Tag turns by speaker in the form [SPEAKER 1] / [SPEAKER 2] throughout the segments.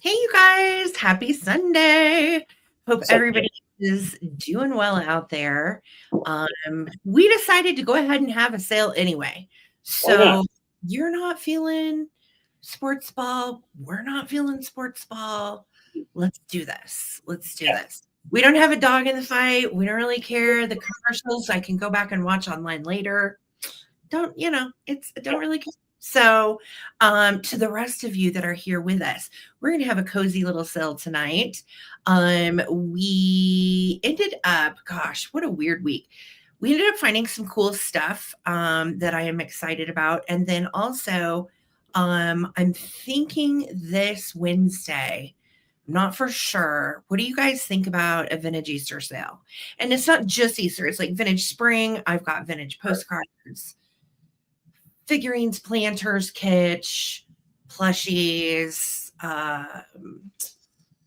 [SPEAKER 1] Hey, you guys, happy Sunday. Hope everybody is doing well out there. We decided to go ahead and have a sale anyway. So you're not feeling sports ball. We're not feeling sports ball. Let's do this. Let's do this. We don't have a dog in the fight. We don't really care. The commercials I can go back and watch online later. Don't really care. So, to the rest of you that are here with us, we're going to have a cozy little sale tonight. We ended up, gosh, what a weird week. We ended up finding some cool stuff that I am excited about. And then also, I'm thinking this Wednesday, not for sure. What do you guys think about a vintage Easter sale? And it's not just Easter, it's like vintage spring. I've got vintage postcards, figurines, planters, kitsch, plushies,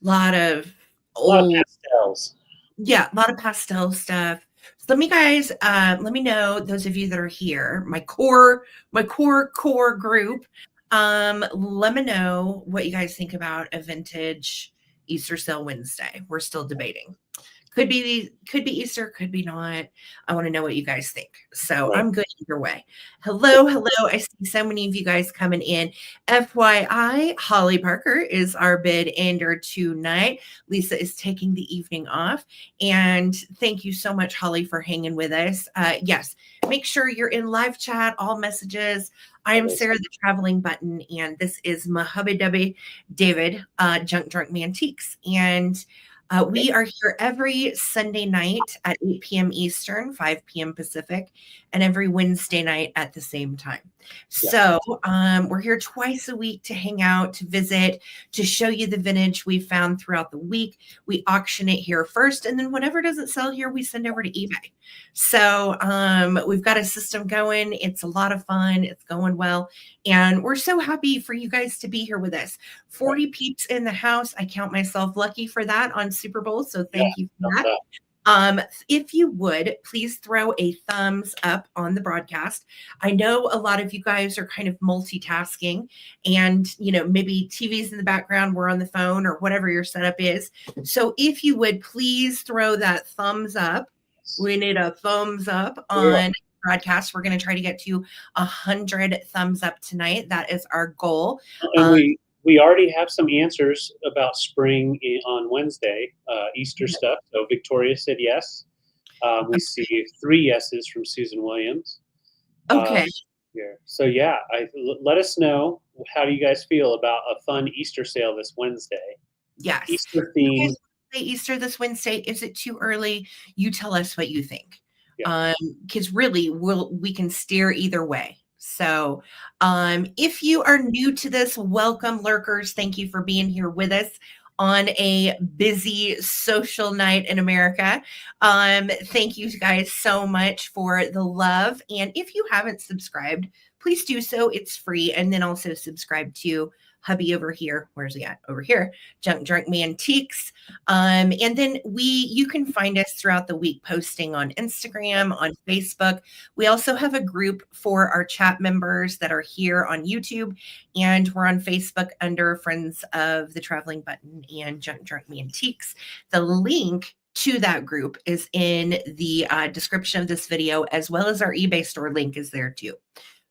[SPEAKER 1] lot of
[SPEAKER 2] pastels.
[SPEAKER 1] Yeah, a lot of pastel stuff. So let me know, those of you that are here, my core group. Let me know what you guys think about a vintage Easter sale Wednesday. We're still debating. Could be Easter, could be not. I want to know what you guys think. So I'm good either way. Hello. I see so many of you guys coming in. FYI, Holly Parker is our bid ender tonight. Lisa is taking the evening off. And thank you so much, Holly, for hanging with us. Yes, make sure you're in live chat, all messages. I am Sarah, the traveling button, and this is my hubby dubby, David, Junk Drunk Mantiques. And we are here every Sunday night at 8 p.m. Eastern, 5 p.m. Pacific, and every Wednesday night at the same time. So we're here twice a week to hang out, to visit, to show you the vintage we found throughout the week. We auction it here first, and then whatever doesn't sell here, we send over to eBay. So we've got a system going. It's a lot of fun. It's going well. And we're so happy for you guys to be here with us. 40 peeps in the house. I count myself lucky for that on Super Bowl. So thank you for that. If you would, please throw a thumbs up on the broadcast. I know a lot of you guys are kind of multitasking and, maybe TV's in the background, we're on the phone or whatever your setup is. So if you would please throw that thumbs up. We need a thumbs up on broadcast. We're going to try to get to 100 thumbs up tonight. That is our goal.
[SPEAKER 2] And we already have some answers about spring on Wednesday, Easter stuff. So Victoria said yes. We see 3 yeses from Susan Williams.
[SPEAKER 1] Okay.
[SPEAKER 2] So let us know, how do you guys feel about a fun Easter sale this Wednesday?
[SPEAKER 1] Yes.
[SPEAKER 2] Easter theme.
[SPEAKER 1] Easter this Wednesday. Is it too early? You tell us what you think. Because really we can steer either way. So if you are new to this, welcome, lurkers. Thank you for being here with us on a busy social night in America. Thank you guys so much for the love. And if you haven't subscribed, please do so. It's free. And then also subscribe to hubby over here. Where's he at? Over here. Junk Drunk Mantiques. And then you can find us throughout the week posting on Instagram, on Facebook. We also have a group for our chat members that are here on YouTube, and we're on Facebook under Friends of the Traveling Button and Junk Drunk Mantiques. The link to that group is in the description of this video, as well as our eBay store link is there too.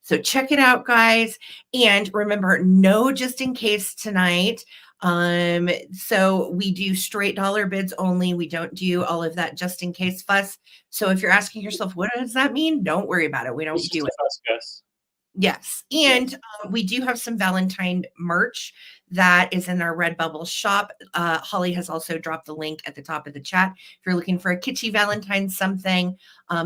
[SPEAKER 1] So check it out, guys. And remember, no just in case tonight. So we do straight dollar bids only. We don't do all of that just in case fuss. So if you're asking yourself, what does that mean? Don't worry about it. We don't do it. Yes. And we do have some Valentine merch that is in our Redbubble shop. Holly has also dropped the link at the top of the chat. If you're looking for a kitschy Valentine something,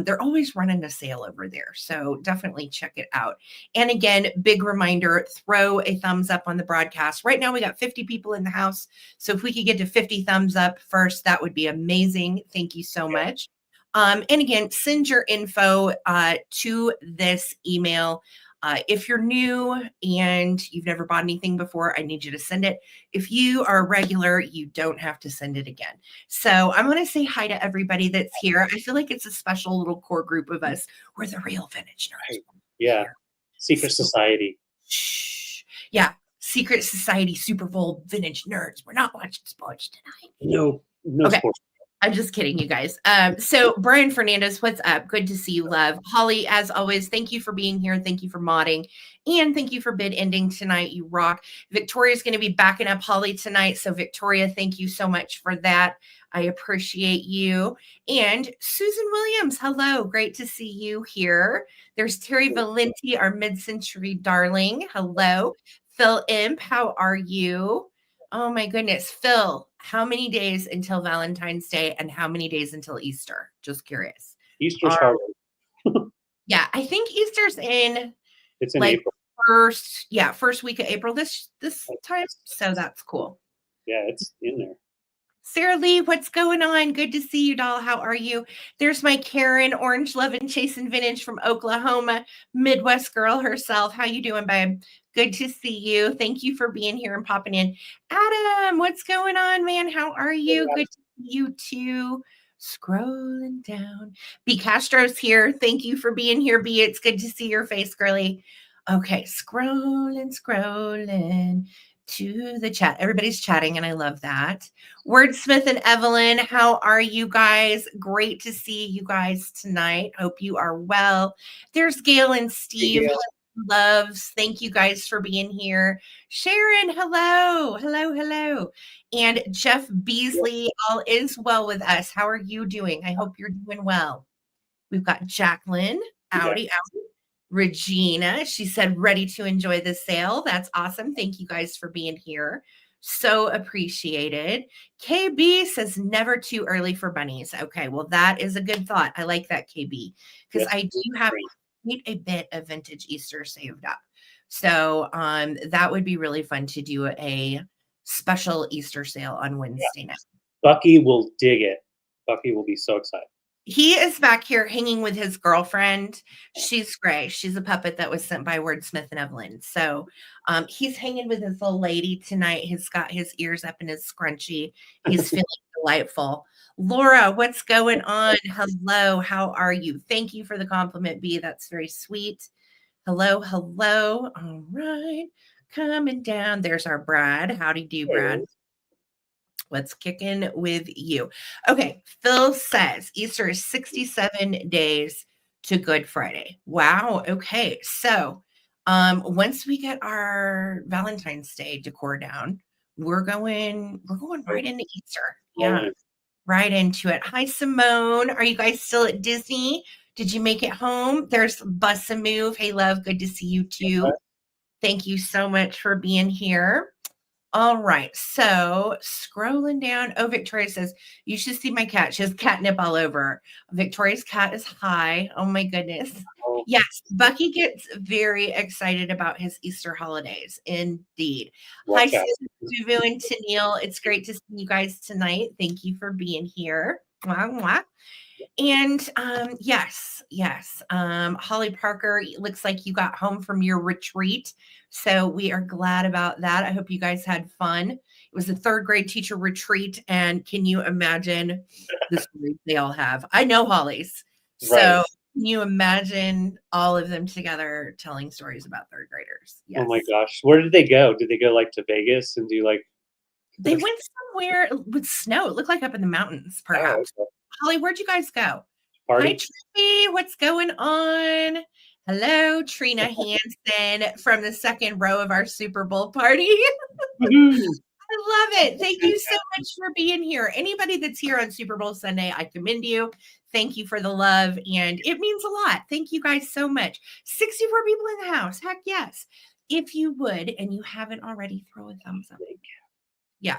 [SPEAKER 1] they're always running a sale over there. So definitely check it out. And again, big reminder, throw a thumbs up on the broadcast. Right now we got 50 people in the house. So if we could get to 50 thumbs up first, that would be amazing. Thank you so much. And again, send your info to this email. If you're new and you've never bought anything before, I need you to send it. If you are a regular, you don't have to send it again. So I'm going to say hi to everybody that's here. I feel like it's a special little core group of us. We're the real vintage nerds.
[SPEAKER 2] Yeah. Secret society.
[SPEAKER 1] Shh. Yeah. Secret Society Super Bowl vintage nerds. We're not watching sports tonight.
[SPEAKER 2] No
[SPEAKER 1] Okay.
[SPEAKER 2] sports.
[SPEAKER 1] I'm just kidding, you guys. So Brian Fernandez, what's up? Good to see you, love. Holly, as always, thank you for being here. Thank you for modding. And thank you for bid ending tonight. You rock. Victoria's going to be backing up Holly tonight. So Victoria, thank you so much for that. I appreciate you. And Susan Williams, hello. Great to see you here. There's Terry Valenti, our mid-century darling. Hello. Phil Imp, how are you? Oh my goodness. Phil, how many days until Valentine's Day and how many days until Easter? Just curious.
[SPEAKER 2] Easter's hard.
[SPEAKER 1] Yeah, I think Easter's in
[SPEAKER 2] it's in April.
[SPEAKER 1] First week of April this time. So that's cool.
[SPEAKER 2] Yeah, it's in there.
[SPEAKER 1] Sarah Lee, what's going on? Good to see you, doll. How are you? There's my Karen, Orange Lovin' Chasing Vintage from Oklahoma, Midwest girl herself. How you doing, babe? Good to see you. Thank you for being here and popping in. Adam, what's going on, man? How are you? Good to see you too. Scrolling down. B Castro's here. Thank you for being here, B. It's good to see your face, girly. Okay, scrolling to the chat. Everybody's chatting, and I love that. Wordsmith and Evelyn, how are you guys? Great to see you guys tonight. Hope you are well. There's Gail and Steve.
[SPEAKER 2] Hey,
[SPEAKER 1] loves. Thank you guys for being here. Sharon, hello. Hello. And Jeff Beasley, all is well with us. How are you doing? I hope you're doing well. We've got Jacqueline, Audi. Regina, she said, ready to enjoy the sale. That's awesome. Thank you guys for being here. So appreciated. KB says never too early for bunnies. Okay, well, that is a good thought. I like that, KB, because I do have quite a bit of vintage Easter saved up. So that would be really fun to do a special Easter sale on Wednesday night.
[SPEAKER 2] Bucky will dig it. Bucky will be so excited.
[SPEAKER 1] He is back here hanging with his girlfriend. She's gray. She's a puppet that was sent by Wordsmith and Evelyn. So he's hanging with his little lady tonight. He's got his ears up in his scrunchie. He's feeling delightful. Laura, what's going on? Hello. How are you? Thank you for the compliment, B. That's very sweet. Hello. All right. Coming down. There's our Brad. Howdy do, Brad. Let's kick in with you. Okay, Phil says Easter is 67 days to Good Friday. Wow. Okay, so once we get our Valentine's Day decor down, we're going right into Easter. Yeah, right into it. Hi, Simone. Are you guys still at Disney? Did you make it home? There's Bus and Move. Hey, love. Good to see you too. Thank you so much for being here. All right, so scrolling down. Oh, Victoria says, you should see my cat. She has catnip all over her. Victoria's cat is high. Oh, my goodness. Yes, Bucky gets very excited about his Easter holidays. Indeed. Hi, Suvu and Tennille. It's great to see you guys tonight. Thank you for being here. Mwah, mwah. And yes. Holly Parker, looks like you got home from your retreat. So we are glad about that. I hope you guys had fun. It was a third grade teacher retreat. And can you imagine the stories they all have? I know Holly's. So can you imagine all of them together telling stories about third graders? Yes.
[SPEAKER 2] Oh my gosh. Where did they go? Did they go like to Vegas and do like?
[SPEAKER 1] They went somewhere with snow. It looked like up in the mountains, perhaps. Oh, okay. Holly, where'd you guys go?
[SPEAKER 2] Party?
[SPEAKER 1] Hi, Tree. What's going on? Hello, Trina Hansen from the second row of our Super Bowl party. I love it. Thank you so much for being here. Anybody that's here on Super Bowl Sunday, I commend you. Thank you for the love, and it means a lot. Thank you guys so much. 64 people in the house. Heck yes. If you would, and you haven't already, throw a thumbs up. Yeah.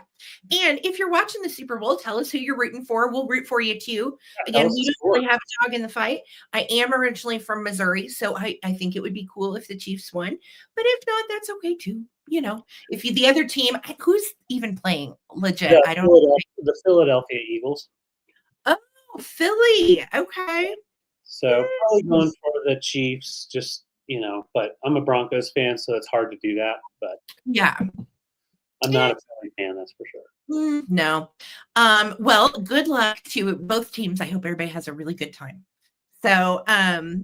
[SPEAKER 1] And if you're watching the Super Bowl, tell us who you're rooting for. We'll root for you too. Again, we don't really have a dog in the fight. I am originally from Missouri, so I think it would be cool if the Chiefs won. But if not, that's okay too. You know, if you the other team, who's even playing legit? I don't know.
[SPEAKER 2] The Philadelphia Eagles.
[SPEAKER 1] Oh, Philly. Okay.
[SPEAKER 2] So probably going for the Chiefs, just, but I'm a Broncos fan, so it's hard to do that. But
[SPEAKER 1] yeah.
[SPEAKER 2] I'm not a Philly fan, that's for sure.
[SPEAKER 1] No. Well, good luck to both teams. I hope everybody has a really good time. So,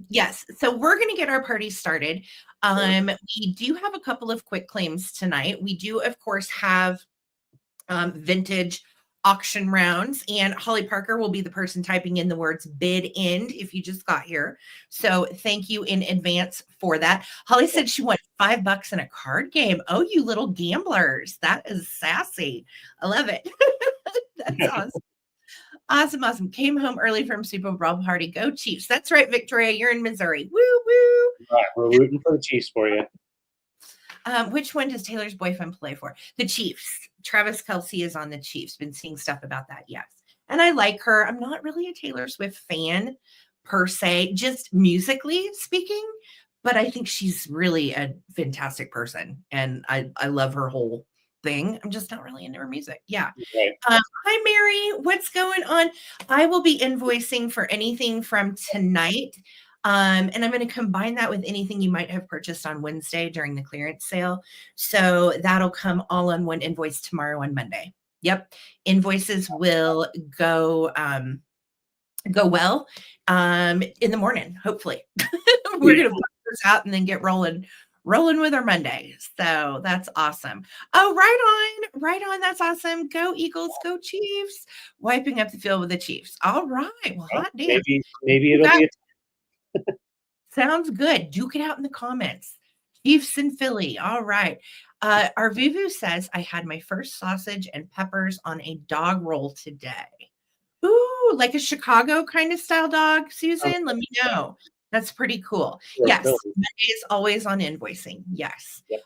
[SPEAKER 1] yes, so we're going to get our party started. We do have a couple of quick claims tonight. We do, of course, have vintage auction rounds, and Holly Parker will be the person typing in the words bid end if you just got here. So thank you in advance for that. Holly said she won $5 in a card game. Oh, you little gamblers. That is sassy. I love it. That's awesome. Awesome. Came home early from Super Bowl party. Go Chiefs. That's right, Victoria. You're in Missouri. Woo woo.
[SPEAKER 2] All right, we're rooting for the Chiefs for you.
[SPEAKER 1] Which one does Taylor's boyfriend play for? The Chiefs. Travis Kelce is on the Chiefs. Been seeing stuff about that. Yes. And I like her. I'm not really a Taylor Swift fan per se, just musically speaking, but I think she's really a fantastic person. And I love her whole thing. I'm just not really into her music. Yeah.
[SPEAKER 2] Right.
[SPEAKER 1] Hi, Mary. What's going on? I will be invoicing for anything from tonight. And I'm going to combine that with anything you might have purchased on Wednesday during the clearance sale. So that'll come all on one invoice tomorrow on Monday. Yep. Invoices will go well in the morning, hopefully. We're going to put this out and then get rolling with our Monday. So that's awesome. Oh, right on. That's awesome. Go Eagles, go Chiefs. Wiping up the field with the Chiefs. All right. Well, hot damn.
[SPEAKER 2] Maybe it'll be
[SPEAKER 1] sounds good. Duke it out in the comments. Chiefs in Philly. All right. Our Vivu says, I had my first sausage and peppers on a dog roll today. Ooh, like a Chicago kind of style dog, Susan? Let me know. That's pretty cool. Yes. Monday is always on invoicing. Yes. Yep.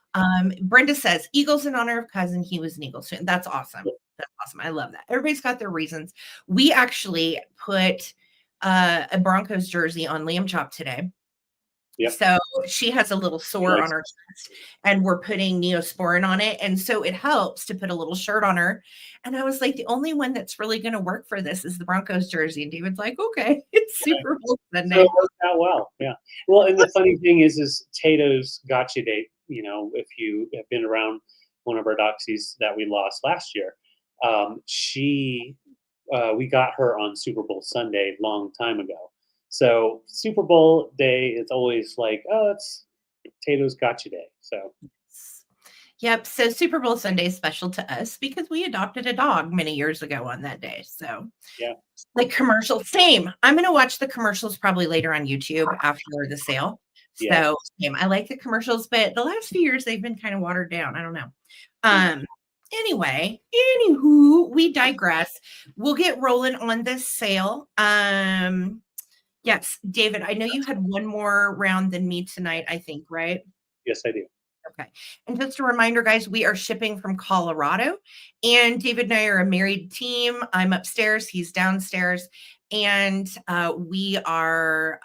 [SPEAKER 1] Brenda says, Eagles in honor of cousin. He was an Eagles fan. That's awesome. Yep. That's awesome. I love that. Everybody's got their reasons. We actually put a Broncos jersey on Lamb Chop today. Yep. So she has a little sore on her chest, and we're putting Neosporin on it. And so it helps to put a little shirt on her. And I was like, the only one that's really going to work for this is the Broncos jersey. And David's like, okay, it's Super Bowl Sunday.
[SPEAKER 2] So it worked out well. Yeah. Well, and the funny thing is Tato's gotcha date, you know, if you have been around one of our doxies that we lost last year, we got her on Super Bowl Sunday a long time ago. So Super Bowl day, it's always like, oh, it's Tato's gotcha day. So,
[SPEAKER 1] yep. So Super Bowl Sunday is special to us because we adopted a dog many years ago on that day. So,
[SPEAKER 2] yeah,
[SPEAKER 1] like commercials, same. I'm going to watch the commercials probably later on YouTube after the sale. So, same. I like the commercials, but the last few years they've been kind of watered down. I don't know. Anywho, we digress. We'll get rolling on this sale. Yes, David, I know you had one more round than me tonight, I think, right?
[SPEAKER 2] Yes, I do.
[SPEAKER 1] Okay. And just a reminder, guys, we are shipping from Colorado, and David and I are a married team. I'm upstairs, he's downstairs, and we are,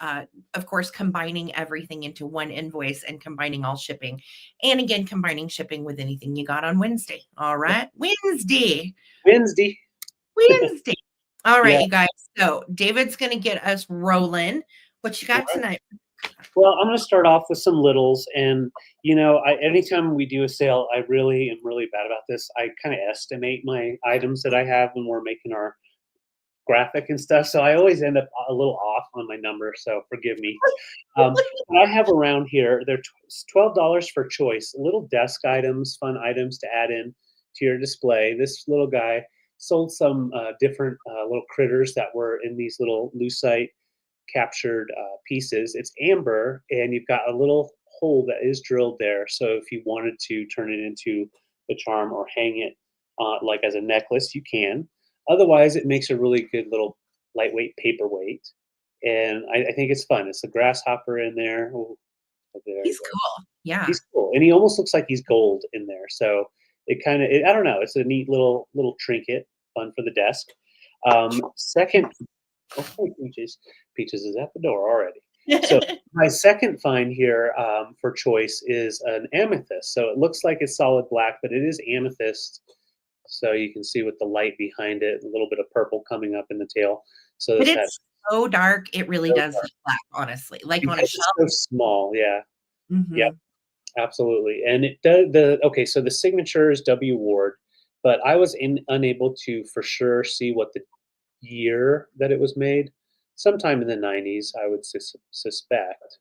[SPEAKER 1] of course, combining everything into one invoice and combining all shipping. And again, combining shipping with anything you got on Wednesday. All right. Wednesday. All right, you guys. So David's going to get us rolling. What you got tonight?
[SPEAKER 2] Well, I'm going to start off with some littles. And, you know, anytime we do a sale, I really am really bad about this. I kind of estimate my items that I have when we're making our graphic and stuff. So I always end up a little off on my number. So forgive me. What I have around here, they're $12 for choice. Little desk items, fun items to add in to your display. This little guy sold some different little critters that were in these little lucite captured pieces. It's amber, and you've got a little hole that is drilled there. So if you wanted to turn it into a charm or hang it like as a necklace, you can. Otherwise, it makes a really good little lightweight paperweight. And I think it's fun. It's a grasshopper in there. Ooh,
[SPEAKER 1] he's cool. Yeah.
[SPEAKER 2] He's cool. And he almost looks like he's gold in there. So it kind of, I don't know. It's a neat little trinket, fun for the desk. Second, okay, Peaches is at the door already. So my second find here for choice is an amethyst. So it looks like it's solid black, but it is amethyst. So you can see with the light behind it, a little bit of purple coming up in the tail. So
[SPEAKER 1] it's so dark, it really does look black, honestly. Like on a shelf.
[SPEAKER 2] It's so small, yeah. Mm-hmm. Yep. Absolutely. And it does okay, so the signature is W. Ward, but I was unable to for sure see what the year that it was made. sometime in the 90s, I would suspect.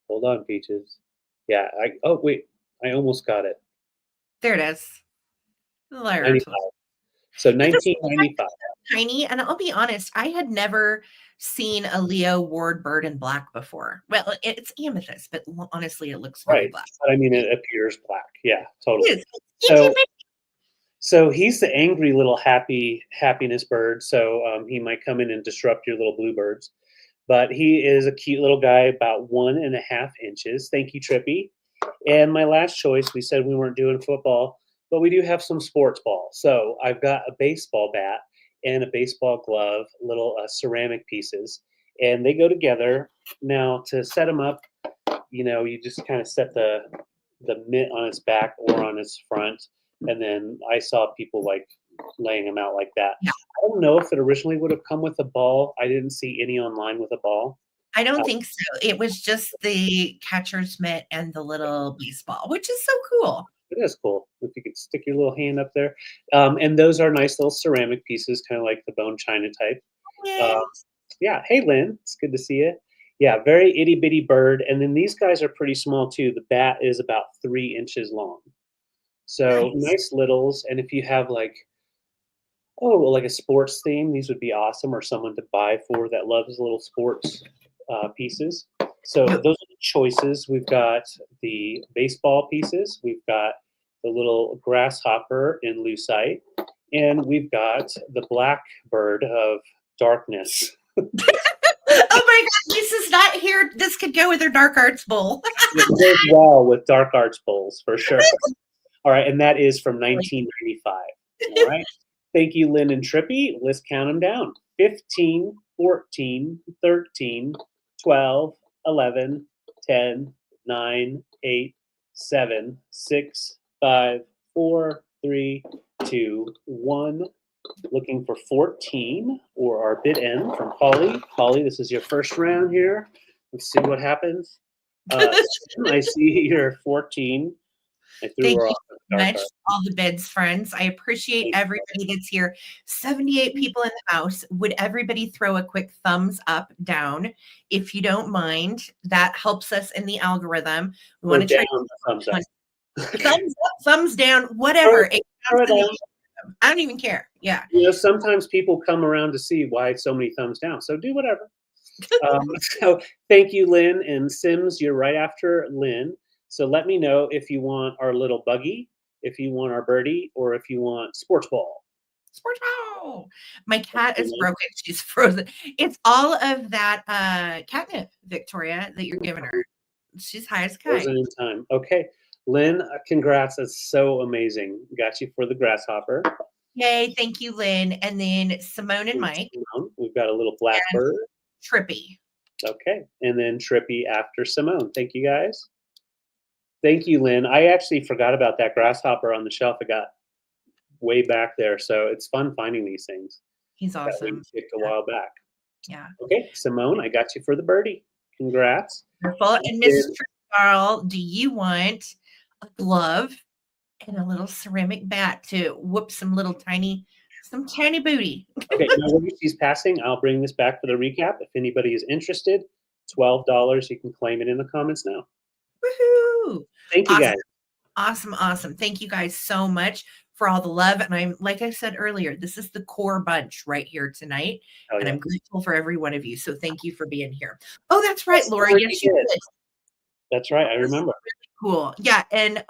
[SPEAKER 2] Hold on, Peaches. Yeah, oh, wait, I almost got it.
[SPEAKER 1] There it is.
[SPEAKER 2] 95. So
[SPEAKER 1] But this is
[SPEAKER 2] 1995.
[SPEAKER 1] tiny, and I'll be honest, I had never seen a Leo Ward bird in black before. Well, it's amethyst, but honestly, it looks very
[SPEAKER 2] Right.
[SPEAKER 1] black.
[SPEAKER 2] But I mean, it appears black. Yeah, totally.
[SPEAKER 1] It is.
[SPEAKER 2] So, so he's the angry little happiness bird. So he might come in and disrupt your little bluebirds. But he is a cute little guy, about 1.5 inches. Thank you, Trippy. And my last choice, we said we weren't doing football, but we do have some sports ball. So I've got a baseball bat and a baseball glove, little ceramic pieces, and they go together. Now to set them up, you just kind of set the mitt on its back or on its front, and then I saw people like laying them out like that.
[SPEAKER 1] Yeah.
[SPEAKER 2] I don't know if it originally would have come with a ball. I didn't see any online with a ball.
[SPEAKER 1] I don't think so. It was just the catcher's mitt and the little baseball, which is so cool.
[SPEAKER 2] It is cool if you could stick your little hand up there. And those are nice little ceramic pieces, kind of like the bone china type. Yeah. Hey, Lynn. It's good to see you. Yeah, very itty bitty bird. And then these guys are pretty small too. The bat is about 3 inches long. So nice littles. And if you have like a sports theme, these would be awesome, or someone to buy for that loves little sports pieces. So those are the choices. We've got the baseball pieces. We've got the little grasshopper in lucite, and we've got the blackbird of darkness.
[SPEAKER 1] Oh my God, Lisa's not here. This could go with her dark arts bowl.
[SPEAKER 2] It goes well with dark arts bowls for sure. All right, and that is from 1995. All right. Thank you, Lynn and Trippy. Let's count them down. 15, 14, 13, 12, 11, 10, 9, 8, 7, 6, 5, 4, 3, 2, 1. Looking for 14 or our bid end from Polly. Polly, this is your first round here. Let's see what happens. I see you're 14.
[SPEAKER 1] Thank you so much, all the bids, friends. I appreciate everybody that's here. 78 people in the house. Would everybody throw a quick thumbs up, down, if you don't mind? That helps us in the algorithm. We want to try
[SPEAKER 2] thumbs up.
[SPEAKER 1] Thumbs up, thumbs down, whatever. I don't even care. Yeah.
[SPEAKER 2] Sometimes people come around to see why so many thumbs down. So do whatever. So thank you, Lynn and Sims. You're right after Lynn. So let me know if you want our little buggy, if you want our birdie, or if you want sports ball.
[SPEAKER 1] Sports ball. My cat is broken. She's frozen. It's all of that catnip, Victoria, that you're giving her. She's high as a kite.
[SPEAKER 2] Frozen in time. Okay. Lynn, congrats. That's so amazing. Got you for the grasshopper.
[SPEAKER 1] Yay. Thank you, Lynn. And then Simone and Mike.
[SPEAKER 2] We've got a little blackbird.
[SPEAKER 1] Trippy.
[SPEAKER 2] Okay. And then Trippy after Simone. Thank you, guys. Thank you, Lynn. I actually forgot about that grasshopper on the shelf. It got way back there. So it's fun finding these things.
[SPEAKER 1] He's awesome.
[SPEAKER 2] Picked a while back.
[SPEAKER 1] Yeah.
[SPEAKER 2] Okay, Simone, I got you for the birdie. Congrats.
[SPEAKER 1] Wonderful. And Mrs. Carl, do you want a glove and a little ceramic bat to whoop some tiny booty?
[SPEAKER 2] Okay, now while she's passing, I'll bring this back for the recap. If anybody is interested, $12. You can claim it in the comments now.
[SPEAKER 1] Woohoo!
[SPEAKER 2] Thank you, guys.
[SPEAKER 1] Awesome. Thank you guys so much for all the love. And I'm, like I said earlier, this is the core bunch right here tonight. Oh, and I'm grateful for every one of you. So thank you for being here. Oh, that's right, Laura. Yes, you did.
[SPEAKER 2] That's right. I remember.
[SPEAKER 1] Really cool. Yeah. And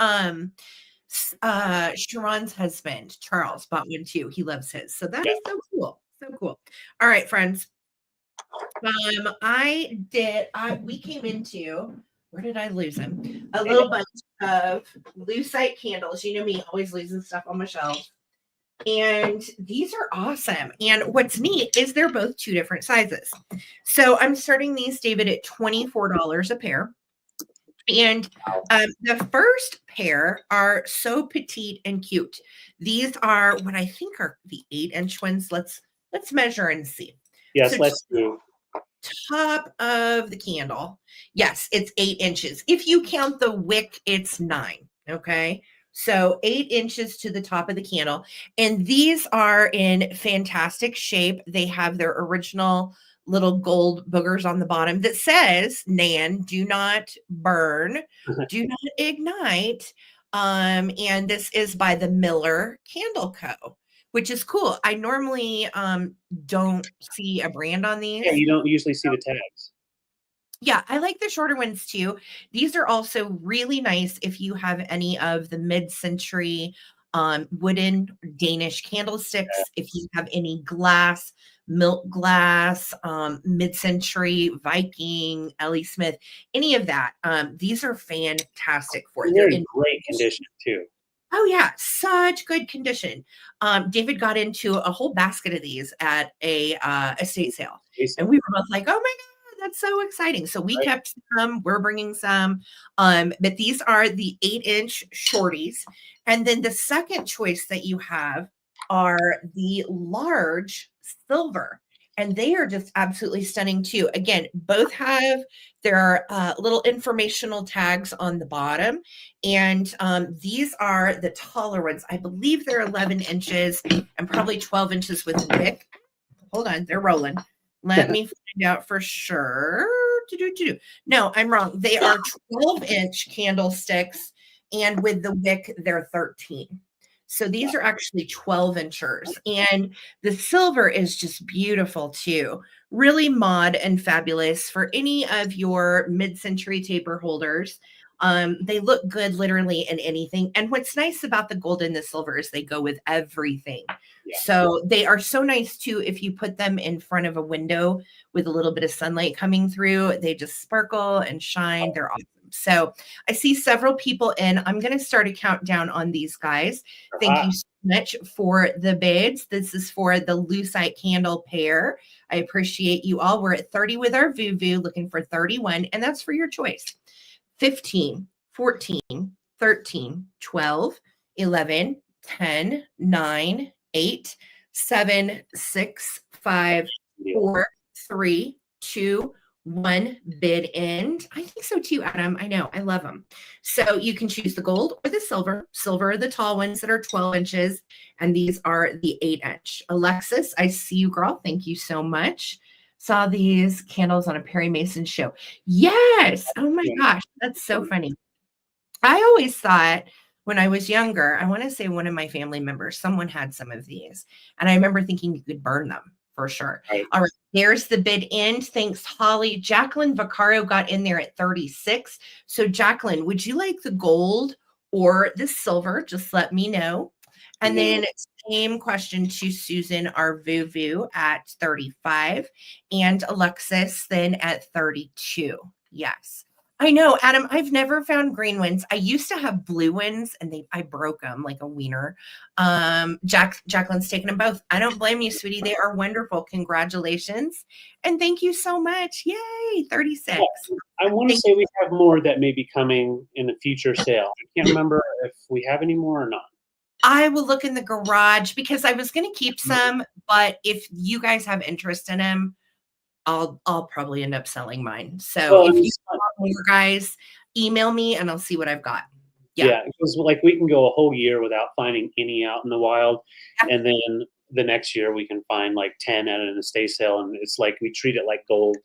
[SPEAKER 1] Sharon's husband, Charles, bought one too. He loves his. So that is so cool. So cool. All right, friends. We came into, where did I lose them? A little bunch of lucite candles. You know me, always losing stuff on my shelf. And these are awesome. And what's neat is they're both 2 different sizes. So I'm starting these, David, at $24 a pair. And the first pair are so petite and cute. These are what I think are the 8-inch ones. Let's measure and see.
[SPEAKER 2] Yes, so let's do.
[SPEAKER 1] Top of the candle. Yes, it's 8 inches. If you count the wick, it's 9. Okay. So 8 inches to the top of the candle. And these are in fantastic shape. They have their original little gold boogers on the bottom that says, Nan, do not burn, do not ignite. And this is by the Miller Candle Co., which is cool. I normally don't see a brand on these.
[SPEAKER 2] Yeah, you don't usually see the tags.
[SPEAKER 1] Yeah, I like the shorter ones too. These are also really nice if you have any of the mid-century wooden Danish candlesticks, if you have any glass, milk glass, mid-century Viking, Ellie Smith, any of that. These are fantastic for it.
[SPEAKER 2] They're in great condition too.
[SPEAKER 1] Oh yeah, such good condition. David got into a whole basket of these at a estate sale, and we were both like, "Oh my god, that's so exciting!" So we kept some. We're bringing some, but these are the 8-inch shorties, and then the second choice that you have are the large silver. And they are just absolutely stunning too. Again, both have their little informational tags on the bottom. And these are the taller ones. I believe they're 11 inches and probably 12 inches with wick. Hold on, they're rolling. Let me find out for sure. No, I'm wrong. They are 12-inch candlesticks, and with the wick, they're 13. So these are actually 12 inchers, and the silver is just beautiful too. Really mod and fabulous for any of your mid-century taper holders. They look good literally in anything. And what's nice about the gold and the silver is they go with everything. Yeah. So they are so nice too if you put them in front of a window with a little bit of sunlight coming through. They just sparkle and shine. They're awesome. So I see several people in. I'm going to start a countdown on these guys. Thank you so much for the bids. This is for the Lucite candle pair. I appreciate you all. We're at 30 with our Vuvu, looking for 31, and that's for your choice. 15, 14, 13, 12, 11, 10, 9, 8, 7, 6, 5, 4, 3, 2, 1 bid end. I think so too, Adam. I know. I love them. So you can choose the gold or the silver. Silver are the tall ones that are 12 inches, and these are the 8-inch. Alexis, I see you, girl. Thank you so much. Saw these candles on a Perry Mason show. Yes. Oh my gosh. That's so funny. I always thought when I was younger, I want to say one of my family members, someone had some of these. And I remember thinking you could burn them for sure. Right. All right. There's the bid end. Thanks, Holly. Jacqueline Vaccaro got in there at 36. So Jacqueline, would you like the gold or the silver? Just let me know. And then same question to Susan, our Vuvu, at 35, and Alexis then at 32. Yes. I know, Adam, I've never found green ones. I used to have blue ones, and I broke them like a wiener. Jacqueline's taken them both. I don't blame you, sweetie. They are wonderful. Congratulations. And thank you so much. Yay, 36.
[SPEAKER 2] Yeah, I want to say we have more that may be coming in a future sale. I can't remember if we have any more or not.
[SPEAKER 1] I will look in the garage because I was going to keep some, but if you guys have interest in them, I'll probably end up selling mine. So if you want more, guys, email me and I'll see what I've got.
[SPEAKER 2] Yeah, because like we can go a whole year without finding any out in the wild, and then the next year we can find like 10 at an estate sale, and it's like we treat it like gold.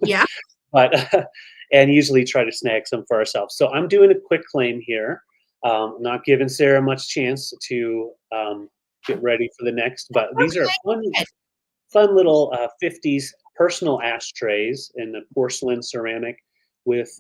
[SPEAKER 1] Yeah.
[SPEAKER 2] But and usually try to snag some for ourselves. So I'm doing a quick claim here. Not giving Sarah much chance to get ready for the next, but these are fun little 50s personal ashtrays in the porcelain ceramic with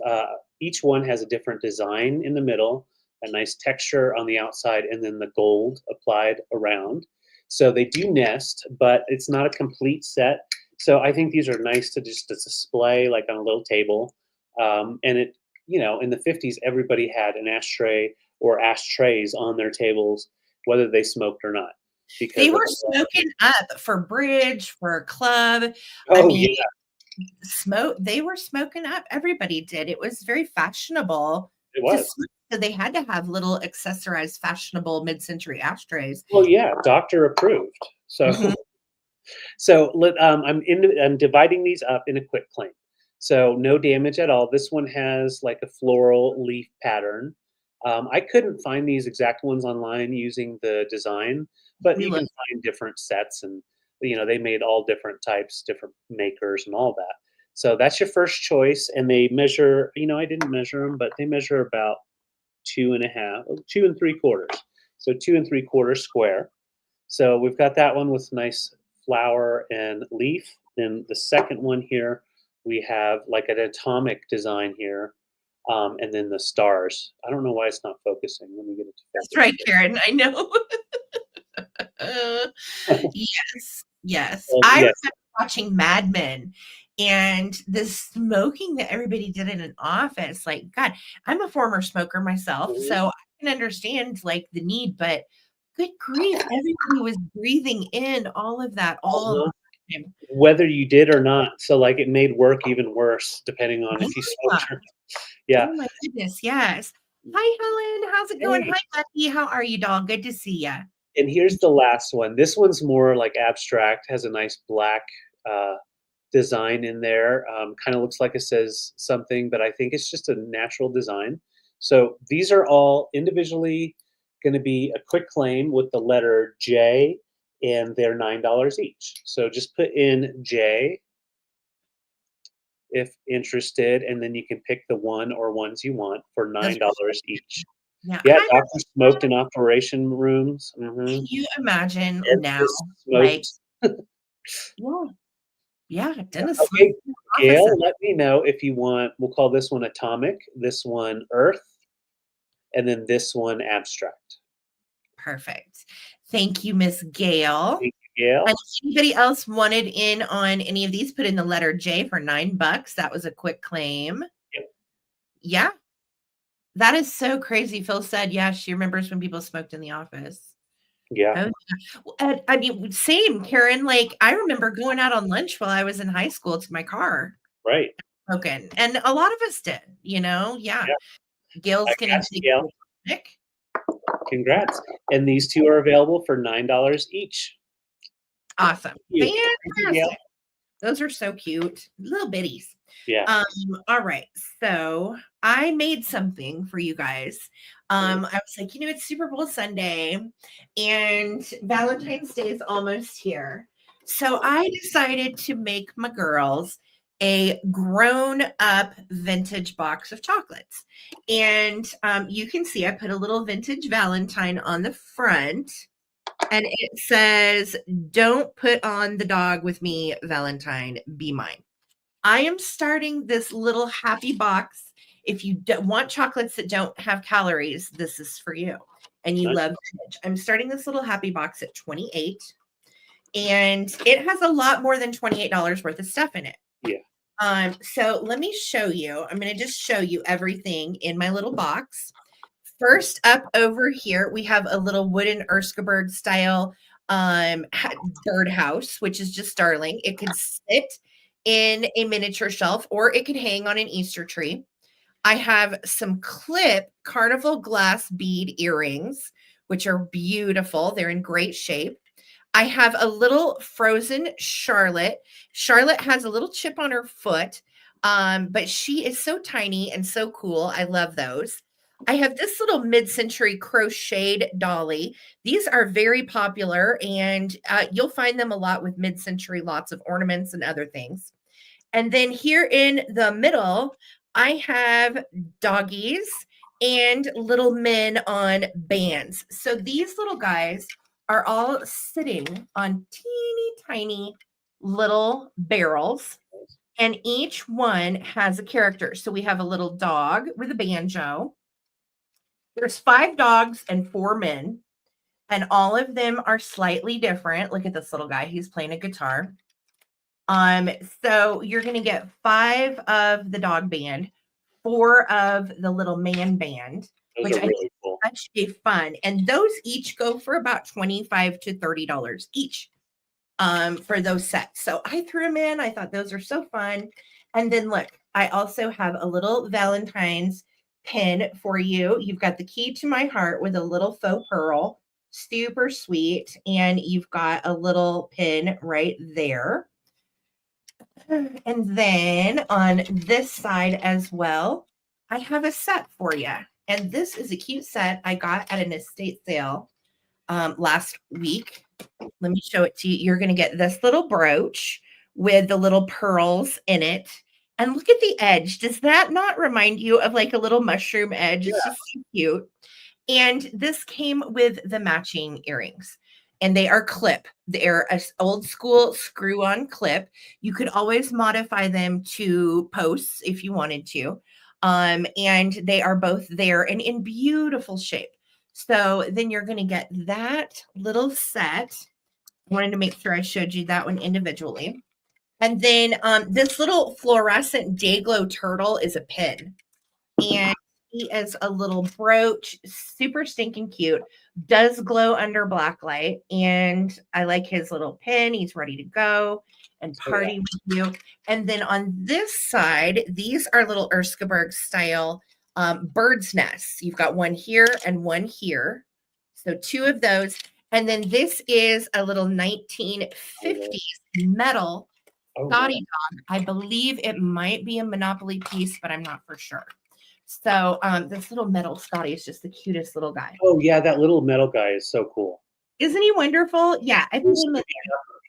[SPEAKER 2] each one has a different design in the middle, a nice texture on the outside, and then the gold applied around. So they do nest, but it's not a complete set. So I think these are nice to just display like on a little table. And it, you know, in the 50s, everybody had an ashtray or ashtrays on their tables, whether they smoked or not. Because
[SPEAKER 1] they were smoking up for bridge, for a club.
[SPEAKER 2] Oh, I mean, yeah.
[SPEAKER 1] They were smoking up. Everybody did. It was very fashionable.
[SPEAKER 2] It was.
[SPEAKER 1] So they had to have little accessorized, fashionable mid-century ashtrays.
[SPEAKER 2] Well, yeah, doctor approved. So, I'm dividing these up in a quick claim. So no damage at all. This one has like a floral leaf pattern. I couldn't find these exact ones online using the design, but you can find different sets, and you know, they made all different types, different makers and all that. So that's your first choice. And they measure, you know, I didn't measure them, but they measure about 2.5, 2 3/4. So 2 3/4 square. So we've got that one with nice flower and leaf. Then the second one here, we have like an atomic design here. And then the stars. I don't know why it's not focusing. Let me get it to focus.
[SPEAKER 1] That's right, Karen. I know. Yes, yes. I
[SPEAKER 2] Yes.
[SPEAKER 1] remember watching Mad Men and the smoking that everybody did in an office. Like, God, I'm a former smoker myself, so I can understand like the need, but good grief, everybody was breathing in all of that all of the time.
[SPEAKER 2] Whether you did or not. So like it made work even worse depending on if you smoked or yeah.
[SPEAKER 1] Oh my goodness, yes. Hi, Helen. How's it going?
[SPEAKER 2] Hey.
[SPEAKER 1] Hi, Becky. How are you, doll? Good to see you.
[SPEAKER 2] And here's the last one. This one's more like abstract, has a nice black design in there. Kind of looks like it says something, but I think it's just a natural design. So these are all individually going to be a quick claim with the letter J, and they're $9 each. So just put in J if interested, and then you can pick the one or ones you want for $9 each.
[SPEAKER 1] Yeah,
[SPEAKER 2] Yeah, Doctor smoked in operation rooms.
[SPEAKER 1] can you imagine now?
[SPEAKER 2] Like,
[SPEAKER 1] yeah, Dennis.
[SPEAKER 2] okay, Gail, let me know if you want. We'll call this one atomic, this one earth, and then this one abstract.
[SPEAKER 1] Perfect. Thank you, Miss Gail.
[SPEAKER 2] Thank you, Gail.
[SPEAKER 1] And if anybody else wanted in on any of these, put in the letter J for $9. That was a quick claim.
[SPEAKER 2] Yep.
[SPEAKER 1] Yeah. That is so crazy. Phil said, yeah, she remembers when people smoked in the office.
[SPEAKER 2] Yeah.
[SPEAKER 1] Oh, I mean, same, Karen. Like, I remember going out on lunch while I was in high school to my car.
[SPEAKER 2] Right.
[SPEAKER 1] Smoking. And a lot of us did, you know? Yeah. Gail's going to take
[SPEAKER 2] Gail. Congrats. And these two are available for $9 each.
[SPEAKER 1] Awesome. Fantastic. Those are so cute. Little bitties.
[SPEAKER 2] Yeah.
[SPEAKER 1] All right. So I made something for you guys. I was like, you know, it's Super Bowl Sunday and Valentine's Day is almost here. So I decided to make my girls a grown up vintage box of chocolates. And you can see I put a little vintage Valentine on the front. And it says, don't put on the dog with me, Valentine, be mine. I am starting this little happy box. If you want chocolates that don't have calories, this is for you. And you love vintage. I'm starting this little happy box at $28. And it has a lot more than $28 worth of stuff in it.
[SPEAKER 2] Yeah.
[SPEAKER 1] So let me show you. I'm going to just show you everything in my little box. First up over here, we have a little wooden Erskaberg style birdhouse, which is just darling. It could sit in a miniature shelf or it could hang on an Easter tree. I have some clip carnival glass bead earrings, which are beautiful. They're in great shape. I have a little frozen Charlotte. Charlotte has a little chip on her foot, but she is so tiny and so cool. I love those. I have this little mid-century crocheted dolly. These are very popular, and you'll find them a lot with mid-century, lots of ornaments and other things. And then here in the middle, I have doggies and little men on bands. So these little guys are all sitting on teeny tiny little barrels, and each one has a character. So we have a little dog with a banjo. There's 5 dogs and 4 men, and all of them are slightly different. Look at this little guy. He's playing a guitar. So you're going to get 5 of the dog band, 4 of the little man band, which I think is actually fun. And those each go for about $25 to $30 each for those sets. So I threw them in. I thought those are so fun. And then look, I also have a little Valentine's pin for you. You've got the key to my heart with a little faux pearl, super sweet. And you've got a little pin right there. And then on this side as well, I have a set for you. And this is a cute set I got at an estate sale last week. Let me show it to you. You're going to get this little brooch with the little pearls in it. And look at the edge. Does that not remind you of like a little mushroom edge?
[SPEAKER 2] Yeah.
[SPEAKER 1] It's just so cute. And this came with the matching earrings. And they are clip. They're an old school screw-on clip. You could always modify them to posts if you wanted to. And they are both there and in beautiful shape. So then you're going to get that little set. I wanted to make sure I showed you that one individually. And then this little fluorescent day glow turtle is a pin. And he is a little brooch, super stinking cute, does glow under black light. And I like his little pin. He's ready to go and party with you. And then on this side, these are little Erskaberg style bird's nests. You've got one here and one here. So two of those. And then this is a little 1950s metal Scotty dog. I believe it might be a Monopoly piece, but I'm not for sure. So this little metal Scotty is just the cutest little guy.
[SPEAKER 2] Oh yeah, that little metal guy is so cool.
[SPEAKER 1] Isn't he wonderful? Yeah, I think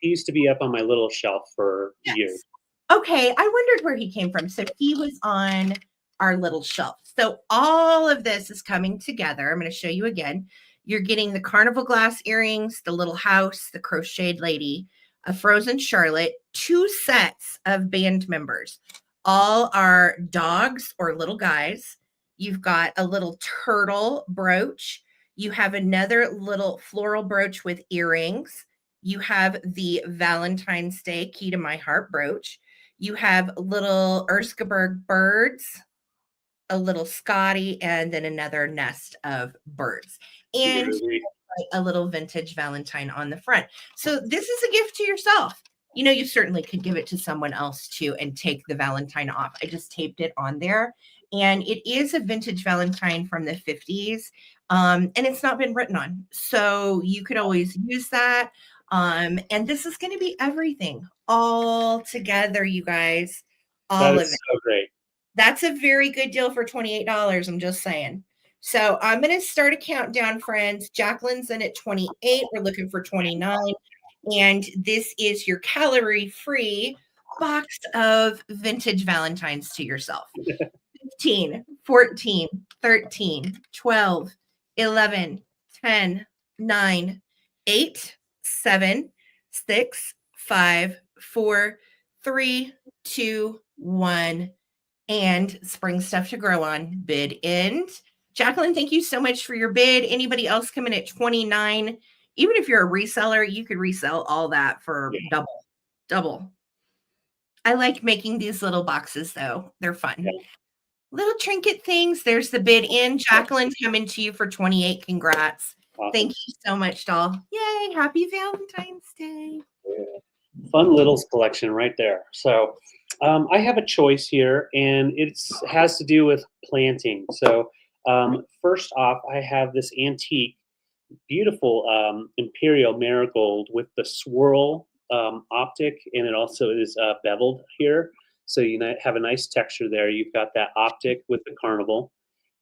[SPEAKER 2] he used to be up on my little shelf for years.
[SPEAKER 1] Okay, I wondered where he came from. So he was on our little shelf. So all of this is coming together. I'm going to show you again. You're getting the carnival glass earrings, the little house, the crocheted lady, a frozen Charlotte, 2 sets of band members. All are dogs or little guys. You've got a little turtle brooch. You have another little floral brooch with earrings. You have the Valentine's Day Key to My Heart brooch. You have little Erskaberg birds, a little Scotty, and then another nest of birds. And a little vintage Valentine on the front. So this is a gift to yourself. You know, you certainly could give it to someone else too and take the Valentine off. I just taped it on there. And it is a vintage Valentine from the 50s. And it's not been written on. So you could always use that. And this is going to be everything all together, you guys. All of it.
[SPEAKER 2] So great.
[SPEAKER 1] That's a very good deal for $28. I'm just saying. So I'm going to start a countdown, friends. Jacqueline's in at 28. We're looking for 29. And this is your calorie-free box of vintage Valentines to yourself. 15, 14, 13, 12, 11, 10, 9, 8, 7, 6, 5, 4, 3, 2, 1. And spring stuff to grow on. Bid end. Jacqueline, thank you so much for your bid. Anybody else coming at 29? Even if you're a reseller, you could resell all that for double. I like making these little boxes, though. They're fun. Yeah. Little trinket things. There's the bid in. Jacqueline's coming to you for 28. Congrats. Awesome. Thank you so much, doll. Yay. Happy Valentine's Day.
[SPEAKER 2] Yeah. Fun Littles collection right there. So I have a choice here, and it has to do with planting. So first off, I have this antique, beautiful imperial marigold with the swirl optic, and it also is beveled here. So you have a nice texture there. You've got that optic with the carnival,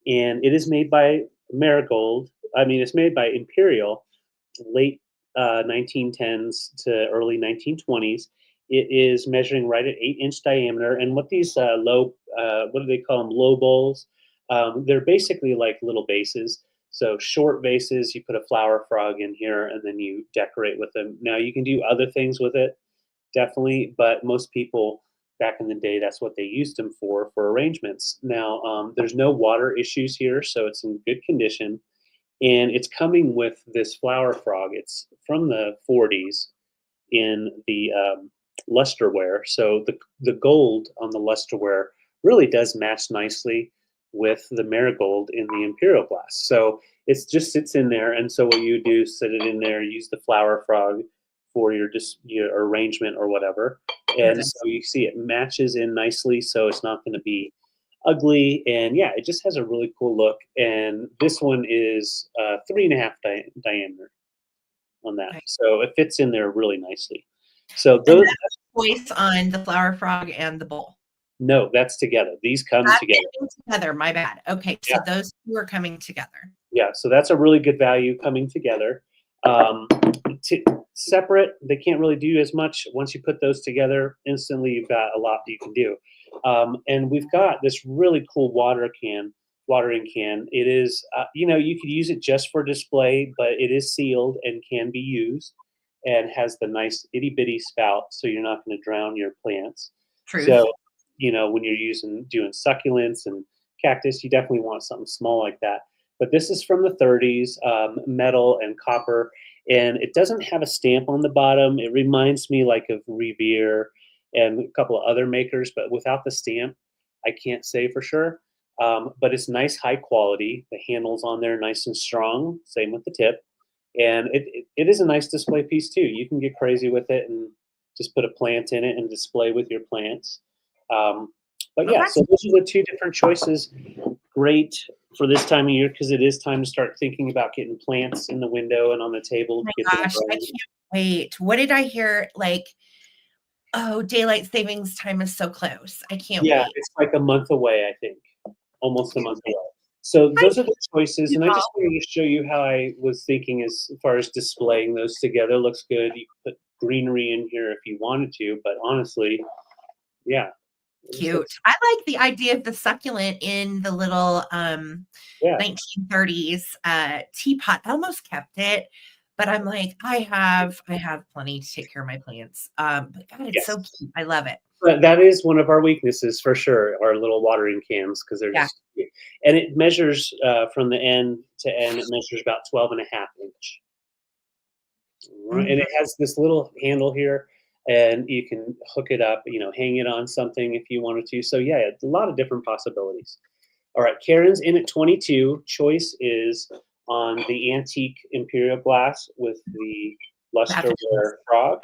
[SPEAKER 2] and it is made by marigold. I mean, it's made by Imperial, late 1910s to early 1920s. It is measuring right at 8-inch diameter. And what these what do they call them? Low bowls. They're basically like little vases. So short vases, you put a flower frog in here and then you decorate with them. Now you can do other things with it, definitely, but most people back in the day, that's what they used them for arrangements. Now, there's no water issues here, so it's in good condition. And it's coming with this flower frog. It's from the 40s in the lusterware. So the gold on the lusterware really does match nicely with the marigold in the imperial glass. So it just sits in there. And so what you do is set it in there, use the flower frog for your arrangement or whatever. And so you see it matches in nicely, so it's not going to be ugly. And yeah, it just has a really cool look. And this one is 3.5 diameter on that. Right. So it fits in there really nicely. So those
[SPEAKER 1] choice on the flower frog and the bowl.
[SPEAKER 2] No, that's together. These come
[SPEAKER 1] together. My bad. Okay, so those two are coming together.
[SPEAKER 2] Yeah, so that's a really good value coming together. Separate, they can't really do as much. Once you put those together, instantly you've got a lot that you can do. And we've got this really cool watering can. It is, you know, you could use it just for display, but it is sealed and can be used, and has the nice itty bitty spout, so you're not going to drown your plants.
[SPEAKER 1] Truth.
[SPEAKER 2] So, you know, when you're doing succulents and cactus, you definitely want something small like that. But this is from the 30s, metal and copper, and it doesn't have a stamp on the bottom. It reminds me like of Revere and a couple of other makers, but without the stamp, I can't say for sure. But it's nice, high quality. The handle's on there, nice and strong. Same with the tip, and it is a nice display piece too. You can get crazy with it and just put a plant in it and display with your plants. But yeah, so those are the two different choices. Great for this time of year because it is time to start thinking about getting plants in the window and on the table.
[SPEAKER 1] Oh my gosh, I can't wait. What did I hear? Like, oh, daylight savings time is so close. I can't wait.
[SPEAKER 2] It's like a month away, I think. Almost a month away. So those are the choices, and I just wanted to show you how I was thinking as far as displaying those together. Looks good. You can put greenery in here if you wanted to, but honestly, yeah.
[SPEAKER 1] Cute. I like the idea of the succulent in the little 1930s teapot. I almost kept it, but I'm like, I have plenty to take care of my plants. But God, it's so cute. I love it.
[SPEAKER 2] But that is one of our weaknesses for sure, our little watering cans, because they're just cute. And it measures from the end to end, it measures about 12.5 inch. Right. And it has this little handle here, and you can hook it up, you know, hang it on something if you wanted to. So yeah, a lot of different possibilities. All right, Karen's in at 22. Choice is on the antique imperial glass with the lusterware frog,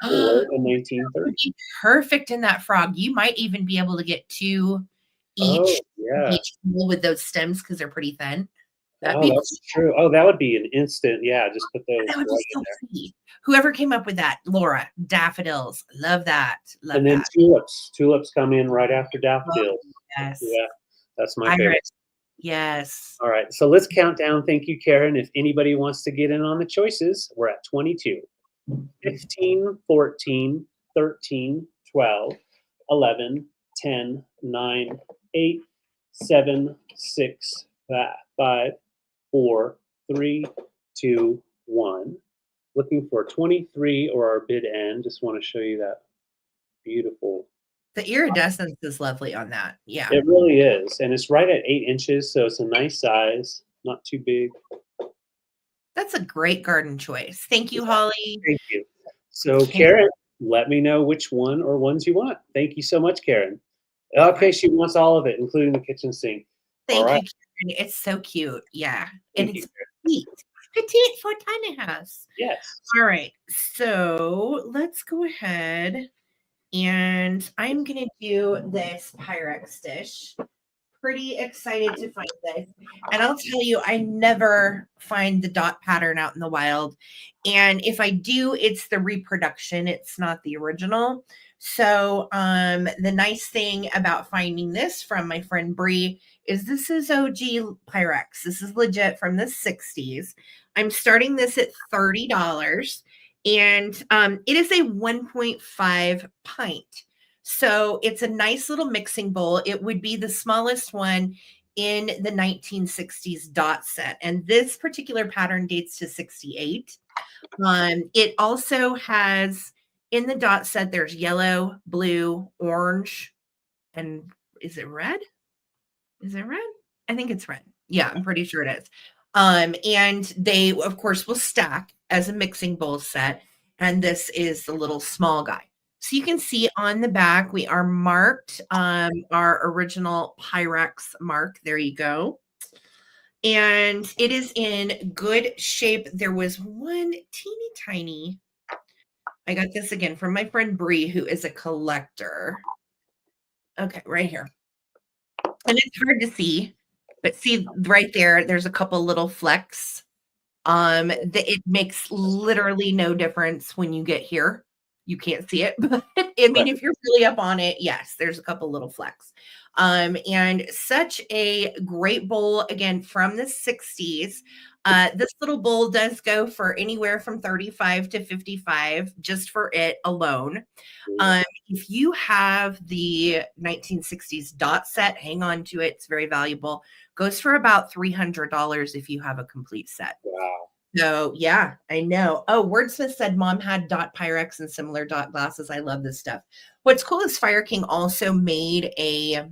[SPEAKER 2] or a 1930.
[SPEAKER 1] Perfect in that frog. You might even be able to get two each with those stems because they're pretty thin.
[SPEAKER 2] That's true. Oh, that would be an instant. Yeah, just put those
[SPEAKER 1] that would be so pretty. Whoever came up with that, Laura, daffodils, love that.
[SPEAKER 2] And then tulips come in right after daffodils.
[SPEAKER 1] Yes.
[SPEAKER 2] Yeah, that's my favorite.
[SPEAKER 1] Yes.
[SPEAKER 2] All right, so let's count down. Thank you, Karen. If anybody wants to get in on the choices, we're at 22, 15, 14, 13, 12, 11, 10, 9, 8, 7, 6, 5, 4, 3, 2, 1. Looking for 23 or our bid end. Just want to show you that beautiful.
[SPEAKER 1] The iridescence is lovely on that. Yeah.
[SPEAKER 2] It really is. And it's right at 8 inches, so it's a nice size, not too big.
[SPEAKER 1] That's a great garden choice. Thank you, Holly.
[SPEAKER 2] Thank you. So, Karen, let me know which one or ones you want. Thank you so much, Karen. Okay, she wants all of it, including the kitchen sink.
[SPEAKER 1] Thank you, Karen. It's so cute. Yeah. And it's petite. Petite for a tiny house.
[SPEAKER 2] Yes.
[SPEAKER 1] All right. So let's go ahead and I'm going to do this Pyrex dish. Pretty excited to find this. And I'll tell you, I never find the dot pattern out in the wild. And if I do, it's the reproduction. It's not the original. So the nice thing about finding this from my friend Bree is this is OG Pyrex. This is legit from the 60s. I'm starting this at $30. And it is a 1.5 pint. So it's a nice little mixing bowl. It would be the smallest one in the 1960s dot set. And this particular pattern dates to 68. It also has, in the dot set, there's yellow, blue, orange, and is it red? Is it red? I think it's red. Yeah, I'm pretty sure it is. And they, of course, will stack as a mixing bowl set. And this is the little small guy. So you can see on the back, we are marked our original Pyrex mark. There you go. And it is in good shape. There was one teeny tiny. I got this again from my friend Bree, who is a collector. Okay, right here. And it's hard to see, but see right there, there's a couple little flecks. It makes literally no difference when you get here. You can't see it, but I mean, if you're really up on it, yes, there's a couple little flecks. And such a great bowl, again, from the 60s. This little bowl does go for anywhere from 35 to 55 just for it alone. If you have the 1960s dot set, hang on to it. It's very valuable. Goes for about $300 if you have a complete set.
[SPEAKER 2] Wow.
[SPEAKER 1] So yeah, I know. Oh, Wordsmith said mom had dot Pyrex and similar dot glasses. I love this stuff. What's cool is Fire King also made a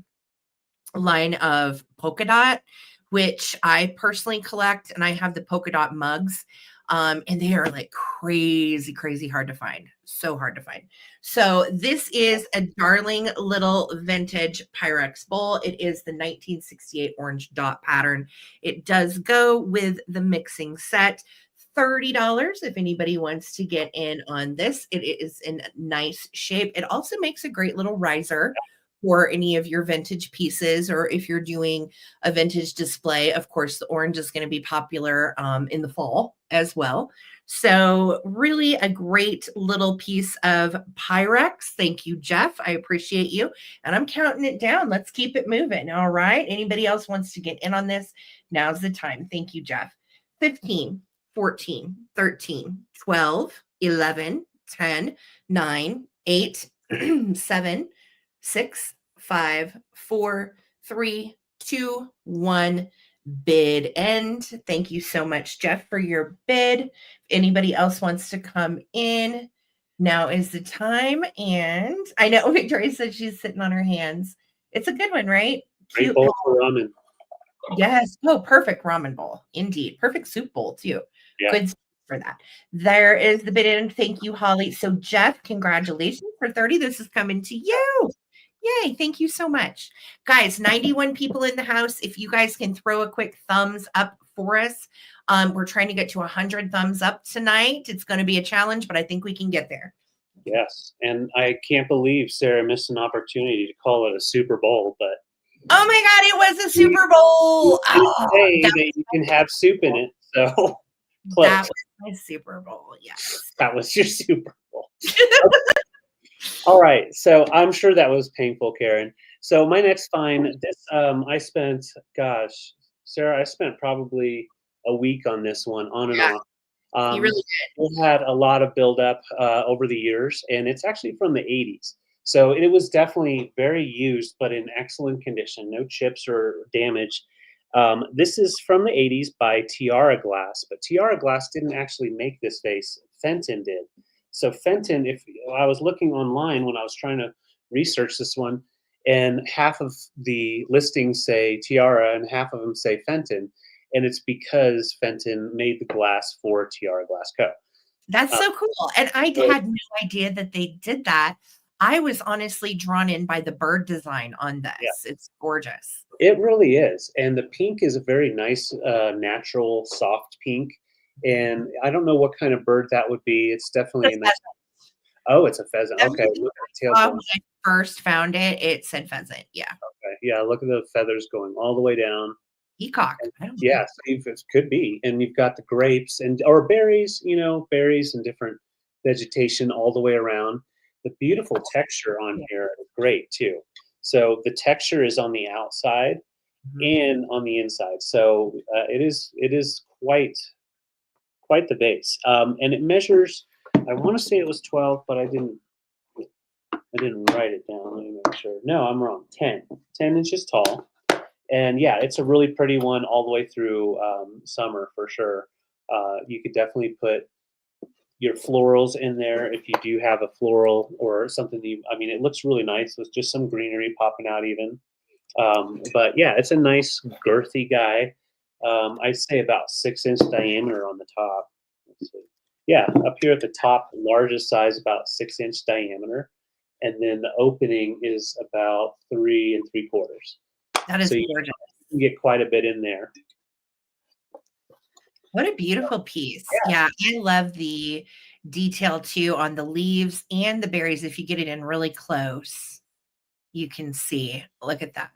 [SPEAKER 1] line of polka dot, which I personally collect, and I have the polka dot mugs. And they are like crazy, crazy hard to find. So hard to find. So this is a darling little vintage Pyrex bowl. It is the 1968 orange dot pattern. It does go with the mixing set. $30 if anybody wants to get in on this. It is in nice shape. It also makes a great little riser for any of your vintage pieces, or if you're doing a vintage display. Of course, the orange is going to be popular in the fall as well. So really a great little piece of Pyrex. Thank you, Jeff. I appreciate you. And I'm counting it down. Let's keep it moving. All right. Anybody else wants to get in on this? Now's the time. Thank you, Jeff. 15, 14, 13, 12, 11, 10, 9, 8, 7, 6, 5, 4, 3, 2, 1. Bid end. Thank you so much, Jeff, for your bid. If anybody else wants to come in, now is the time. And I know Victoria said she's sitting on her hands. It's a good one, right?
[SPEAKER 2] Great bowl for ramen.
[SPEAKER 1] Yes. Oh, perfect ramen bowl. Indeed. Perfect soup bowl, too.
[SPEAKER 2] Yeah.
[SPEAKER 1] Good for that. There is the bid end. Thank you, Holly. So, Jeff, congratulations for 30. This is coming to you. Yay, thank you so much. Guys, 91 people in the house. If you guys can throw a quick thumbs up for us. We're trying to get to 100 thumbs up tonight. It's going to be a challenge, but I think we can get there.
[SPEAKER 2] Yes, and I can't believe Sarah missed an opportunity to call it a Super Bowl, but
[SPEAKER 1] oh my God, it was a Super Bowl.
[SPEAKER 2] Say that you can have soup in it, so close.
[SPEAKER 1] That was my Super Bowl, yes.
[SPEAKER 2] That was your Super Bowl. All right, so I'm sure that was painful, Karen. So my next find, this I spent, gosh, Sarah, I spent probably a week on this one, on and off.
[SPEAKER 1] You really did.
[SPEAKER 2] We had a lot of buildup over the years, and it's actually from the 80s. So it was definitely very used, but in excellent condition, no chips or damage. This is from the 80s by Tiara Glass, but Tiara Glass didn't actually make this vase. Fenton did. So Fenton, if I was looking online when I was trying to research this one, and half of the listings say Tiara and half of them say Fenton, and it's because Fenton made the glass for Tiara Glass Co.
[SPEAKER 1] That's so cool. And I had no idea that they did that. I was honestly drawn in by the bird design on this. Yeah. It's gorgeous.
[SPEAKER 2] It really is. And the pink is a very nice, natural, soft pink. And I don't know what kind of bird that would be. It's definitely a nice. Oh, it's a pheasant. Okay. Look at the tail.
[SPEAKER 1] When I first found it, it said pheasant. Yeah.
[SPEAKER 2] Okay. Yeah. Look at the feathers going all the way down.
[SPEAKER 1] Peacock.
[SPEAKER 2] Yeah. So it could be. And you've got the grapes or berries, berries and different vegetation all the way around. The beautiful texture on here is great too. So the texture is on the outside and on the inside. So it is quite the vase. And it measures, I want to say it was 12, but I didn't write it down. Let me make sure. No, I'm wrong. 10 inches tall. And yeah, it's a really pretty one all the way through summer for sure. You could definitely put your florals in there if you do have a floral or something. It looks really nice with just some greenery popping out even. But yeah, it's a nice girthy guy. I'd say about 6-inch diameter on the top. Let's see. Yeah, up here at the top, largest size, about 6-inch diameter. And then the opening is about 3 3/4.
[SPEAKER 1] That is gorgeous.
[SPEAKER 2] You can get quite a bit in there.
[SPEAKER 1] What a beautiful piece. Yeah, I love the detail too on the leaves and the berries. If you get it in really close, you can see. Look at that.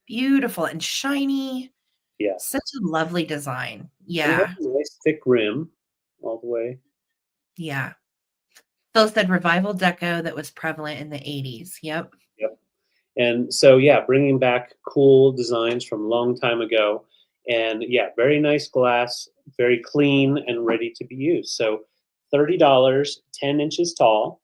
[SPEAKER 1] Beautiful and shiny.
[SPEAKER 2] Yeah.
[SPEAKER 1] Such a lovely design. Yeah.
[SPEAKER 2] And it has a nice thick rim all the way.
[SPEAKER 1] Yeah. Phil said revival deco that was prevalent in the 80s. Yep.
[SPEAKER 2] And so, yeah, bringing back cool designs from a long time ago. And yeah, very nice glass, very clean and ready to be used. So $30, 10 inches tall.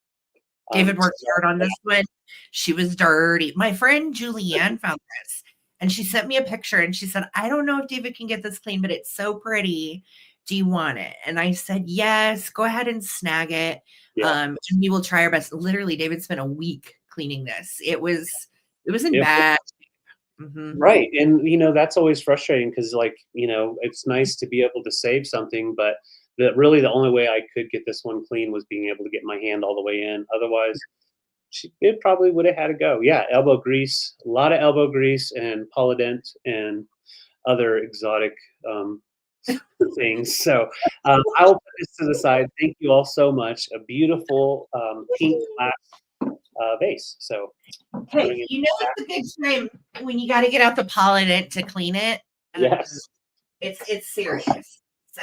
[SPEAKER 1] David worked
[SPEAKER 2] So,
[SPEAKER 1] hard on this one. She was dirty. My friend Julianne found this and she sent me a picture and she said, I don't know if David can get this clean, but it's so pretty. Do you want it? And I said, yes, go ahead and snag it.
[SPEAKER 2] yeah.
[SPEAKER 1] And we will try our best. Literally, David spent a week cleaning this. It was in bad.
[SPEAKER 2] Right. And, that's always frustrating because, like, it's nice to be able to save something, but really the only way I could get this one clean was being able to get my hand all the way in. Otherwise, it probably would have had to go. Yeah, elbow grease, a lot of elbow grease and polydent and other exotic things. So I'll put this to the side. Thank you all so much. A beautiful pink glass vase. So
[SPEAKER 1] hey, it's a good time when you got to get out the polydent to clean it.
[SPEAKER 2] Yes,
[SPEAKER 1] it's serious. So,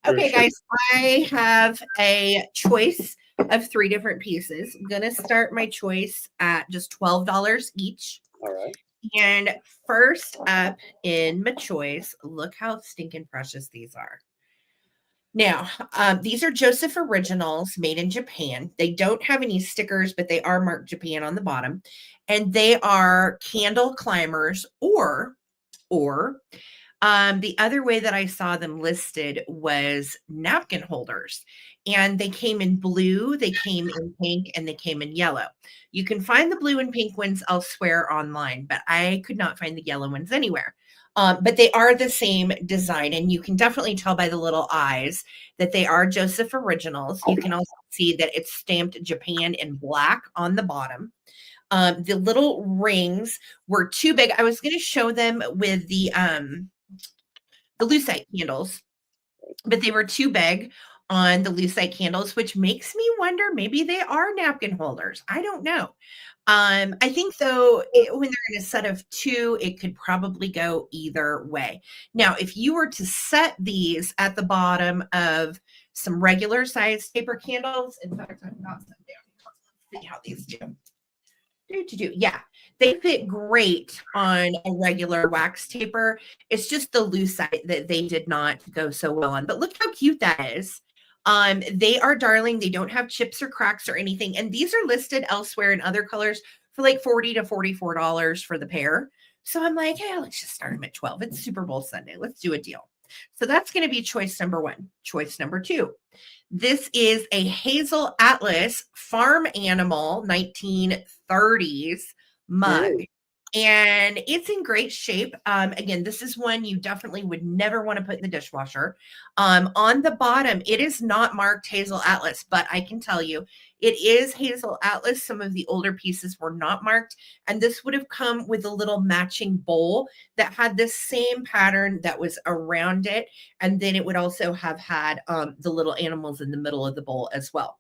[SPEAKER 1] okay, guys, I have a choice of 3 different pieces. I'm gonna start my choice at just $12 each.
[SPEAKER 2] All right.
[SPEAKER 1] And first up in my choice, look how stinking precious these are. Now, these are Joseph Originals made in Japan. They don't have any stickers, but they are marked Japan on the bottom. And they are candle climbers or the other way that I saw them listed was napkin holders. And they came in blue, they came in pink, and they came in yellow. You can find the blue and pink ones elsewhere online, but I could not find the yellow ones anywhere. But they are the same design, and you can definitely tell by the little eyes that they are Joseph Originals. You can also see that it's stamped Japan in black on the bottom. The little rings were too big. I was going to show them with the Lucite candles, but they were too big on the Lucite candles, which makes me wonder, maybe they are napkin holders. I don't know. I think though, when they're in a set of 2, it could probably go either way. Now, if you were to set these at the bottom of some regular size paper candles, in fact, I've got some down here. Let's see how these do. Yeah, they fit great on a regular wax taper. It's just the Lucite that they did not go so well on. But look how cute that is. They are darling. They don't have chips or cracks or anything. And these are listed elsewhere in other colors for like $40 to $44 for the pair. So I'm like, hey, let's just start them at 12. It's Super Bowl Sunday. Let's do a deal. So that's going to be choice number 1. Choice number 2. This is a Hazel Atlas Farm Animal 1930s mug.
[SPEAKER 2] Ooh.
[SPEAKER 1] And it's in great shape. Again, this is one you definitely would never want to put in the dishwasher. On the bottom, it is not marked Hazel Atlas, but I can tell you it is Hazel Atlas. Some of the older pieces were not marked, and this would have come with a little matching bowl that had this same pattern that was around it. And then it would also have had the little animals in the middle of the bowl as well.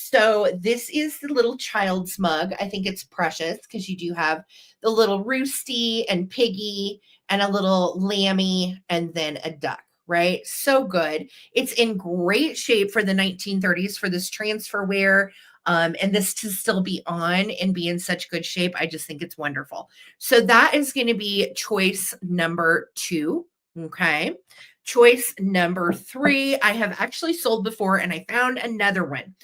[SPEAKER 1] So this is the little child's mug. I think it's precious because you do have the little roosty and piggy and a little lammy and then a duck, right? So good. It's in great shape for the 1930s for this transferware. And this to still be on and be in such good shape. I just think it's wonderful. So that is going to be choice number 2. Okay. Choice number 3, I have actually sold before and I found another one.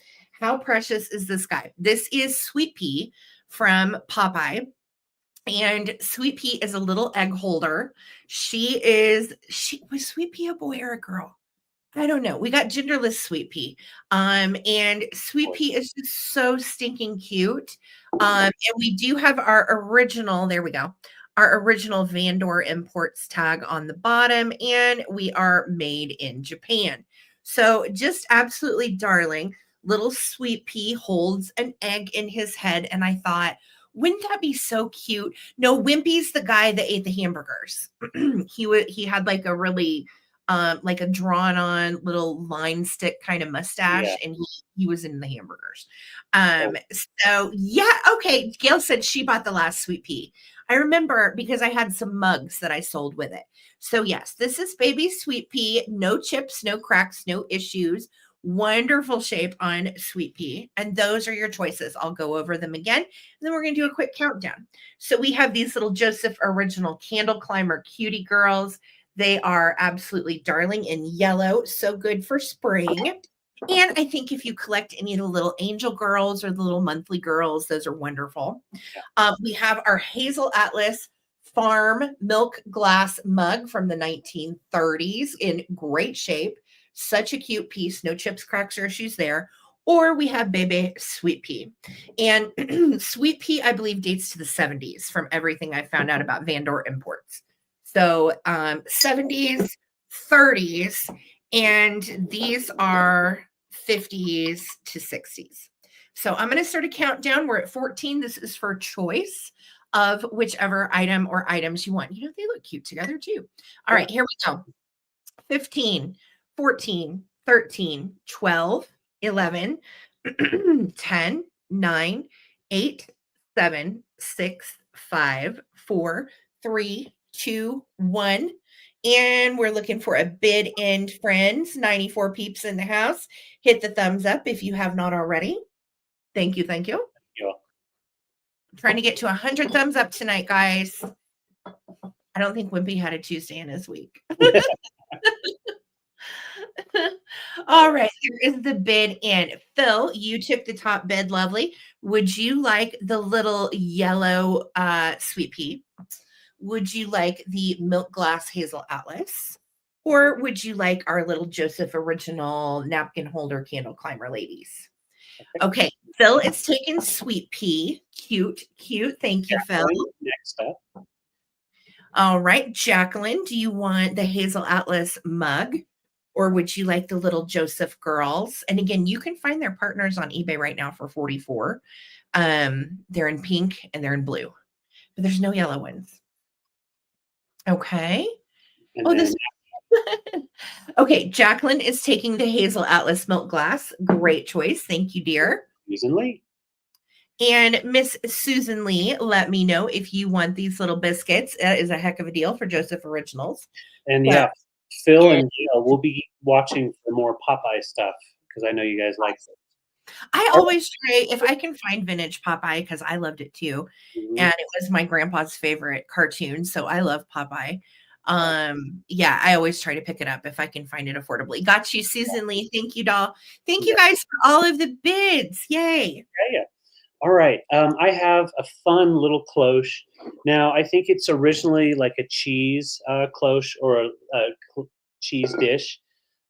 [SPEAKER 1] How precious is this guy? This is Sweet Pea from Popeye. And Sweet Pea is a little egg holder. Was Sweet Pea a boy or a girl? I don't know. We got genderless Sweet Pea. And Sweet Pea is just so stinking cute. And we do have our original, there we go, our original Vandor imports tag on the bottom, and we are made in Japan. So just absolutely darling. Little Sweet Pea holds an egg in his head, and I thought, wouldn't that be so cute? No, Wimpy's the guy that ate the hamburgers. He had like a really like a drawn on little line stick kind of mustache, and he was in the hamburgers. So yeah, okay. Gail said she bought the last Sweet Pea. I remember because I had some mugs that I sold with it. So yes, this is baby Sweet Pea. No chips, no cracks, no issues. Wonderful shape on Sweet Pea. And those are your choices. I'll go over them again. And then we're going to do a quick countdown. So we have these little Joseph Original Candle Climber Cutie Girls. They are absolutely darling in yellow, so good for spring. And I think if you collect any of the little angel girls or the little monthly girls, those are wonderful. We have our Hazel Atlas Farm Milk Glass mug from the 1930s in great shape. Such a cute piece. No chips, cracks, or issues there. Or we have Bebe Sweet Pea. And Sweet Pea, I believe, dates to the 70s from everything I found out about Vandor imports. So 70s, 30s, and these are 50s to 60s. So I'm going to start a countdown. We're at 14. This is for choice of whichever item or items you want. You know, they look cute together too. All right, here we go. 15, 14, 13, 12, 11, 10, 9, 8, 7, 6, 5, 4, 3, 2, 1. And we're looking for a bid end, friends. 94 peeps in the house. Hit the thumbs up if you have not already. Thank you. Thank you.
[SPEAKER 2] Yeah.
[SPEAKER 1] I'm trying to get to 100 thumbs up tonight, guys. I don't think Wimpy had a Tuesday in his week. All right, here is the bid in. Phil, you took the top bid, lovely. Would you like the little yellow Sweet Pea? Would you like the Milk Glass Hazel Atlas? Or would you like our little Joseph Original napkin holder candle climber ladies? Okay, Phil is taking Sweet Pea. Cute, cute. Thank you, Phil.
[SPEAKER 2] Next up.
[SPEAKER 1] All right, Jacqueline, do you want the Hazel Atlas mug? Or would you like the little Joseph girls? And again, you can find their partners on eBay right now for $44. They're in pink and they're in blue, but there's no yellow ones. Okay. Okay, Jacqueline is taking the Hazel Atlas Milk Glass. Great choice. Thank you, dear.
[SPEAKER 2] Susan Lee.
[SPEAKER 1] And Miss Susan Lee, let me know if you want these little biscuits. That is a heck of a deal for Joseph Originals.
[SPEAKER 2] And yeah, Phil and Gail will be watching for more Popeye stuff because I know you guys like it.
[SPEAKER 1] I always try, if I can find vintage Popeye, because I loved it too. And it was my grandpa's favorite cartoon. So I love Popeye. Yeah, I always try to pick it up if I can find it affordably. Got you, Susan Lee. Thank you, doll. Thank you guys for all of the bids. Yay.
[SPEAKER 2] Yeah. All right. I have a fun little cloche. Now, I think it's originally like a cheese cloche or a cheese dish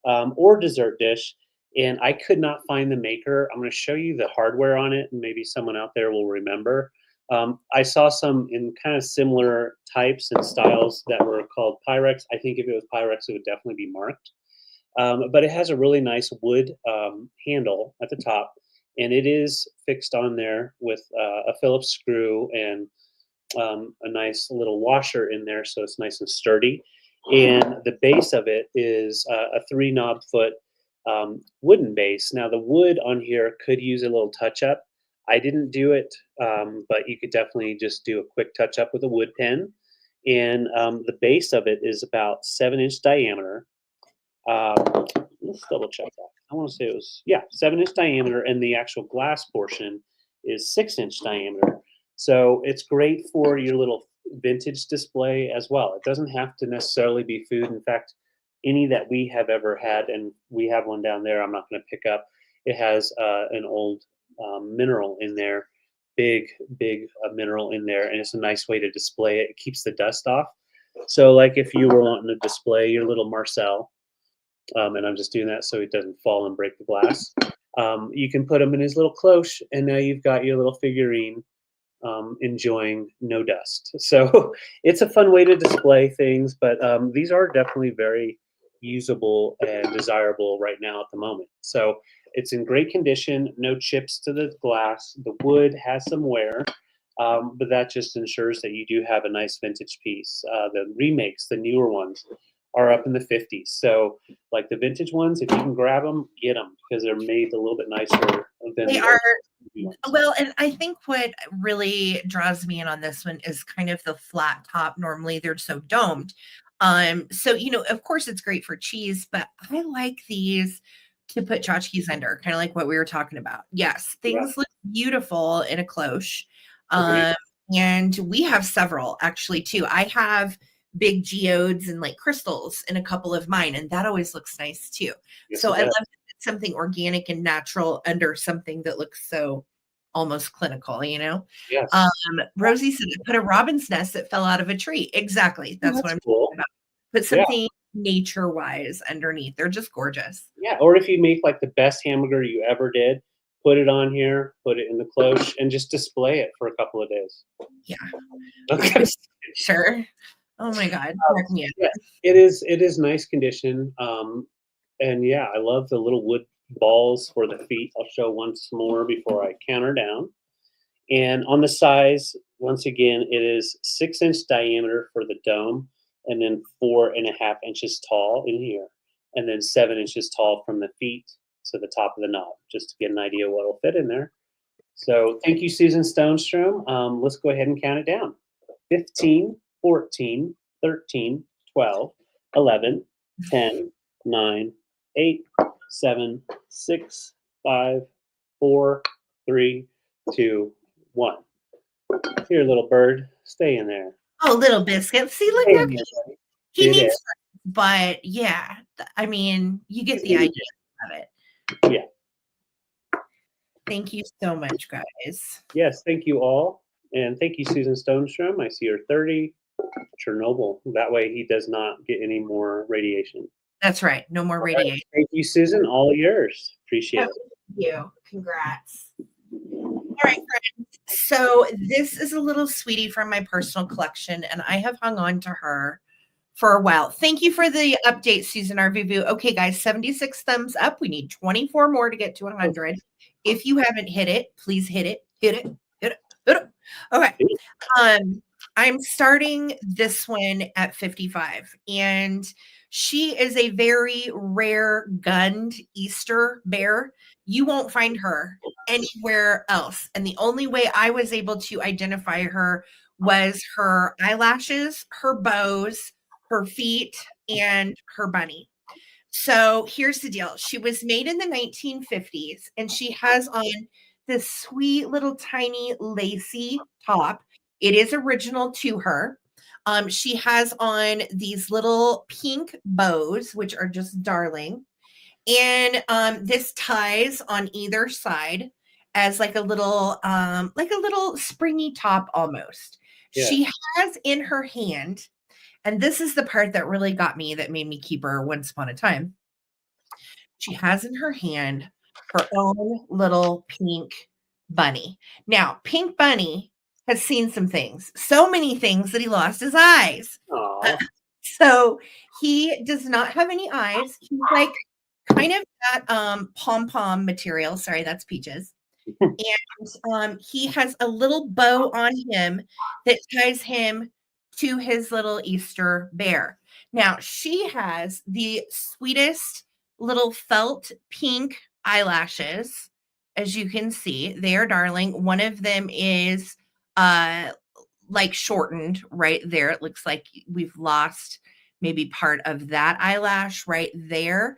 [SPEAKER 2] or dessert dish. And I could not find the maker. I'm going to show you the hardware on it, and maybe someone out there will remember. I saw some in kind of similar types and styles that were called Pyrex. I think if it was Pyrex, it would definitely be marked. But it has a really nice wood handle at the top, and it is fixed on there with a Phillips screw and a nice little washer in there, so it's nice and sturdy. And the base of it is a 3-knob foot wooden base. Now the wood on here could use a little touch up. I didn't do it, but you could definitely just do a quick touch up with a wood pen. And the base of it is about 7-inch diameter. Let's double check that. I want to say it was, 7-inch diameter, and the actual glass portion is 6-inch diameter. So it's great for your little vintage display as well. It doesn't have to necessarily be food. In fact, any that we have ever had, and we have one down there I'm not going to pick up, it has an old mineral in there, big mineral in there, and it's a nice way to display it. It keeps the dust off. So like if you were wanting to display your little Marcel, and I'm just doing that so it doesn't fall and break the glass, you can put him in his little cloche, and now you've got your little figurine enjoying no dust. So it's a fun way to display things, but these are definitely very usable and desirable right now at the moment. So it's in great condition, no chips to the glass. The wood has some wear, but that just ensures that you do have a nice vintage piece. The remakes, the newer ones, are up in the 50s. So like the vintage ones, if you can grab them, get them, because they're made a little bit nicer than
[SPEAKER 1] they are. Well, and I think what really draws me in on this one is kind of the flat top. Normally they're so domed. So, you know, of course it's great for cheese, but I like these to put tchotchkes under, kind of like what we were talking about. Yes, things look beautiful in a cloche. And we have several actually too. I have big geodes and like crystals in a couple of mine, and that always looks nice too.
[SPEAKER 2] Yes,
[SPEAKER 1] So
[SPEAKER 2] it
[SPEAKER 1] I love
[SPEAKER 2] does.
[SPEAKER 1] that it's something organic and natural under something that looks so almost clinical, you know?
[SPEAKER 2] Yes.
[SPEAKER 1] Rosie said, "I put a robin's nest that fell out of a tree." Exactly.
[SPEAKER 2] Oh,
[SPEAKER 1] That's what
[SPEAKER 2] that's
[SPEAKER 1] I'm
[SPEAKER 2] cool.
[SPEAKER 1] talking about. Put
[SPEAKER 2] Yeah.
[SPEAKER 1] something nature-wise underneath. They're just gorgeous.
[SPEAKER 2] Yeah. Or if you make like the best hamburger you ever did, put it on here, put it in the cloche, and just display it for a couple of days.
[SPEAKER 1] Yeah.
[SPEAKER 2] Okay.
[SPEAKER 1] Sure. Oh my God. Crack me up.
[SPEAKER 2] Yeah, it is nice condition. And yeah, I love the little wood balls for the feet. I'll show once more before I count her down. And on the size, once again, it is 6-inch diameter for the dome, and then 4.5 inches tall in here, and then 7 inches tall from the feet to the top of the knob, just to get an idea what will fit in there. So thank you, Susan Stonestrom. Let's go ahead and count it down. 15, 14, 13, 12, 11, 10, 9, 8, 7, 6, 5, 4, 3, 2, 1. Here, little bird, stay in there.
[SPEAKER 1] Oh, little biscuit. See, look
[SPEAKER 2] Stay
[SPEAKER 1] at
[SPEAKER 2] in
[SPEAKER 1] him.
[SPEAKER 2] there,
[SPEAKER 1] He
[SPEAKER 2] Did
[SPEAKER 1] needs,
[SPEAKER 2] it.
[SPEAKER 1] but yeah, I mean, you get the idea of it.
[SPEAKER 2] Yeah.
[SPEAKER 1] Thank you so much, guys.
[SPEAKER 2] Yes, thank you all. And thank you, Susan Stonestrom. I see her 30. Chernobyl. That way he does not get any more radiation.
[SPEAKER 1] That's right. No more
[SPEAKER 2] All right.
[SPEAKER 1] radiation.
[SPEAKER 2] Thank you, Susan. All yours. Appreciate it.
[SPEAKER 1] Thank you. Congrats. All right, friends. So this is a little sweetie from my personal collection, and I have hung on to her for a while. Thank you for the update, Susan Arvivu. Okay, guys, 76 thumbs up. We need 24 more to get to 100. If you haven't hit it, please hit it. Hit it. Hit it. Hit it. Okay. I'm starting this one at 55, and she is a very rare gunned Easter bear. You won't find her anywhere else. And the only way I was able to identify her was her eyelashes, her bows, her feet, and her bunny. So here's the deal. She was made in the 1950s, and she has on this sweet little tiny lacy top. It is original to her. She has on these little pink bows, which are just darling. And this ties on either side as like a little springy top almost.
[SPEAKER 2] Yeah.
[SPEAKER 1] She has in her hand, and this is the part that really got me, that made me keep her once upon a time. She has in her hand her own little pink bunny. Now, Pink Bunny has seen some things, so many things that he lost his eyes. So he does not have any eyes. He's like kind of that pom-pom material. Sorry, that's Peaches. And he has a little bow on him that ties him to his little Easter bear. Now, she has the sweetest little felt pink eyelashes. As you can see, they are darling. One of them is like shortened right there. It looks like we've lost maybe part of that eyelash right there.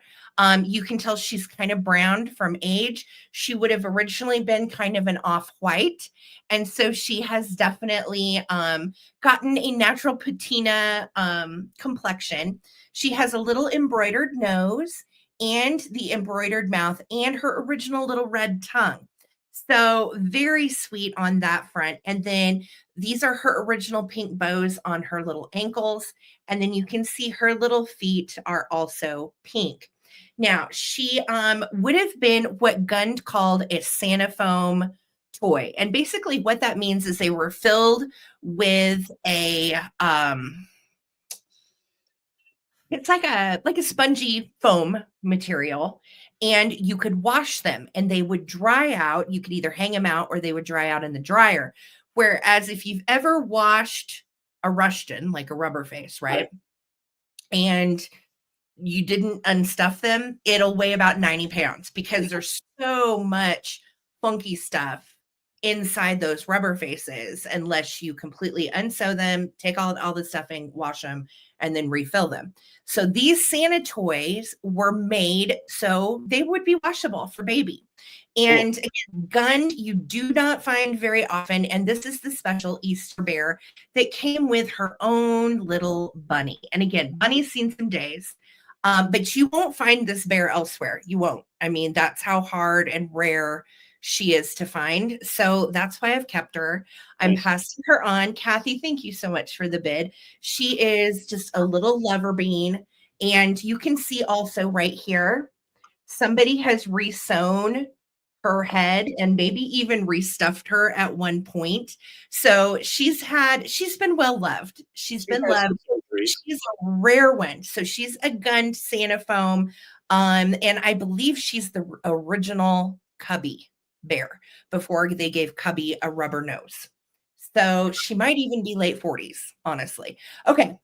[SPEAKER 1] You can tell she's kind of browned from age. She would have originally been kind of an off-white. And so she has definitely gotten a natural patina complexion. She has a little embroidered nose and the embroidered mouth and her original little red tongue. So very sweet on that front. And then these are her original pink bows on her little ankles. And then you can see her little feet are also pink. Now, she would have been what Gund called a Santa foam toy. And basically what that means is they were filled with a it's like a spongy foam material, and you could wash them and they would dry out. You could either hang them out or they would dry out in the dryer. Whereas if you've ever washed a Rushton, like a rubber face, right? And you didn't unstuff them, it'll weigh about 90 pounds because there's so much funky stuff inside those rubber faces unless you completely unsew them, take all the stuffing, wash them, and then refill them. So these Santa toys were made so they would be washable for baby. And again, gun you do not find very often. And this is the special Easter bear that came with her own little bunny. And again, Bunny's seen some days, but you won't find this bear elsewhere. You won't. I mean, that's how hard and rare she is to find. So that's why I've kept her. I'm passing her on. Kathy, thank you so much for the bid. She is just a little lover bean. And you can see also right here, somebody has resewn her head and maybe even restuffed her at one point. So she's been well loved. She's been loved. She's a rare one. So she's a gunned Santa foam. And I believe she's the original Cubby bear before they gave Cubby a rubber nose. So she might even be late 40s, honestly. Okay,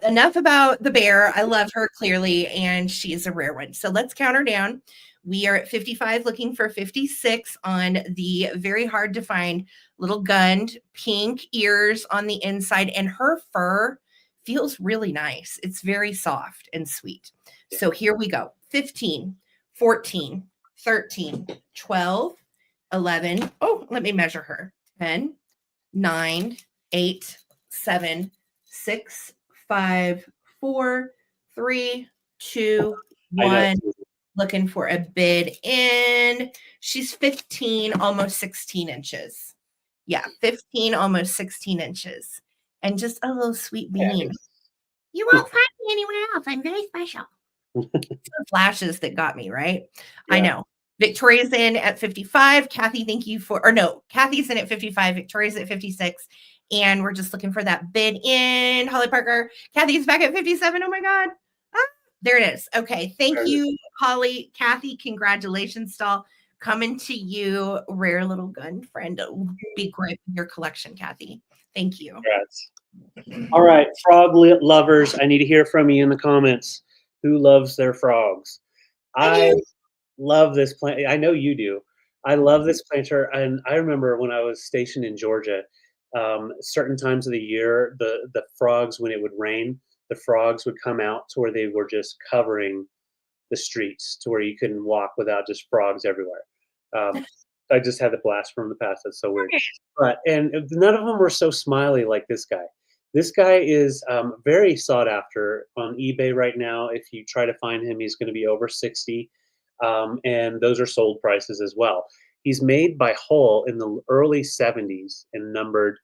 [SPEAKER 1] enough about the bear. I love her clearly, and she's a rare one. So let's count her down. We are at 55, looking for 56 on the very hard to find little gunned pink ears on the inside, and her fur feels really nice. It's very soft and sweet. So here we go. 15, 14, 13, 12, 11. Oh, let me measure her. 10, 9, 8, 7, 6, 5, 4, 3, 2, 1. Looking for a bid in. She's 15, almost 16 inches. Yeah, 15, almost 16 inches. And just a little sweet bean. You won't find me anywhere else. I'm very special. The flashes that got me, right? Yeah. I know. Victoria's in at 55. Kathy, thank you for, or no, Kathy's in at 55. Victoria's at 56. And we're just looking for that bid in. Holly Parker. Kathy's back at 57. Oh my God. There it is. Okay. Thank you, Holly. Kathy, congratulations, Stahl. Coming to you, rare little gun friend. Be great in your collection, Kathy. Thank you.
[SPEAKER 2] Congrats. All right, frog lovers, I need to hear from you in the comments. Who loves their frogs? I love this plant. I know you do. I love this planter. And I remember when I was stationed in Georgia, certain times of the year, the frogs, when it would rain, the frogs would come out to where they were just covering the streets to where you couldn't walk without just frogs everywhere. I just had the blast from the past. That's so weird. But and none of them were so smiley like this guy. This guy is very sought after on eBay right now. If you try to find him, he's going to be over 60, and those are sold prices as well. He's made by Hull in the early 70s and numbered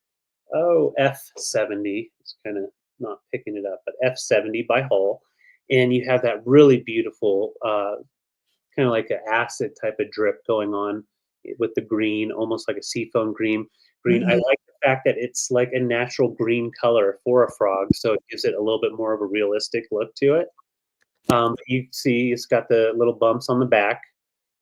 [SPEAKER 2] F70. It's kind of not picking it up, but F70 by Hull. And you have that really beautiful, kind of like an acid type of drip going on with the green, almost like a seafoam green. Mm-hmm. I like the fact that it's like a natural green color for a frog, so it gives it a little bit more of a realistic look to it. You see it's got the little bumps on the back.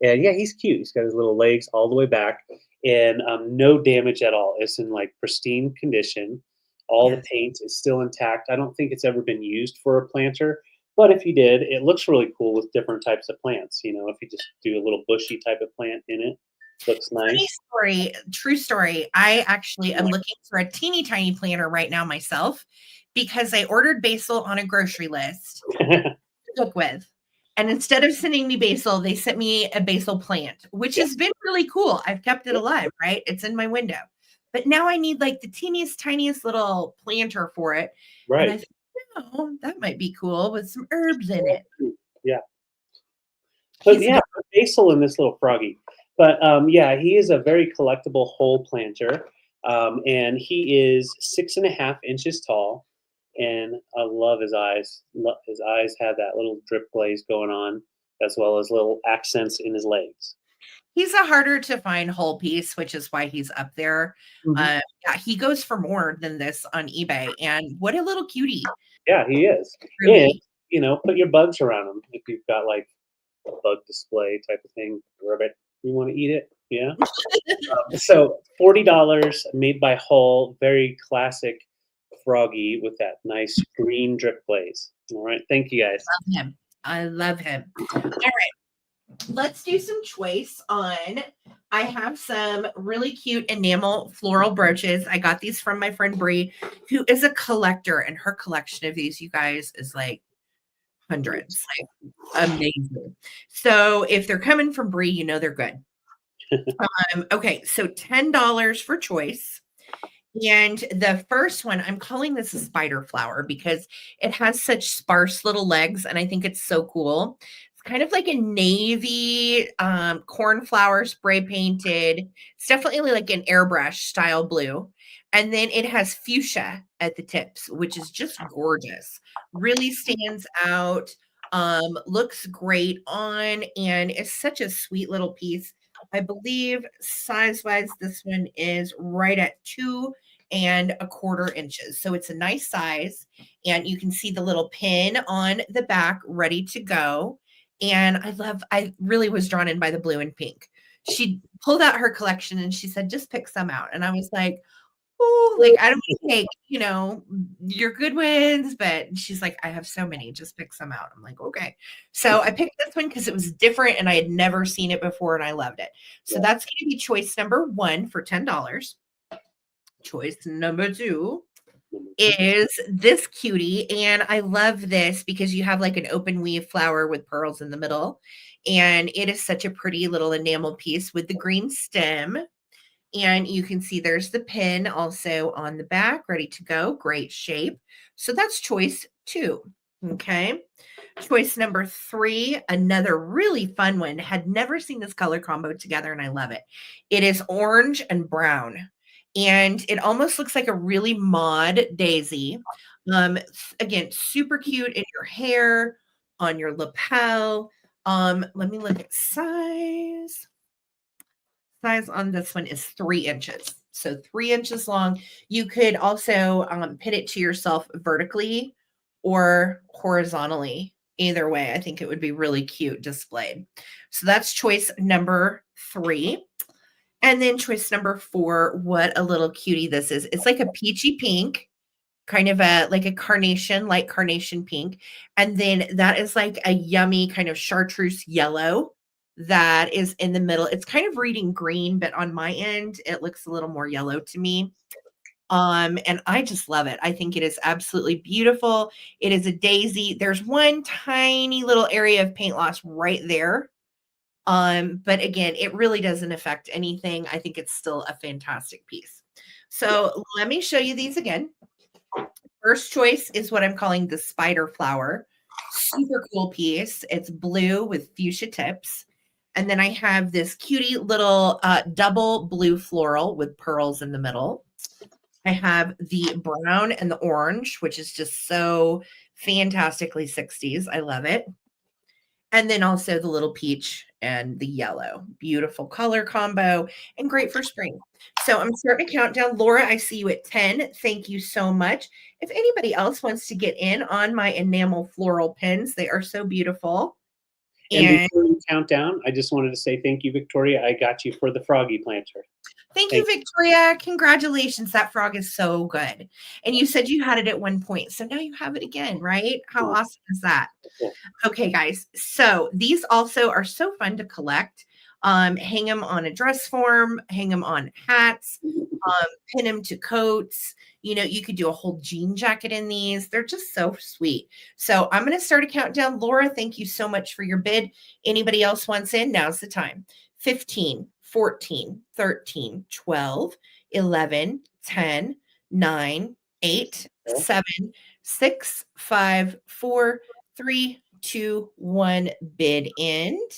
[SPEAKER 2] And yeah, he's cute. He's got his little legs all the way back, and no damage at all. It's in like pristine condition. All the paint is still intact. I don't think it's ever been used for a planter, but if you did, it looks really cool with different types of plants. You know, if you just do a little bushy type of plant in it, looks nice.
[SPEAKER 1] True story. I actually am looking for a teeny tiny planter right now myself because I ordered basil on a grocery list to cook with. And instead of sending me basil, they sent me a basil plant, which has been really cool. I've kept it alive, right? It's in my window. But now I need like the teeniest, tiniest little planter for it.
[SPEAKER 2] Right.
[SPEAKER 1] And I thought, oh, that might be cool with some herbs in it.
[SPEAKER 2] Yeah. But yeah, basil in this little froggy. But yeah, he is a very collectible whole planter. And he is 6.5 inches tall. And I love his eyes. His eyes have that little drip glaze going on, as well as little accents in his legs.
[SPEAKER 1] He's a harder to find whole piece, which is why he's up there. Mm-hmm. Yeah, he goes for more than this on eBay. And what a little cutie.
[SPEAKER 2] Yeah, he is. Really. And, you know, put your bugs around him. If you've got like a bug display type of thing, rabbit, you want to eat it? Yeah. So $40, made by Hull, very classic froggy with that nice green drip glaze. All right. Thank you guys.
[SPEAKER 1] I love him. All right. Let's do some choice on I have some really cute enamel floral brooches. I got these from my friend Bree, who is a collector, and her collection of these, you guys, is like hundreds. Like amazing. So if they're coming from Bree, you know they're good. Okay, so $10 for choice. And the first one, I'm calling this a spider flower because it has such sparse little legs, and I think it's so cool. It's kind of like a navy cornflower spray painted. It's definitely like an airbrush style blue. And then it has fuchsia at the tips, which is just gorgeous. Really stands out. Looks great on, and it's such a sweet little piece. I believe size-wise, this one is right at 2¼ inches. So it's a nice size, and you can see the little pin on the back ready to go. And I really was drawn in by the blue and pink. She pulled out her collection and she said, just pick some out. And I was like, oh, like, I don't want to take, your good ones, but she's like, I have so many, just pick some out. I'm like, okay. So I picked this one because it was different and I had never seen it before and I loved it. So that's going to be choice number 1 for $10. Choice number 2 is this cutie. And I love this because you have like an open weave flower with pearls in the middle. And it is such a pretty little enamel piece with the green stem. And you can see there's the pin also on the back, ready to go. Great shape. So that's choice 2. Okay. Choice number 3, another really fun one. Had never seen this color combo together, and I love it. It is orange and brown. And it almost looks like a really mod daisy. Again, super cute in your hair, on your lapel. Let me look at size. Size on this one is 3 inches. So 3 inches long. You could also pin it to yourself vertically or horizontally. Either way, I think it would be really cute displayed. So that's choice number 3. And then choice number 4, what a little cutie this is. It's like a peachy pink, kind of like a carnation, light carnation pink. And then that is like a yummy kind of chartreuse yellow that is in the middle. It's kind of reading green, but on my end, it looks a little more yellow to me. And I just love it. I think it is absolutely beautiful. It is a daisy. There's one tiny little area of paint loss right there. But again, it really doesn't affect anything. I think it's still a fantastic piece. So let me show you these again. First choice is what I'm calling the spider flower. Super cool piece. It's blue with fuchsia tips. And then I have this cutie little double blue floral with pearls in the middle. I have the brown and the orange, which is just so fantastically 60s. I love it. And then also the little peach and the yellow. Beautiful color combo and great for spring. So I'm starting to count down. Laura, I see you at 10. Thank you so much. If anybody else wants to get in on my enamel floral pins, they are so beautiful.
[SPEAKER 2] And before you count down, I just wanted to say thank you, Victoria. I got you for the froggy planter.
[SPEAKER 1] Thank you, Victoria. Congratulations. That frog is so good. And you said you had it at one point. So now you have it again, right? How awesome is that? Okay, guys. So these also are so fun to collect. Hang them on a dress form, hang them on hats, pin them to coats. You could do a whole jean jacket in these. They're just so sweet. So I'm going to start a countdown. Laura, thank you so much for your bid. Anybody else wants in? Now's the time. 15, 14, 13, 12, 11, 10, 9, 8, 7, 6, 5, 4, 3, 2, 1. Bid end.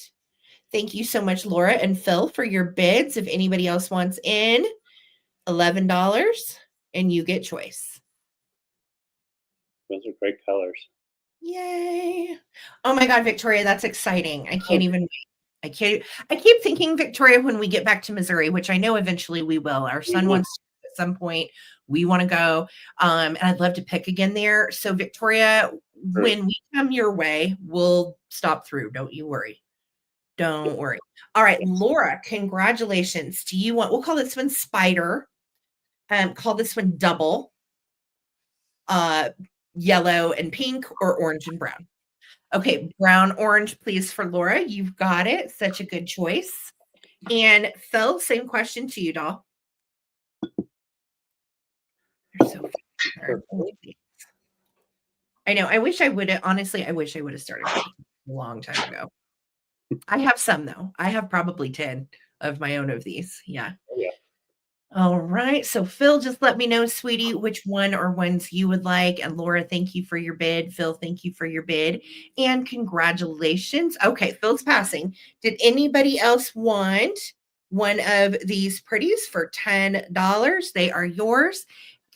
[SPEAKER 1] Thank you so much, Laura and Phil, for your bids. If anybody else wants in, $11, and you get choice.
[SPEAKER 2] Those are great colors.
[SPEAKER 1] Yay. Oh my God, Victoria, that's exciting. I can't even wait. I keep thinking, Victoria, when we get back to Missouri, which I know eventually we will. Our son wants to at some point. We want to go. And I'd love to pick again there. So, Victoria, when we come your way, we'll stop through. Don't you worry. Don't worry. All right, Laura, congratulations. Do you want, we'll call this one spider. Call this one double. Yellow and pink, or orange and brown. Okay, brown, orange, please, for Laura. You've got it. Such a good choice. And Phil, same question to you, doll. They're so fair. I know. I wish I would have, honestly, I wish I would have started making a long time ago. I have some though. I have probably 10 of my own of these. Yeah.
[SPEAKER 2] Oh, yeah.
[SPEAKER 1] All right. So Phil, just let me know, sweetie, which one or ones you would like. And Laura, thank you for your bid. Phil, thank you for your bid. And congratulations. Okay, Phil's passing. Did anybody else want one of these pretties for $10? They are yours.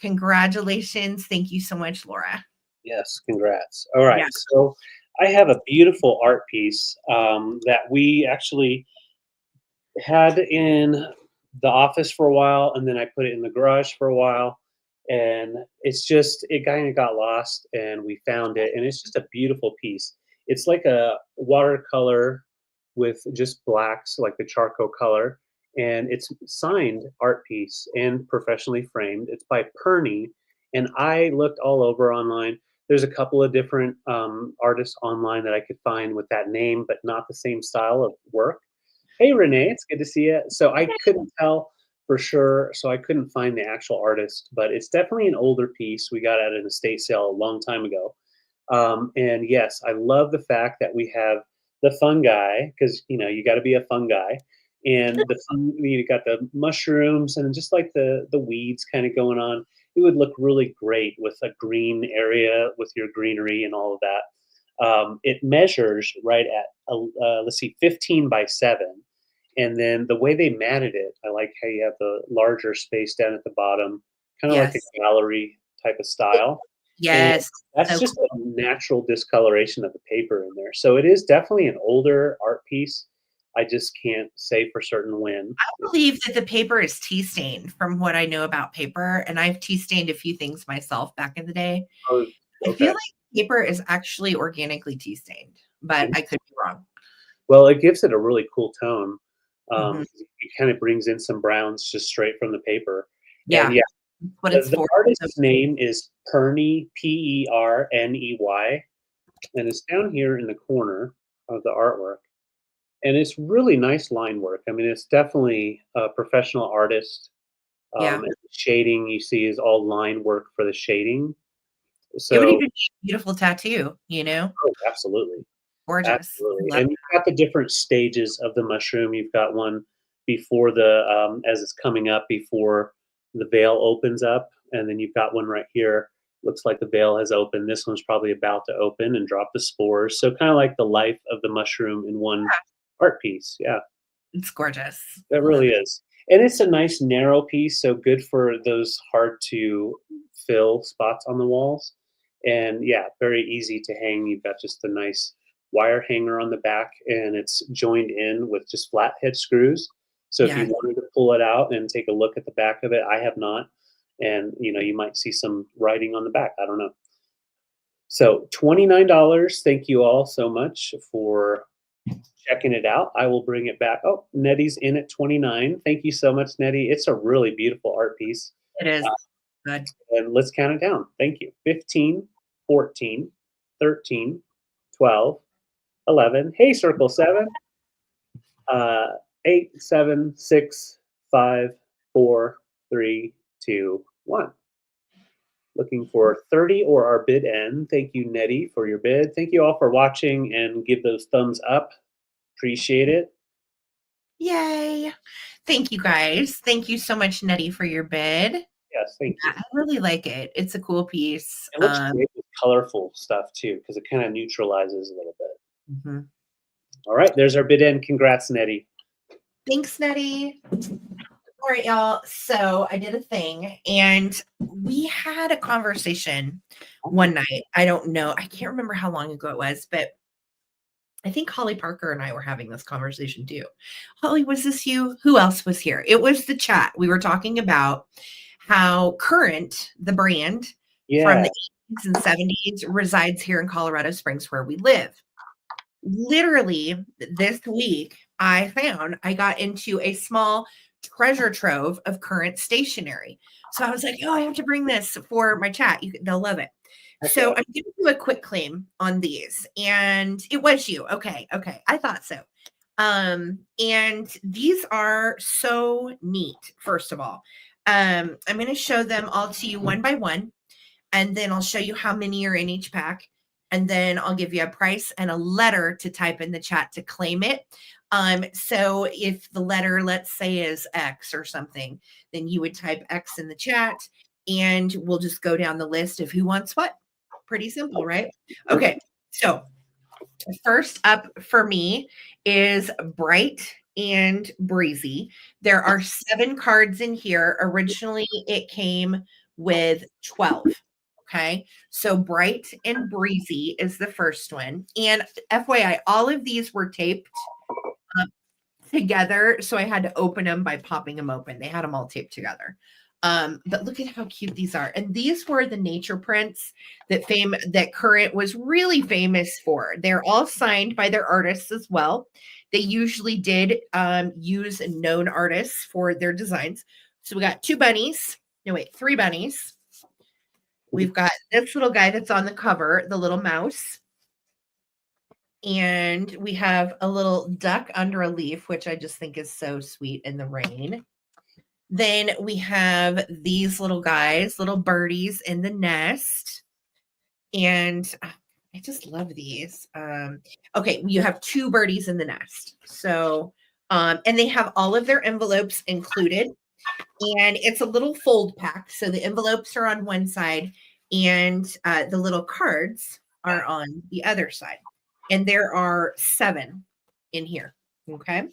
[SPEAKER 1] Congratulations. Thank you so much, Laura.
[SPEAKER 2] Yes, congrats. All right,
[SPEAKER 1] Yeah.
[SPEAKER 2] so I have a beautiful art piece that we actually had in the office for a while, and then I put it in the garage for a while, and it kind of got lost, and we found it, and it's just a beautiful piece. It's like a watercolor with just blacks, like the charcoal color, and it's signed art piece and professionally framed. It's by Perny, and I looked all over online. There's a couple of different artists online that I could find with that name, but not the same style of work. Hey, Renee, it's good to see you. So I couldn't tell for sure, so I couldn't find the actual artist, but it's definitely an older piece. We got at an estate sale a long time ago. And yes, I love the fact that we have the fungi because you got to be a fun guy, and you got the mushrooms and just like the weeds kind of going on. It would look really great with a green area with your greenery and all of that. It measures right at let's see, 15 by 7. And then the way they matted it, I like how you have the larger space down at the bottom, kind of like
[SPEAKER 1] Yes.
[SPEAKER 2] a gallery type of style.
[SPEAKER 1] Yes.
[SPEAKER 2] And that's
[SPEAKER 1] So
[SPEAKER 2] just a natural discoloration of the paper in there. So it is definitely an older art piece. I just can't say for certain when.
[SPEAKER 1] I believe that the paper is tea stained from what I know about paper. And I've tea stained a few things myself back in the day.
[SPEAKER 2] Oh,
[SPEAKER 1] I feel
[SPEAKER 2] okay.
[SPEAKER 1] like paper is actually organically tea stained, but I could be wrong.
[SPEAKER 2] Well, it gives it a really cool tone.
[SPEAKER 1] Mhm.
[SPEAKER 2] It kind of brings in some browns just straight from the paper. And
[SPEAKER 1] Yeah,
[SPEAKER 2] yeah,
[SPEAKER 1] that's what it's
[SPEAKER 2] the
[SPEAKER 1] for.
[SPEAKER 2] artist's name is Perney, Perney, and it's down here in the corner of the artwork. And it's really nice line work. I mean, it's definitely a professional artist.
[SPEAKER 1] Yeah.
[SPEAKER 2] And the shading you see is all line work for the shading.
[SPEAKER 1] It would
[SPEAKER 2] So,
[SPEAKER 1] even be a beautiful tattoo,
[SPEAKER 2] oh, absolutely.
[SPEAKER 1] Gorgeous.
[SPEAKER 2] Absolutely,
[SPEAKER 1] Love
[SPEAKER 2] and you've got the different stages of the mushroom. You've got one before as it's coming up before the veil opens up, and then you've got one right here. Looks like the veil has opened. This one's probably about to open and drop the spores. So kind of like the life of the mushroom in one art piece. Yeah,
[SPEAKER 1] it's gorgeous.
[SPEAKER 2] that
[SPEAKER 1] Love
[SPEAKER 2] really
[SPEAKER 1] it.
[SPEAKER 2] is. And it's a nice narrow piece, so good for those hard to fill spots on the walls. And yeah, very easy to hang. You've got just a nice wire hanger on the back, and it's joined in with just flathead screws. So if you
[SPEAKER 1] Yes.
[SPEAKER 2] wanted to pull it out and take a look at the back of it, I have not. And you might see some writing on the back. I don't know. So $29. Thank you all so much for checking it out. I will bring it back. Oh, Nettie's in at 29. Thank you so much, Nettie. It's a really beautiful art piece.
[SPEAKER 1] It is good.
[SPEAKER 2] And let's count it down. Thank you. 15, 14, 13, 12, 11. Hey, Circle 7. 8, 7, 6, 5, 4, 3, 2, 1. Looking for 30 or our bid end. Thank you, Nettie, for your bid. Thank you all for watching, and give those thumbs up. Appreciate it.
[SPEAKER 1] Yay. Thank you guys. Thank you so much, Nettie, for your bid.
[SPEAKER 2] Yes, thank you.
[SPEAKER 1] I really like it. It's a cool piece.
[SPEAKER 2] It looks great with colorful stuff too, because it kind of neutralizes a little bit.
[SPEAKER 1] Mhm.
[SPEAKER 2] All right, there's our bid end. Congrats, Nettie.
[SPEAKER 1] Thanks, Nettie. All right, y'all. So I did a thing, and we had a conversation one night. I don't know. I can't remember how long ago it was, but I think Holly Parker and I were having this conversation too. Holly, was this you? Who else was here? It was the chat. We were talking about how Current, the brand from the 80s and 70s, resides here in Colorado Springs where we live. Literally this week, I got into a small treasure trove of Current stationery. So I was like, oh, I have to bring this for my chat. They'll love it. So I'm going to do a quick claim on these. And it was you. Okay. I thought so. And these are so neat. First of all, I'm going to show them all to you one by one, and then I'll show you how many are in each pack. And then I'll give you a price and a letter to type in the chat to claim it. So if the letter, let's say, is X or something, then you would type X in the chat, and we'll just go down the list of who wants what. Pretty simple, right? Okay, so first up for me is Bright and Breezy. There are 7 cards in here. Originally, it came with 12. Okay, so Bright and Breezy is the first one. And FYI, all of these were taped together, so I had to open them by popping them open. They had them all taped together. But look at how cute these are. And these were the nature prints that Current was really famous for. They're all signed by their artists as well. They usually did use known artists for their designs. So we got 2 bunnies. No, wait, 3 bunnies. We've got this little guy that's on the cover, the little mouse. And we have a little duck under a leaf, which I just think is so sweet in the rain. Then we have these little guys, little birdies in the nest. And I just love these. Okay, you have 2 birdies in the nest. So, and they have all of their envelopes included. And it's a little fold pack. So the envelopes are on one side and the little cards are on the other side. And there are 7 in here. Okay.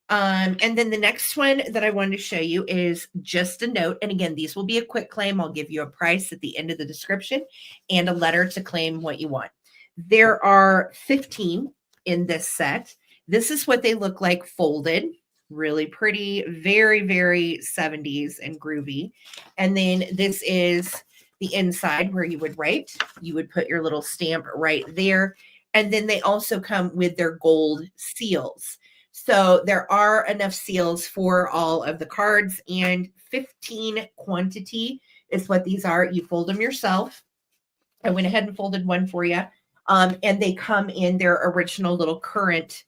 [SPEAKER 1] And then the next one that I wanted to show you is Just a Note. And again, these will be a quick claim. I'll give you a price at the end of the description and a letter to claim what you want. There are 15 in this set. This is what they look like folded. Really pretty, very, very 70s and groovy. And then this is the inside where you would write. You would put your little stamp right there. And then they also come with their gold seals. So there are enough seals for all of the cards, and 15 quantity is what these are. You fold them yourself. I went ahead and folded one for you. And they come in their original little Current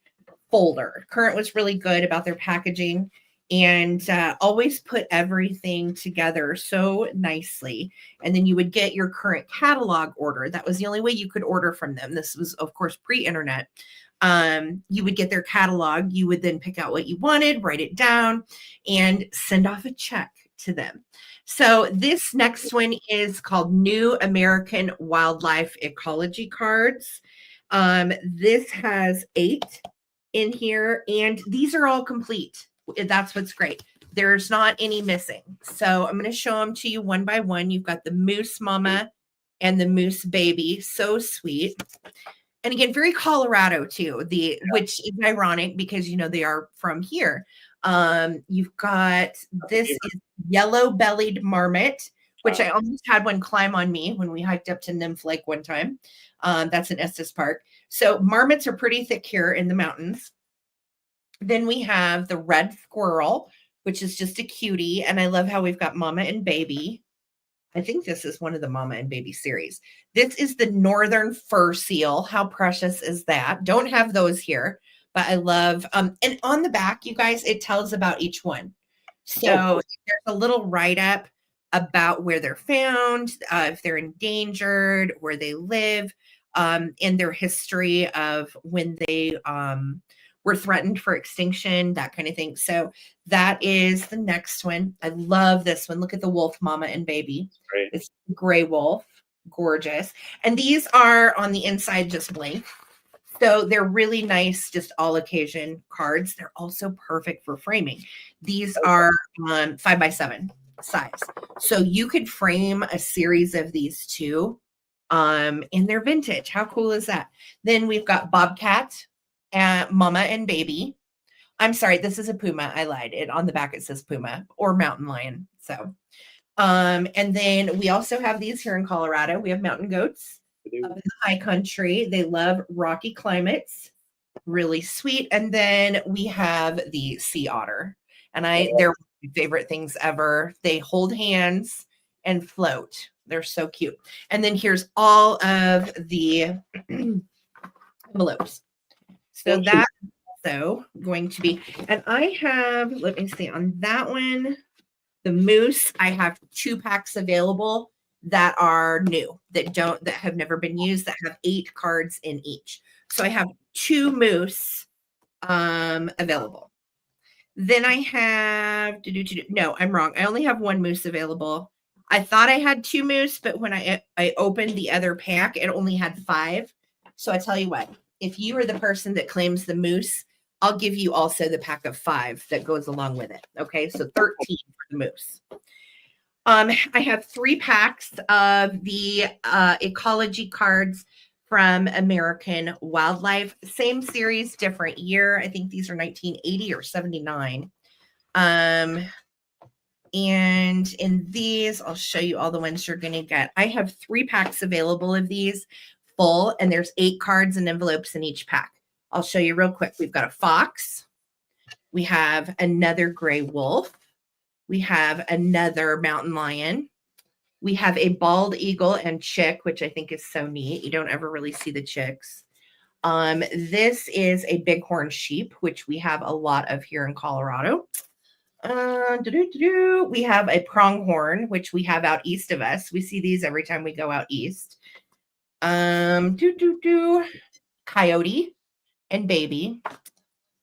[SPEAKER 1] folder. Current was really good about their packaging and always put everything together so nicely. And then you would get your Current catalog order. That was the only way you could order from them. This was, of course, pre-internet. You would get their catalog. You would then pick out what you wanted, write it down, and send off a check to them. So this next one is called New American Wildlife Ecology Cards. This has 8 in here, and these are all complete. That's what's great. There's not any missing. So I'm going to show them to you one by one. You've got the moose mama and the moose baby. So sweet. And again, very Colorado too, which is ironic because, you know, they are from here. You've got this is yellow-bellied marmot, which I almost had one climb on me when we hiked up to Nymph Lake one time. That's in Estes Park. So marmots are pretty thick here in the mountains. Then we have the red squirrel, which is just a cutie. And I love how we've got mama and baby. I think this is one of the mama and baby series. This is the northern fur seal. How precious is that? Don't have those here, but I love, and on the back, you guys, it tells about each one. So there's a little write-up about where they're found, if they're endangered, where they live, and their history of when they were threatened for extinction, that kind of thing. So that is the next one. I love this one. Look at the wolf mama and baby.
[SPEAKER 2] Great.
[SPEAKER 1] It's gray wolf. Gorgeous. And these are on the inside just blank. So they're really nice, just all occasion cards. They're also perfect for framing. These are 5x7 size. So you could frame a series of these too. And they're vintage. How cool is that? Then we've got Bobcat, mama and baby. I'm sorry, this is a puma. I lied. On the back it says puma or mountain lion. So, and then we also have these here in Colorado. We have mountain goats up in the high country. They love rocky climates. Really sweet. And then we have the sea otter, and they're my favorite things ever. They hold hands and float. They're so cute. And then here's all of the envelopes. So that also going to be, and I have, let me see on that one, the mousse, I have 2 packs available that are new, that have never been used, that have 8 cards in each. So I have 2 mousse available. Then I have, no, I'm wrong. I only have 1 mousse available. I thought I had 2 mousse, but when I opened the other pack, it only had 5. So I tell you what, if you are the person that claims the mousse, I'll give you also the pack of 5 that goes along with it. Okay, so 13 for the mousse. I have 3 packs of the ecology cards from American Wildlife. Same series, different year. I think these are 1980 or 79. And in these, I'll show you all the ones you're going to get. I have 3 packs available of these full, and there's 8 cards and envelopes in each pack. I'll show you real quick. We've got a fox. We have another gray wolf. We have another mountain lion. We have a bald eagle and chick, which I think is so neat. You don't ever really see the chicks. This is a bighorn sheep, which we have a lot of here in Colorado. We have a pronghorn, which we have out east of us. We see these every time we go out east. Coyote and baby.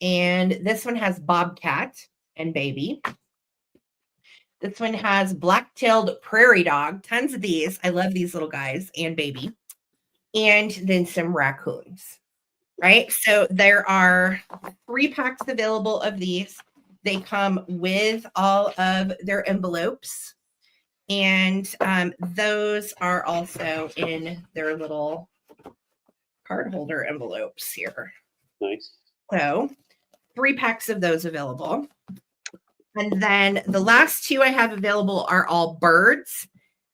[SPEAKER 1] And this one has bobcat and baby. This one has black-tailed prairie dog. Tons of these. I love these little guys and baby. And then some raccoons, right? So there are 3 packs available of these. They come with all of their envelopes. And those are also in their little card holder envelopes here.
[SPEAKER 2] Nice.
[SPEAKER 1] So 3 packs of those available. And then the last 2 I have available are all birds.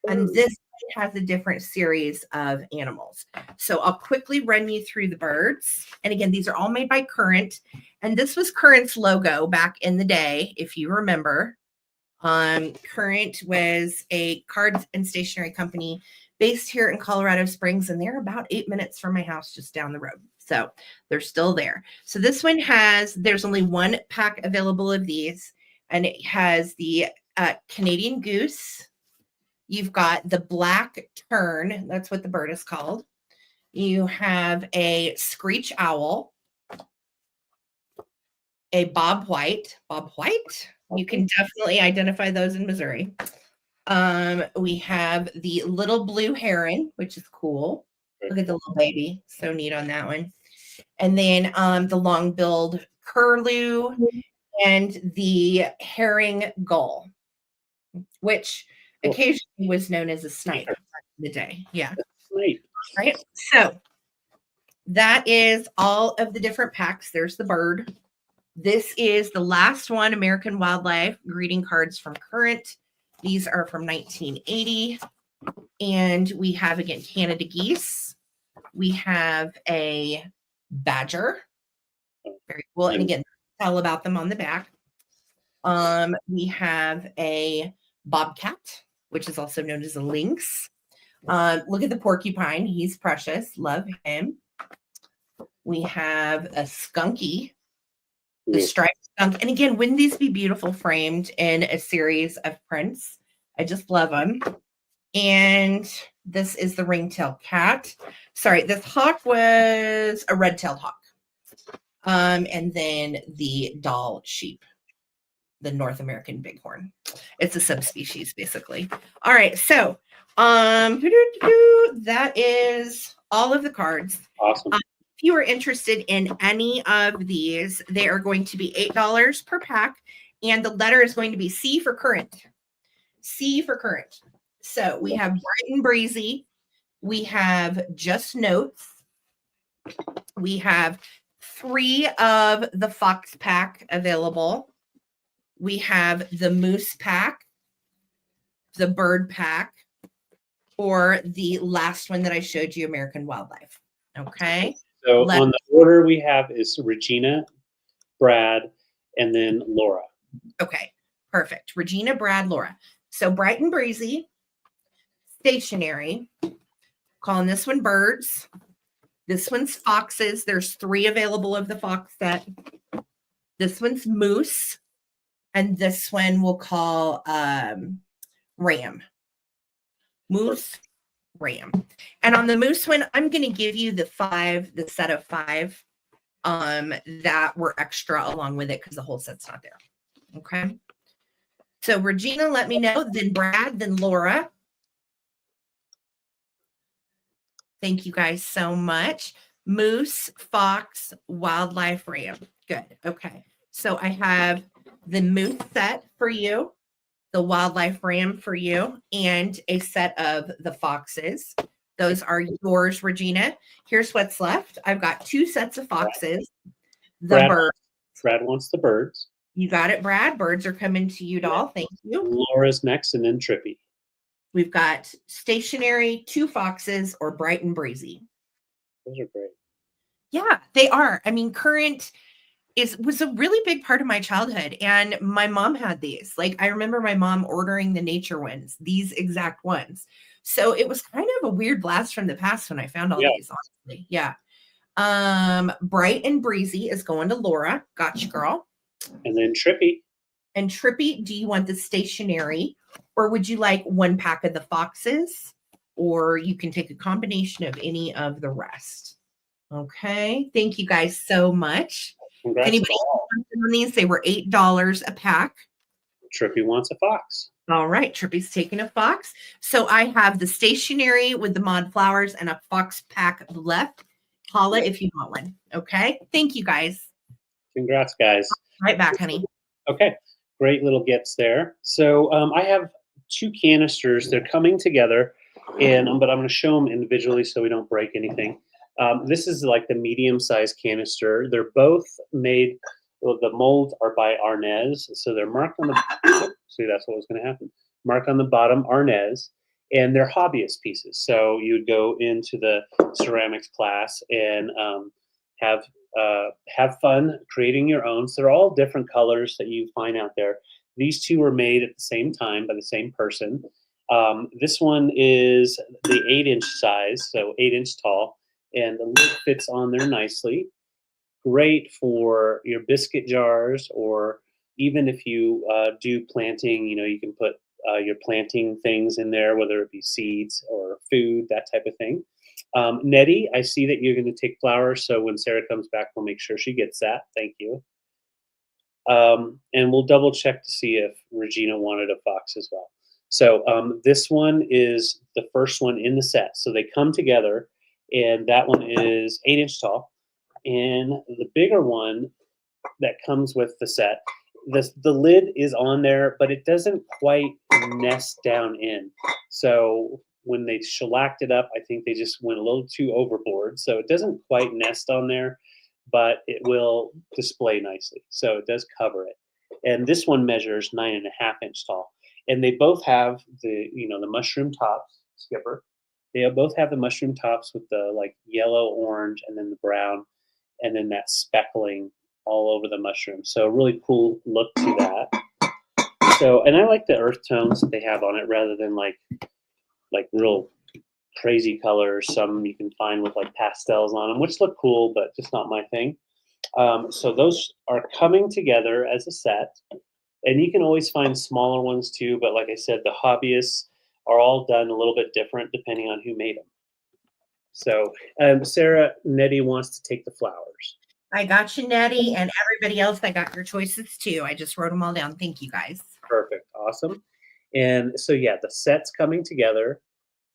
[SPEAKER 1] And this has a different series of animals. So I'll quickly run you through the birds. And again, these are all made by Current. And this was Current's logo back in the day, if you remember. Current was a cards and stationery company based here in Colorado Springs, and they're about 8 minutes from my house just down the road. So they're still there. So this one there's only 1 pack available of these, and it has the Canadian goose. You've got the black tern. That's what the bird is called. You have a screech owl, a bob white. You can definitely identify those in Missouri. We have the little blue heron, which is cool. Look at the little baby. So neat on that one. And then the long-billed curlew and the herring gull, which occasionally was known as a snipe back in the day. Yeah. Right. So that is all of the different packs. There's the bird. This is the last one, American Wildlife greeting cards from Current. These are from 1980. And we have, again, Canada geese. We have a badger. Very cool. And again, tell about them on the back. We have a bobcat, which is also known as a lynx. Look at the porcupine. He's precious. Love him. We have a skunky, the striped skunk. And again, wouldn't these be beautiful framed in a series of prints? I just love them. And this is the ring-tailed cat. Sorry, this hawk was a red-tailed hawk. And then the doll sheep, the North American bighorn. It's a subspecies, basically. All right, so that is all of the cards.
[SPEAKER 2] Awesome.
[SPEAKER 1] If you are interested in any of these, they are going to be $8 per pack, and the letter is going to be C for Current. C for Current. So we have Bright and Breezy. We have Just Notes. We have 3 of the Fox pack available. We have the Moose pack, the Bird pack, or the last one that I showed you, American Wildlife. Okay.
[SPEAKER 2] So on the order we have is Regina, Brad, and then Laura.
[SPEAKER 1] Okay, perfect. Regina, Brad, Laura. So Bright and Breezy, Stationery, calling this one Birds. This one's foxes. There's 3 available of the fox set. This one's moose. And this one we'll call ram. Moose, ram. And on the moose one, I'm going to give you the set of 5 that were extra along with it because the whole set's not there. Okay. So Regina, let me know. Then Brad, then Laura. Thank you guys so much. Moose, fox, wildlife, ram. Good. Okay. So I have the moose set for you, the wildlife ram for you, and a set of the foxes. Those are yours, Regina. Here's what's left. I've got 2 sets of foxes. The birds.
[SPEAKER 2] Brad wants the birds.
[SPEAKER 1] You got it, Brad. Birds are coming to you, doll. Thank you.
[SPEAKER 2] Laura's next, and then Trippy.
[SPEAKER 1] We've got stationery, 2 foxes, or bright and breezy.
[SPEAKER 2] Those are great.
[SPEAKER 1] Yeah, they are. I mean, current was a really big part of my childhood, and my mom had these. Like, I remember my mom ordering the nature ones, these exact ones. So it was kind of a weird blast from the past when I found all these, honestly. Yeah. Bright and breezy is going to Laura. Gotcha, girl.
[SPEAKER 2] And then Trippy.
[SPEAKER 1] And Trippy, do you want the stationery, or would you like 1 pack of the foxes, or you can take a combination of any of the rest? Okay. Thank you guys so much.
[SPEAKER 2] Congrats.
[SPEAKER 1] Anybody on these? They were $8 a pack.
[SPEAKER 2] Trippy wants a fox.
[SPEAKER 1] All right. Trippy's taking a fox. So I have the stationery with the mod flowers and a fox pack left. Holla if you want one. Okay. Thank you guys.
[SPEAKER 2] Congrats, guys.
[SPEAKER 1] Right back, honey.
[SPEAKER 2] Okay. Great little gifts there. So I have 2 canisters. They're coming together, but I'm going to show them individually so we don't break anything. This is like the medium-sized canister. They're both made, well, the molds are by Arnez. So they're marked on the, see, that's what was going to happen. Marked on the bottom, Arnez, and they're hobbyist pieces. So you would go into the ceramics class and have fun creating your own. So they're all different colors that you find out there. These 2 were made at the same time by the same person. This one is the 8-inch size, so 8-inch tall, and the lid fits on there nicely. Great for your biscuit jars, or even if you do planting, you can put your planting things in there, whether it be seeds or food, that type of thing. Nettie, I see that you're going to take flowers, so when Sarah comes back, we'll make sure she gets that. Thank you. And we'll double check to see if Regina wanted a fox as well. So this one is the first one in the set. So they come together, and that one is 8-inch tall. And the bigger one that comes with the set, the lid is on there, but it doesn't quite nest down in. So when they shellacked it up, I think they just went a little too overboard. So it doesn't quite nest on there, but it will display nicely. So it does cover it. And this one measures 9.5-inch tall. And they both have the mushroom tops, Skipper. They both have the mushroom tops with the like yellow, orange, and then the brown, and then that speckling all over the mushroom. So really cool look to that. So, and I like the earth tones that they have on it rather than like real crazy colors. Some you can find with like pastels on them, which look cool, but just not my thing. So those are coming together as a set, and you can always find smaller ones too. But like I said, the hobbyists are all done a little bit different depending on who made them. So Sarah, Nettie wants to take the flowers.
[SPEAKER 1] I got you, Nettie, and everybody else. I got your choices too. I just wrote them all down. Thank you, guys.
[SPEAKER 2] Perfect. Awesome. And so, yeah, the set's coming together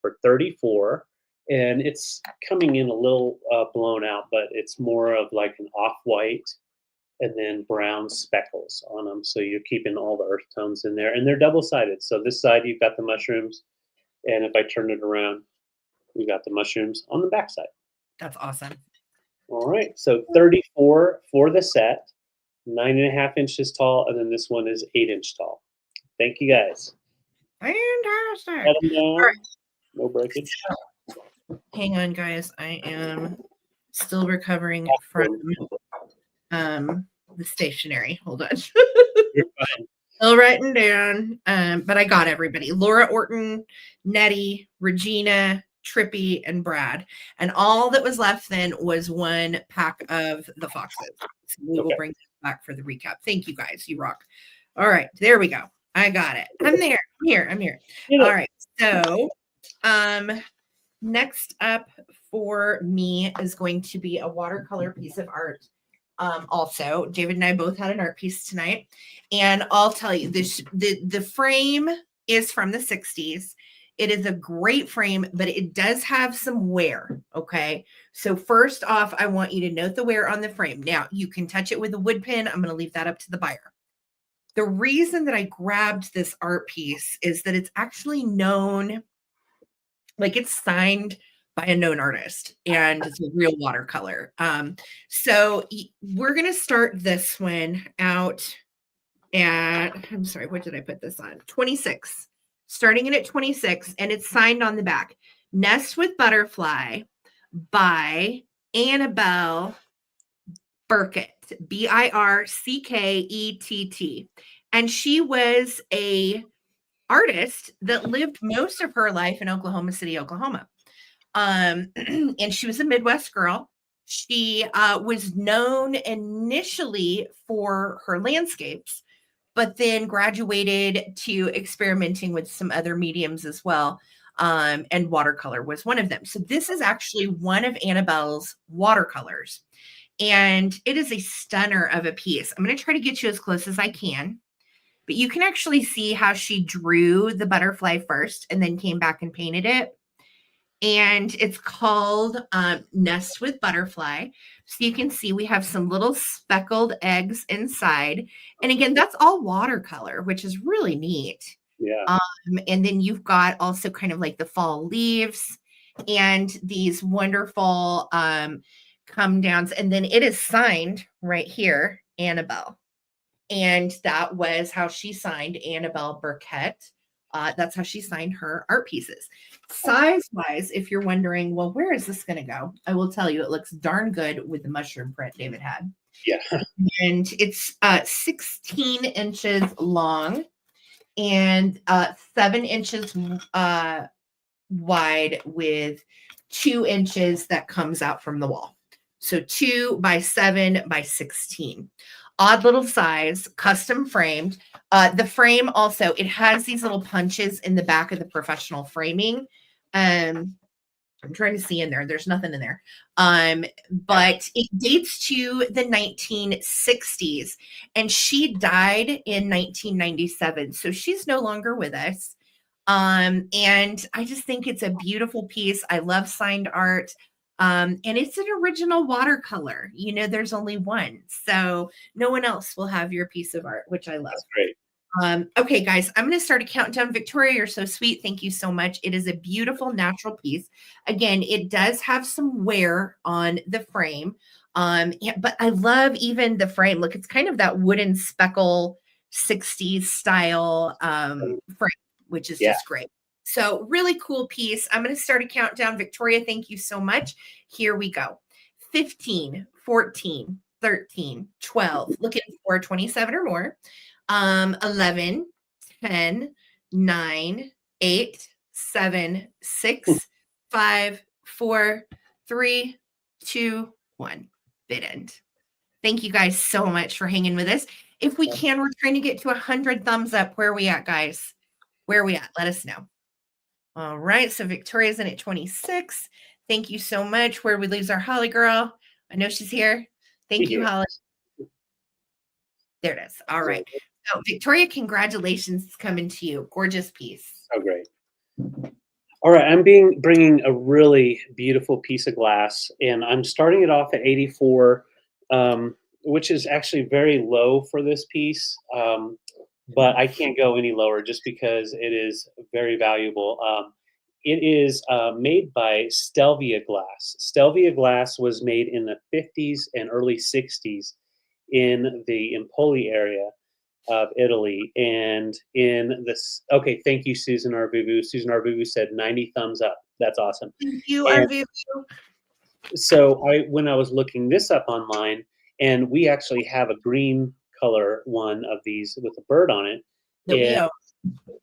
[SPEAKER 2] for $34, and it's coming in a little blown out, but it's more of like an off-white and then brown speckles on them. So you're keeping all the earth tones in there, and they're double-sided. So this side, you've got the mushrooms, and if I turn it around, we got the mushrooms on the back side.
[SPEAKER 1] That's awesome.
[SPEAKER 2] All right, so 34 for the set, 9.5 inches tall, and then this one is 8-inch tall. Thank you, guys.
[SPEAKER 1] Fantastic.
[SPEAKER 2] Let them know.
[SPEAKER 1] All right.
[SPEAKER 2] No breakage.
[SPEAKER 1] Hang on, guys. I am still recovering from the stationery. Hold on.
[SPEAKER 2] You're fine.
[SPEAKER 1] Still writing down. But I got everybody. Laura Orton, Nettie, Regina, Trippy, and Brad. And all that was left then was one pack of the foxes. So we will bring this back for the recap. Thank you guys. You rock. All right. There we go. I got it. I'm there. I'm here. All right. So next up for me is going to be a watercolor piece of art. Also, David and I both had an art piece tonight, and I'll tell you this: the frame is from the 60s. It is a great frame, but it does have some wear. Okay, so first off, I want you to note the wear on the frame. Now, you can touch it with a wood pin. I'm going to leave that up to the buyer. The reason that I grabbed this art piece is that it's actually known, like it's signed by a known artist, and it's a real watercolor. So we're going to start this one out at, I'm sorry, what did I put this on? 26, starting it at 26, and it's signed on the back. Nest with Butterfly by Annabelle Burkett, Birckett. And she was a artist that lived most of her life in Oklahoma City, Oklahoma. And she was a Midwest girl. She was known initially for her landscapes, but then graduated to experimenting with some other mediums as well. And watercolor was one of them. So this is actually one of Annabelle's watercolors. And it is a stunner of a piece. I'm going to try to get you as close as I can. But you can actually see how she drew the butterfly first and then came back and painted it. And it's called Nest with Butterfly. So you can see we have some little speckled eggs inside. And again, that's all watercolor, which is really neat.
[SPEAKER 2] Yeah.
[SPEAKER 1] And then you've got also kind of like the fall leaves and these wonderful come downs. And then it is signed right here, Annabelle. And that was how she signed Annabelle Burkett. That's how she signed her art pieces. Size-wise, if you're wondering, well, where is this going to go? I will tell you, it looks darn good with the mushroom print David had.
[SPEAKER 2] Yeah.
[SPEAKER 1] And it's 16 inches long and 7 inches wide with 2 inches that comes out from the wall. So 2 by 7 by 16. Odd little size, custom framed. The frame also, it has these little punches in the back of the professional framing. I'm trying to see in there. There's nothing in there. But it dates to the 1960s, and she died in 1997. So she's no longer with us. And I just think it's a beautiful piece. I love signed art. And it's an original watercolor. You know, there's only one, so no one else will have your piece of art, which I love.
[SPEAKER 2] That's great.
[SPEAKER 1] Okay, guys, I'm going to start a countdown. Victoria, you're so sweet. Thank you so much. It is a beautiful natural piece. Again, it does have some wear on the frame, but I love even the frame. Look, it's kind of that wooden speckle 60s style frame, which is just great. So really cool piece. I'm going to start a countdown. Victoria, thank you so much. Here we go. 15, 14, 13, 12, looking for 27 or more. 11, 10, 9, 8, 7, 6, 5, 4, 3, 2, 1. Bid end. Thank you guys so much for hanging with us. If we can, we're trying to get to 100 thumbs up. Where are we at, guys? Where are we at? Let us know. All right. So Victoria's in at 26. Thank you so much. Where we lose our Holly girl? I know she's here. Thank you, Holly. There it is. All right. So Victoria, congratulations. It's coming to you. Gorgeous piece.
[SPEAKER 2] Oh, great. All right. I'm bringing a really beautiful piece of glass, and I'm starting it off at 84, which is actually very low for this piece. But I can't go any lower just because it is very valuable. It is made by Stalia glass. Stalia glass was made in the 50s and early 60s in the Empoli area of Italy. And in this, okay, thank you, Susan Arbubu. Susan Arbubu said 90 thumbs up. That's awesome.
[SPEAKER 1] Thank you, Arbubu.
[SPEAKER 2] So when I was looking this up online, and we actually have a green color one of these with a bird on it.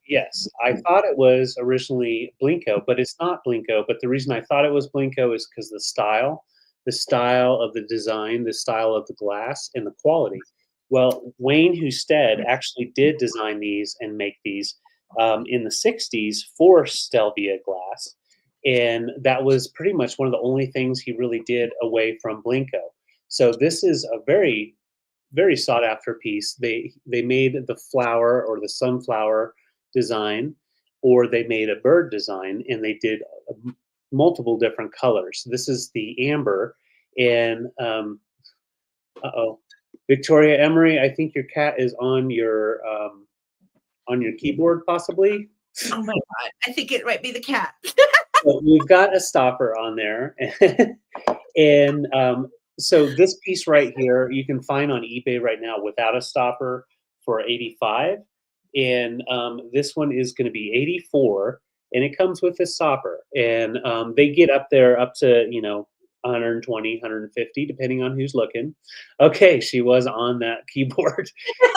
[SPEAKER 2] Yes, I thought it was originally Blinko, but it's not Blinko. But the reason I thought it was Blinko is because the style of the design, the style of the glass, and the quality. Well, Wayne Husted actually did design these and make these in the '60s for Stelvia glass, and that was pretty much one of the only things he really did away from Blinko. So this is a very sought after piece. They made the flower or the sunflower design, or they made a bird design, and they did multiple different colors. This is the amber, and uh-oh, Victoria Emery, I think your cat is on your keyboard, possibly.
[SPEAKER 1] Oh my God. I think it might be the cat.
[SPEAKER 2] So we've got a stopper on there, and so this piece right here you can find on eBay right now without a stopper for 85, and this one is going to be 84, and it comes with a stopper, and they get up there up to 120, 150, depending on who's looking. Okay, she was on that keyboard.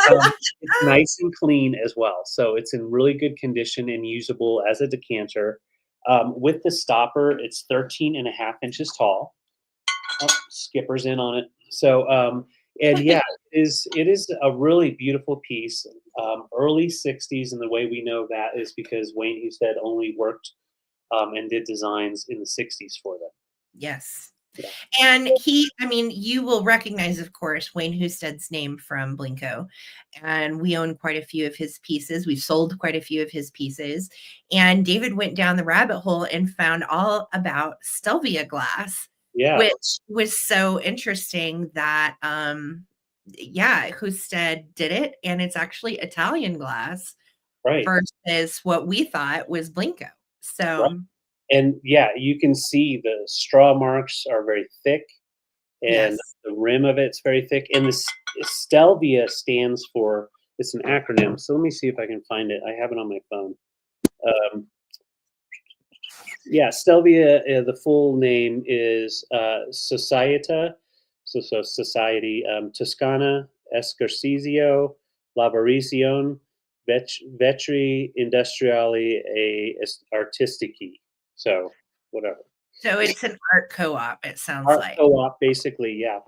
[SPEAKER 2] It's nice and clean as well, so it's in really good condition and usable as a decanter. With the stopper, it's 13 and a half inches tall. Oh, Skipper's in on it. So, and yeah, it is a really beautiful piece. Early '60s, and the way we know that is because Wayne Husted only worked and did designs in the '60s for them.
[SPEAKER 1] Yes.
[SPEAKER 2] Yeah.
[SPEAKER 1] And I mean, you will recognize, of course, Wayne Husted's name from Blinko. And we own quite a few of his pieces. We've sold quite a few of his pieces. And David went down the rabbit hole and found all about Stelvia glass,
[SPEAKER 2] Yeah,
[SPEAKER 1] which was so interesting that, yeah, Husted did it. And it's actually Italian glass
[SPEAKER 2] right,
[SPEAKER 1] versus what we thought was Blinko.
[SPEAKER 2] right.
[SPEAKER 1] So,
[SPEAKER 2] And yeah, you can see the straw marks are very thick, and
[SPEAKER 1] yes.
[SPEAKER 2] the rim of it's very thick. And the Stelvia stands for, it's an acronym. So let me see if I can find it. I have it on my phone. Um, yeah, Stelvia, the full name is Societa, so Society, Toscana, Escarcizio, Laborazione, Vetri Industriali e Artistici. So, whatever.
[SPEAKER 1] So it's an art co-op, it sounds
[SPEAKER 2] Art
[SPEAKER 1] like.
[SPEAKER 2] co-op, basically, yeah,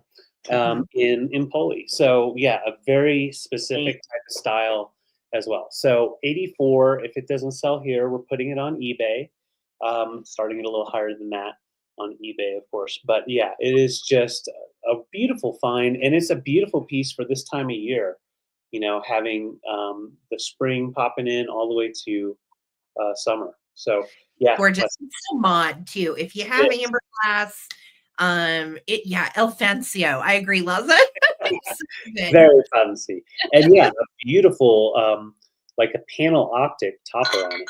[SPEAKER 2] in Empoli. So, yeah, a very specific type of style as well. So 84, if it doesn't sell here, we're putting it on eBay, starting it a little higher than that on eBay, of course. But yeah, it is just a beautiful find, and it's a beautiful piece for this time of year. Having the spring popping in all the way to summer. So yeah,
[SPEAKER 1] Gorgeous. It's a mod too. If you have amber glass, yeah, El Fancio. I agree, Liza.
[SPEAKER 2] very fancy, and yeah, a beautiful like a panel optic topper on it.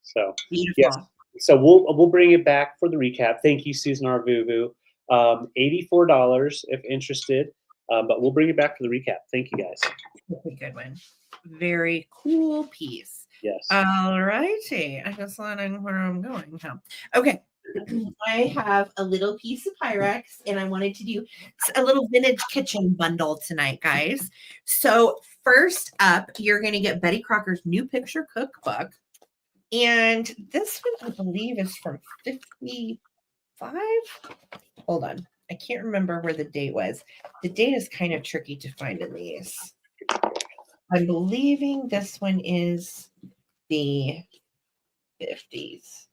[SPEAKER 2] So yes,
[SPEAKER 1] Beautiful.
[SPEAKER 2] so we'll bring it back for the recap. Thank you, Susan Arvuvu. $84 if interested, but we'll bring it back for the recap. Thank you, guys.
[SPEAKER 1] Good one. Very cool piece.
[SPEAKER 2] Yes.
[SPEAKER 1] All righty. I just learning where I'm going now. Okay. I have a little piece of Pyrex, and I wanted to do a little vintage kitchen bundle tonight, guys. So first up, you're going to get Betty Crocker's New Picture Cookbook. And this one, I believe, is from 55. Hold on. I can't remember where the date was. The date is kind of tricky to find in these. I'm believing this one is the 50s.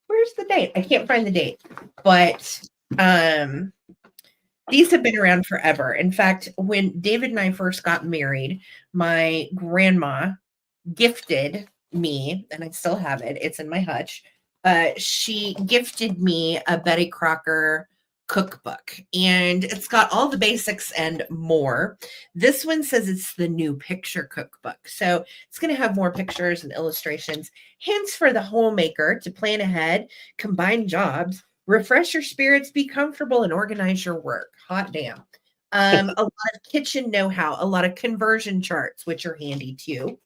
[SPEAKER 1] Where's the date? I can't find the date. But these have been around forever. In fact, when David and I first got married, my grandma gifted me, and I still have it. It's in my hutch. She gifted me a Betty Crocker cookbook, and it's got all the basics and more. This one says it's the New Picture Cookbook, so it's going to have more pictures and illustrations, hints for the homemaker to plan ahead, combine jobs, refresh your spirits, be comfortable, and organize your work. Hot damn. A lot of kitchen know-how, a lot of conversion charts, which are handy too.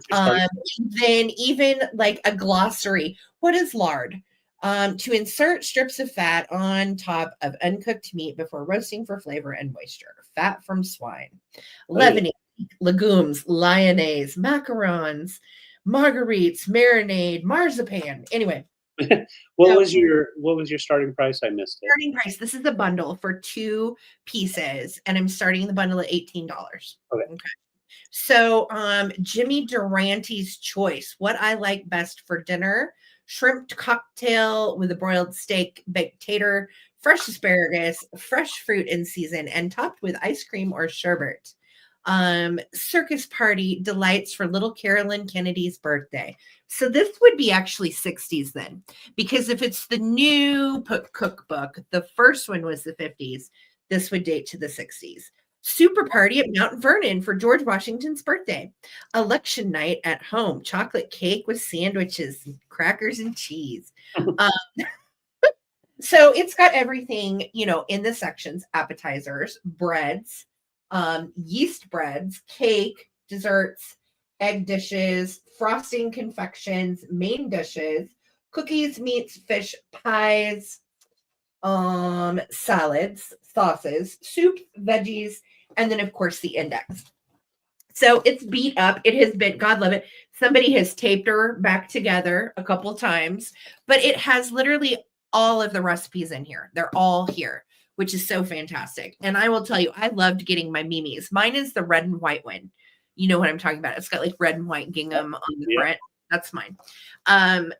[SPEAKER 1] Then even like a glossary. What is lard? To insert strips of fat on top of uncooked meat before roasting for flavor and moisture. Fat from swine. Leavening. legumes, lyonnaise, macarons, marguerites, marinade, marzipan. Anyway,
[SPEAKER 2] What
[SPEAKER 1] so
[SPEAKER 2] was your starting price? I missed it.
[SPEAKER 1] starting price. This is a bundle for 2 pieces, and I'm starting the bundle at $18.
[SPEAKER 2] Okay.
[SPEAKER 1] Okay. So, Jimmy Durante's choice. What I like best for dinner: shrimp cocktail with a broiled steak, baked tater, fresh asparagus, fresh fruit in season, and topped with ice cream or sherbet. Circus party delights for little Carolyn Kennedy's birthday. So this would be actually 60s then, because if it's the new cookbook, the first one was the 50s. This would date to the 60s. Super party at Mount Vernon for George Washington's birthday. Election night at home. Chocolate cake with sandwiches, crackers, and cheese. So it's got everything, in the sections: appetizers, breads, yeast breads, cake, desserts, egg dishes, frosting confections, main dishes, cookies, meats, fish, pies, salads, sauces, soup, veggies, and then of course the index. So it's beat up. It has been, God love it, somebody has taped her back together a couple times, but it has literally all of the recipes in here. They're all here, which is so fantastic. And I will tell you, I loved getting my Mimi's. Mine is the red and white one. You know what I'm talking about. It's got like red and white gingham on the front. That's mine.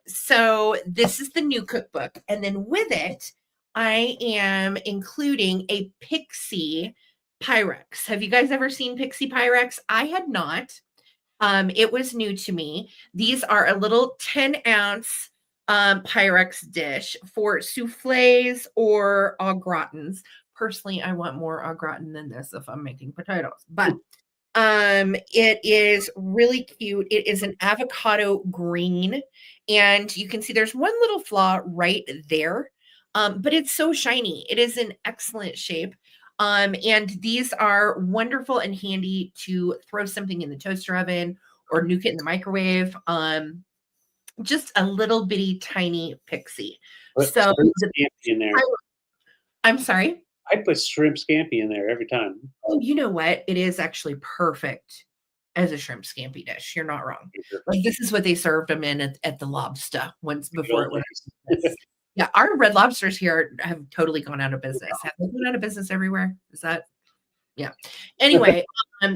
[SPEAKER 1] So this is the new cookbook. And then with it, I am including a Pixie Pyrex. Have you guys ever seen Pixie Pyrex? I had not. It was new to me. These are a little 10-ounce Pyrex dish for souffles or au gratins. Personally, I want more au gratin than this if I'm making potatoes. But it is really cute. It is an avocado green, and you can see there's one little flaw right there. But it's so shiny. It is in excellent shape. And these are wonderful and handy to throw something in the toaster oven or nuke it in the microwave. Just a little bitty tiny Pixie. So
[SPEAKER 2] in there.
[SPEAKER 1] I'm sorry.
[SPEAKER 2] I put shrimp scampi in there every time.
[SPEAKER 1] Oh, you know what? It is actually perfect as a shrimp scampi dish. You're not wrong. Like this is what they served them in at the Lobster once before it went. Yeah, our Red Lobsters here have totally gone out of business. Have they gone out of business everywhere? Is that? Yeah. Anyway,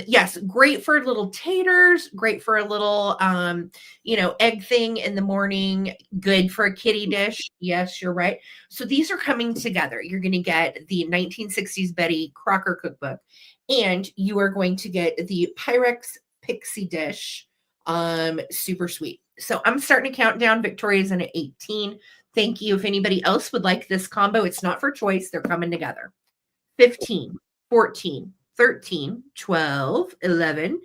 [SPEAKER 1] yes, great for little taters, great for a little, egg thing in the morning, good for a kitty dish. Yes, you're right. So these are coming together. You're going to get the 1960s Betty Crocker cookbook, and you are going to get the Pyrex Pixie dish, super sweet. So I'm starting to count down. Victoria's in at 18. Thank you. If anybody else would like this combo, it's not for choice. They're coming together. 15, 14, 13, 12, 11,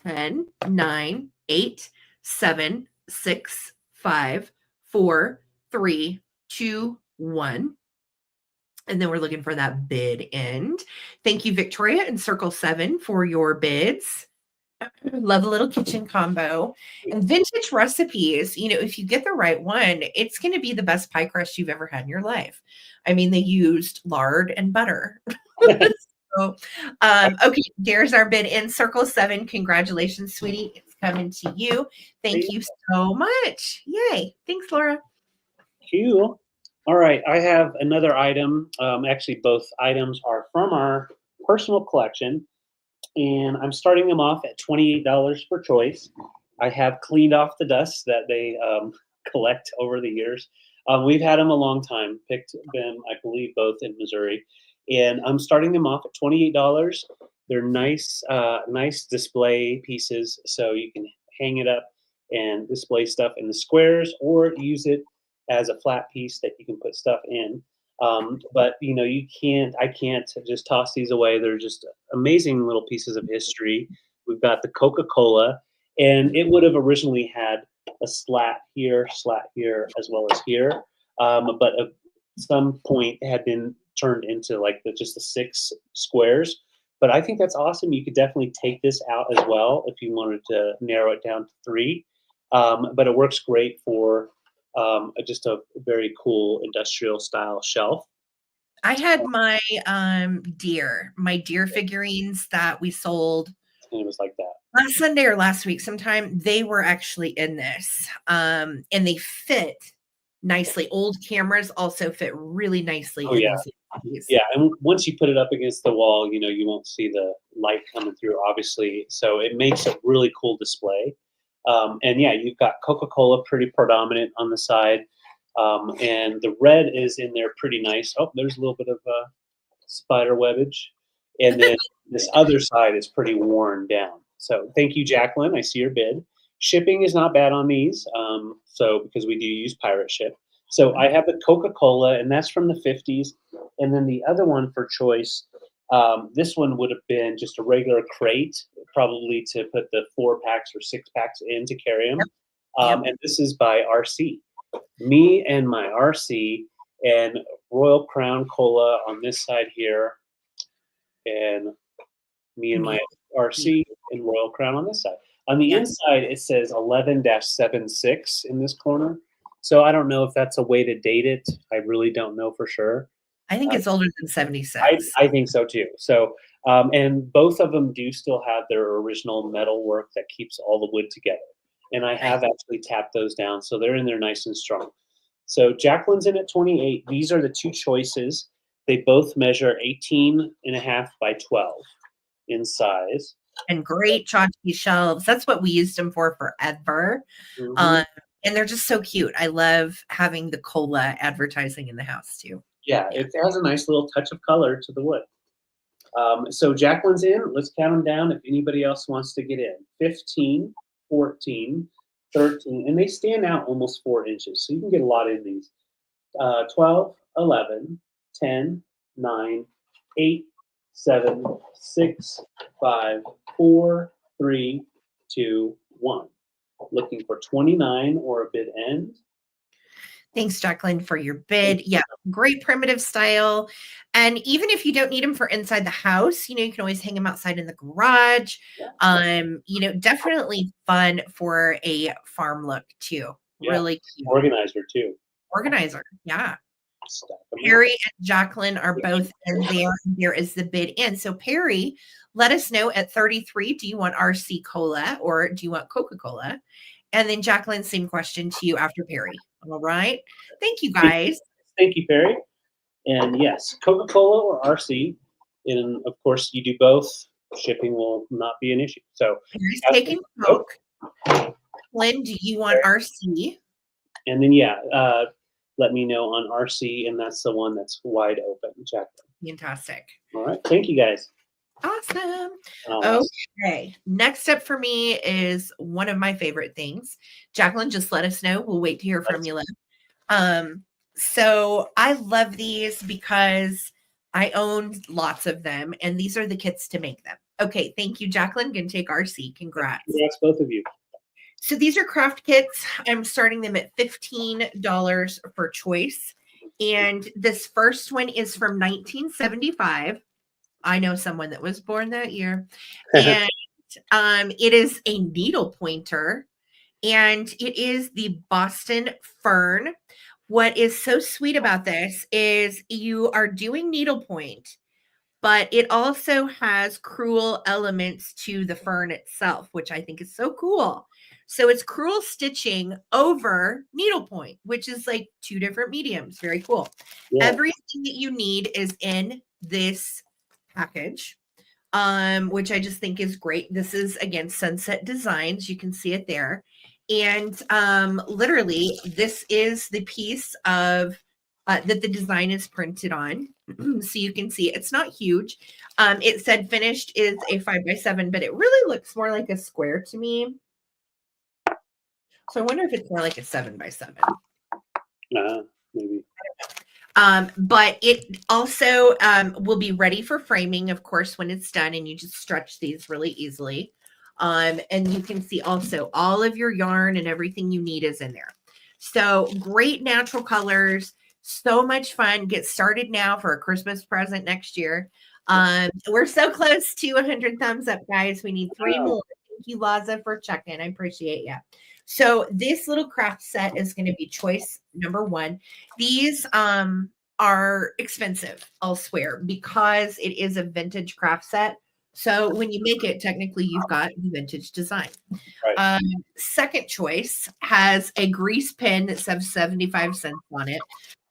[SPEAKER 1] 10, 9, 8, 7, 6, 5, 4, 3, 2, 1. And then we're looking for that bid end. Thank you, Victoria and Circle 7 for your bids. Love a little kitchen combo. And vintage recipes, if you get the right one, it's going to be the best pie crust you've ever had in your life. I mean, they used lard and butter. So, okay, there's our bid in Circle 7. Congratulations, sweetie. It's coming to you. Thank you so much. Yay. Thanks, Laura.
[SPEAKER 2] Cool. All right. I have another item. Actually, both items are from our personal collection, and I'm starting them off at $28 per choice. I have cleaned off the dust that they collect over the years. We've had them a long time. Picked them, I believe, both in Missouri. And I'm starting them off at $28. They're nice, nice display pieces, so you can hang it up and display stuff in the squares, or use it as a flat piece that you can put stuff in. But I can't just toss these away. They're just amazing little pieces of history. We've got the Coca-Cola, and it would have originally had a slat here, as well as here, but at some point it had been turned into like just the 6 squares. But I think that's awesome. You could definitely take this out as well if you wanted to narrow it down to 3. But it works great for just a very cool industrial style shelf.
[SPEAKER 1] I had my deer figurines that we sold
[SPEAKER 2] And it was like that.
[SPEAKER 1] Last Sunday or last week sometime, they were actually in this. And they fit nicely. Old cameras also fit really nicely in these.
[SPEAKER 2] Yeah, and once you put it up against the wall, you know, you won't see the light coming through, obviously. So it makes a really cool display. And yeah, you've got Coca-Cola pretty predominant on the side. And the red is in there pretty nice. Oh, there's a little bit of spider webbage. And then this other side is pretty worn down. So thank you, Jacqueline. I see your bid. Shipping is not bad on these. So because we do use pirate ship. So I have the Coca-Cola, and that's from the 50s. And then the other one for choice, this one would have been just a regular crate, probably to put the 4-packs or 6-packs in to carry them. And this is by RC. Me and my RC and Royal Crown Cola on this side here. And me and my RC and Royal Crown on this side. On the inside, it says 11-76 in this corner. So I don't know if that's a way to date it. I really don't know for sure.
[SPEAKER 1] I think it's older than 76.
[SPEAKER 2] I think so too. So, and both of them do still have their original metal work that keeps all the wood together. And I have actually tapped those down, so they're in there nice and strong. So Jacqueline's in at 28. These are the two choices. They both measure 18.5 by 12 in size.
[SPEAKER 1] And great tchotchke shelves. That's what we used them for forever. And they're just so cute. I love having the cola advertising in the house too.
[SPEAKER 2] Yeah, it has a nice little touch of color to the wood. So Jacqueline's in. Let's count them down if anybody else wants to get in. 15, 14, 13, and they stand out almost 4 inches. So you can get a lot in these. 12, 11, 10, 9, 8, 7, 6, 5, 4, 3, 2, 1. Looking for 29 or a bid end.
[SPEAKER 1] Thanks, Jacqueline, for your bid. Yeah, great primitive style. And even if you don't need them for inside the house, you know, you can always hang them outside in the garage. You know, definitely fun for a farm look too. Yeah. Really cute.
[SPEAKER 2] Organizer too.
[SPEAKER 1] Organizer, yeah. Perry and Jacqueline are both in there. There is the bid in. So Perry, let us know at 33, do you want RC Cola or do you want Coca-Cola? And then Jacqueline, same question to you after Perry. All right. Thank you, guys.
[SPEAKER 2] Thank you, Perry. And yes, Coca-Cola or RC. And of course, you do both. Shipping will not be an issue. So
[SPEAKER 1] Perry's taking Coke. Lynn, do you want RC?
[SPEAKER 2] And then, yeah, let me know on RC, and that's the one that's wide open. Jacqueline.
[SPEAKER 1] Fantastic.
[SPEAKER 2] All right. Thank you, guys.
[SPEAKER 1] Awesome. Okay. Next up for me is one of my favorite things. Jacqueline, just let us know. We'll wait to hear from you, Lynn. So I love these because I own lots of them, and these are the kits to make them. Okay. Thank you, Jacqueline. Going to take RC. Congrats.
[SPEAKER 2] Yes, both of you.
[SPEAKER 1] So these are craft kits. I'm starting them at $15 for choice. And this first one is from 1975. I know someone that was born that year. And it is a needle pointer. And it is the Boston Fern. What is so sweet about this is you are doing needlepoint, but it also has crewel elements to the fern itself, which I think is so cool. So it's crewel stitching over needlepoint, which is like 2 different mediums. Very cool. Yeah. Everything that you need is in this package, which I just think is great. This is, again, Sunset Designs. You can see it there. And literally, this is the piece of that the design is printed on. So you can see it's not huge. It said finished is a 5x7, but it really looks more like a square to me. So I wonder if it's more like a 7x7.
[SPEAKER 2] Maybe.
[SPEAKER 1] But it also will be ready for framing, of course, when it's done, and you just stretch these really easily. And you can see also all of your yarn and everything you need is in there. So great natural colors, so much fun. Get started now for a Christmas present next year. We're so close to 100 thumbs up, guys. We need 3 more. Thank you, Laza, for checking. I appreciate you. So this little craft set is going to be choice number 1. These are expensive, I'll swear, because it is a vintage craft set. So when you make it, technically you've got the vintage design.
[SPEAKER 2] Right.
[SPEAKER 1] Second choice has a grease pen that says 75 cents on it.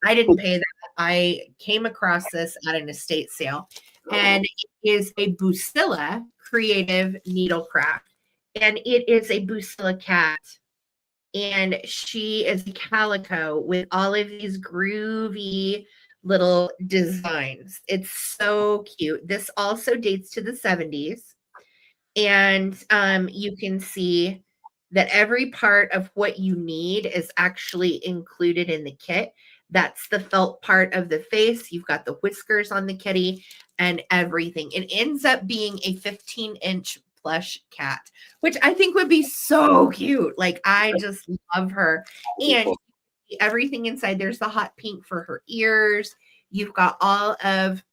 [SPEAKER 1] I didn't pay that. I came across this at an estate sale, and it is a Busilla Creative Needlecraft. And it is a Busilla cat. And she is a calico with all of these groovy little designs. It's so cute. This also dates to the 70s. And you can see that every part of what you need is actually included in the kit. That's the felt part of the face. You've got the whiskers on the kitty and everything. It ends up being a 15-inch plush cat, which I think would be so cute. Like, I just love her. And everything inside, there's the hot pink for her ears. You've got all of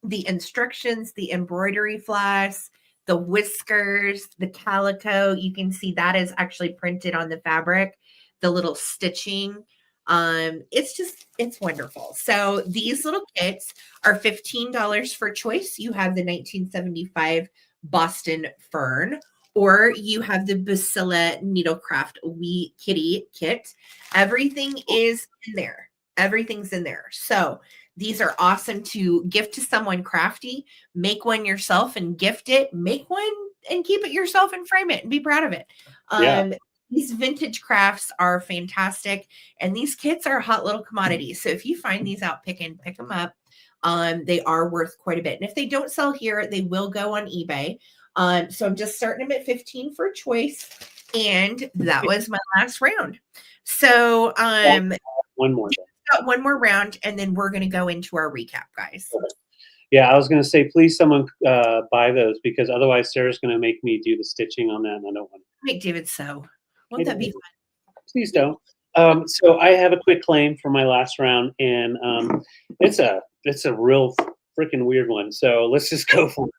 [SPEAKER 1] the instructions, the embroidery floss, the whiskers, the calico. You can see that is actually printed on the fabric, the little stitching. It's wonderful. So these little kits are $15 for choice. You have the 1975 Boston Fern, or you have the Busilla Needlecraft Wee Kitty kit. Everything is in there. Everything's in there. So these are awesome to gift to someone crafty. Make one yourself and gift it. Make one and keep it yourself and frame it and be proud of it. These vintage crafts are fantastic, and these kits are hot little commodities. So if you find these out, pick them up. They are worth quite a bit. And if they don't sell here, they will go on eBay. So I'm just starting them at 15 for choice. And that was my last round. So
[SPEAKER 2] one more.
[SPEAKER 1] Got one more round, and then we're going to go into our recap, guys.
[SPEAKER 2] Yeah, I was going to say, please someone buy those, because otherwise Sarah's going to make me do the stitching on that, and I don't want to.
[SPEAKER 1] Make David sew. Won't that be fun?
[SPEAKER 2] Please don't. So I have a quick claim for my last round, and it's a real freaking weird one. So let's just go for it.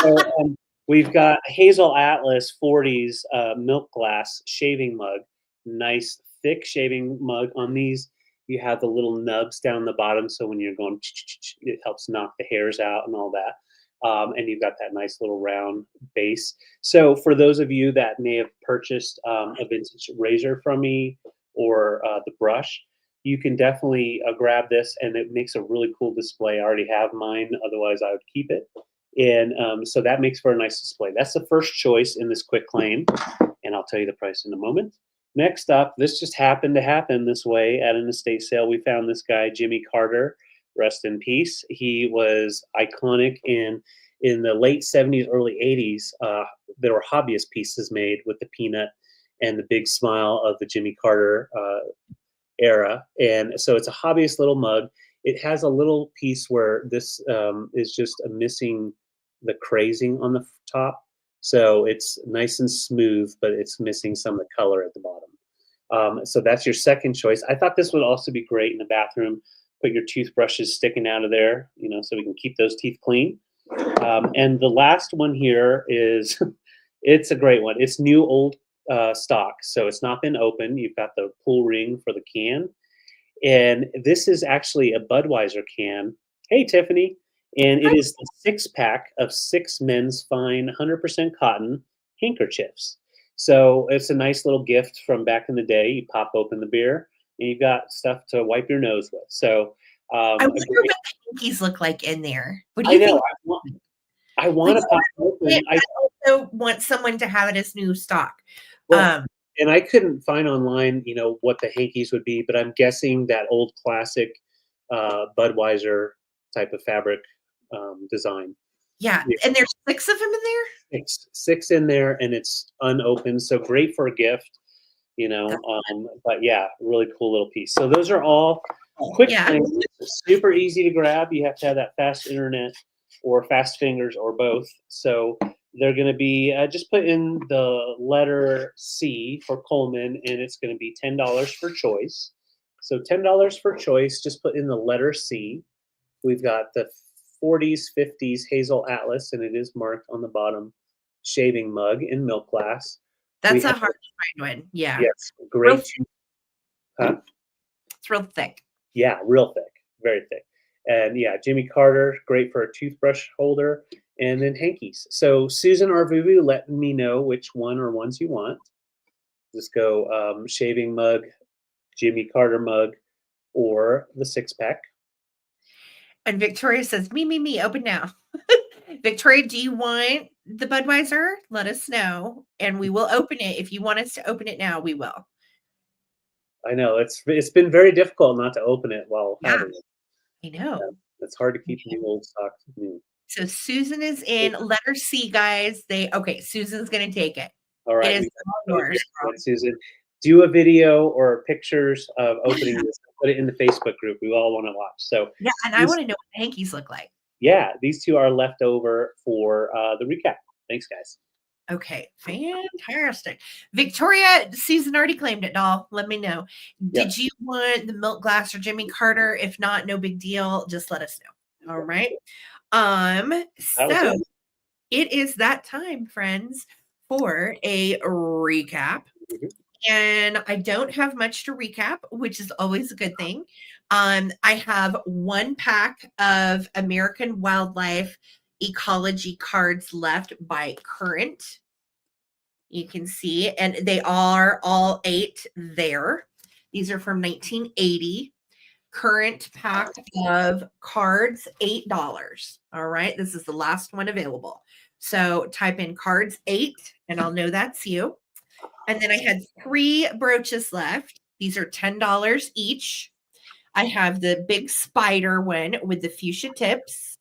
[SPEAKER 2] So, we've got Hazel Atlas 40s milk glass shaving mug. Nice thick shaving mug. On these, you have the little nubs down the bottom, so when you're going, it helps knock the hairs out and all that. And you've got that nice little round base. So for those of you that may have purchased a vintage razor from me, or the brush, you can definitely grab this, and it makes a really cool display. I already have mine, otherwise I would keep it. And so that makes for a nice display. That's the first choice in this quick claim, and I'll tell you the price in a moment. Next up, this just happened to happen this way at an estate sale. We found this guy, Jimmy Carter, rest in peace. He was iconic in the late 70s, early 80s. There were hobbyist pieces made with the peanut and the big smile of the Jimmy Carter era. And so it's a hobbyist little mug. It has a little piece where this is just missing the crazing on the top. So it's nice and smooth, but it's missing some of the color at the bottom. So that's your second choice. I thought this would also be great in the bathroom. Put your toothbrushes sticking out of there, so we can keep those teeth clean. And the last one here is, it's a great one. It's new old stock, so it's not been opened. You've got the pull ring for the can. And this is actually a Budweiser can. Hey, Tiffany. And it is the 6-pack of 6 men's fine 100% cotton handkerchiefs. So it's a nice little gift from back in the day. You pop open the beer, and you've got stuff to wipe your nose with. So
[SPEAKER 1] I wonder what the hankies look like in there. What do you think?
[SPEAKER 2] I want to pop open.
[SPEAKER 1] I also want someone to have it as new stock.
[SPEAKER 2] Well, and I couldn't find online, what the hankies would be, but I'm guessing that old classic Budweiser type of fabric design.
[SPEAKER 1] Yeah, and there's 6 of them in there?
[SPEAKER 2] Six in there, and it's unopened, so great for a gift, but yeah, really cool little piece. So those are all quick things, super easy to grab. You have to have that fast internet or fast fingers or both. So they're going to be, just put in the letter C for Coleman, and it's going to be $10 for choice. So $10 for choice, just put in the letter C. We've got the 40s, 50s Hazel Atlas, and it is marked on the bottom, shaving mug in milk glass.
[SPEAKER 1] That's a hard to find one. Yeah.
[SPEAKER 2] Yes, great.
[SPEAKER 1] It's real thick.
[SPEAKER 2] Yeah, real thick, very thick. And yeah, Jimmy Carter, great for a toothbrush holder. And then hankies. So Susan or Vuvu, let me know which one or ones you want. Just go shaving mug, Jimmy Carter mug, or the 6-pack.
[SPEAKER 1] And Victoria says, me, open now. Victoria, do you want the Budweiser? Let us know, and we will open it. If you want us to open it now, we will.
[SPEAKER 2] I know it's been very difficult not to open it while having it.
[SPEAKER 1] I know.
[SPEAKER 2] Yeah, it's hard to keep the old stock new.
[SPEAKER 1] So Susan is in. Letter C, guys. Susan's gonna take it.
[SPEAKER 2] All right,
[SPEAKER 1] It is yours,
[SPEAKER 2] Susan. Do a video or pictures of opening this. Put it in the Facebook group. We all want to watch. So
[SPEAKER 1] yeah, and I want to know what the hankies look like.
[SPEAKER 2] Yeah, these two are left over for the recap. Thanks, guys.
[SPEAKER 1] Okay, fantastic. Victoria, Susan already claimed it, doll. Let me know. Did you want the milk glass or Jimmy Carter? If not, no big deal. Just let us know. All right. So it is that time, friends, for a recap. And I don't have much to recap, which is always a good thing. I have 1 pack of American Wildlife Ecology cards left by Current. You can see, and they are all 8 there. These are from 1980. Current pack of cards, $8. All right, this is the last one available. So type in cards 8, and I'll know that's you. And then I had 3 brooches left. These are $10 each. I have the big spider one with the fuchsia tips.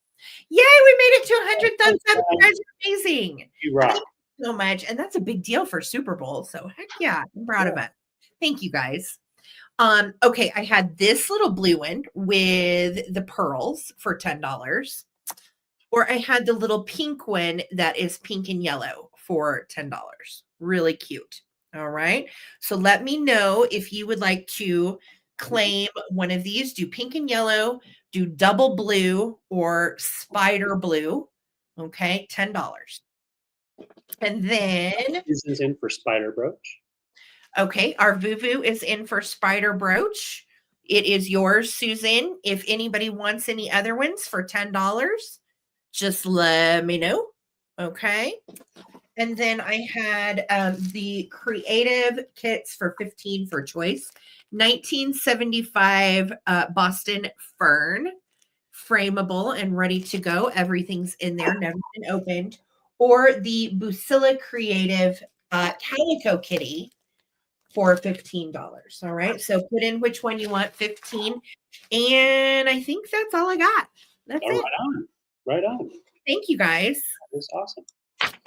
[SPEAKER 1] Yay, we made it to 100 thumbs up. You guys are amazing. Thank you so much. And that's a big deal for Super Bowl. So heck yeah, I'm proud of it. Thank you guys. Okay, I had this little blue one with the pearls for $10. Or I had the little pink one that is pink and yellow for $10. Really cute. All right. So let me know if you would like to claim one of these. Do pink and yellow, do double blue or spider blue. Okay, $10. And then
[SPEAKER 2] this is in for spider brooch.
[SPEAKER 1] Okay, our Vuvu is in for spider brooch. It is yours, Susan. If anybody wants any other ones for $10, just let me know. Okay. And then I had the creative kits for $15 for choice. 1975 Boston Fern, frameable and ready to go. Everything's in there, never been opened. Or the Busilla Creative Calico Kitty for $15. All right. So put in which one you want, 15. And I think that's all I got. That's it.
[SPEAKER 2] Right on.
[SPEAKER 1] Thank you guys.
[SPEAKER 2] That's awesome.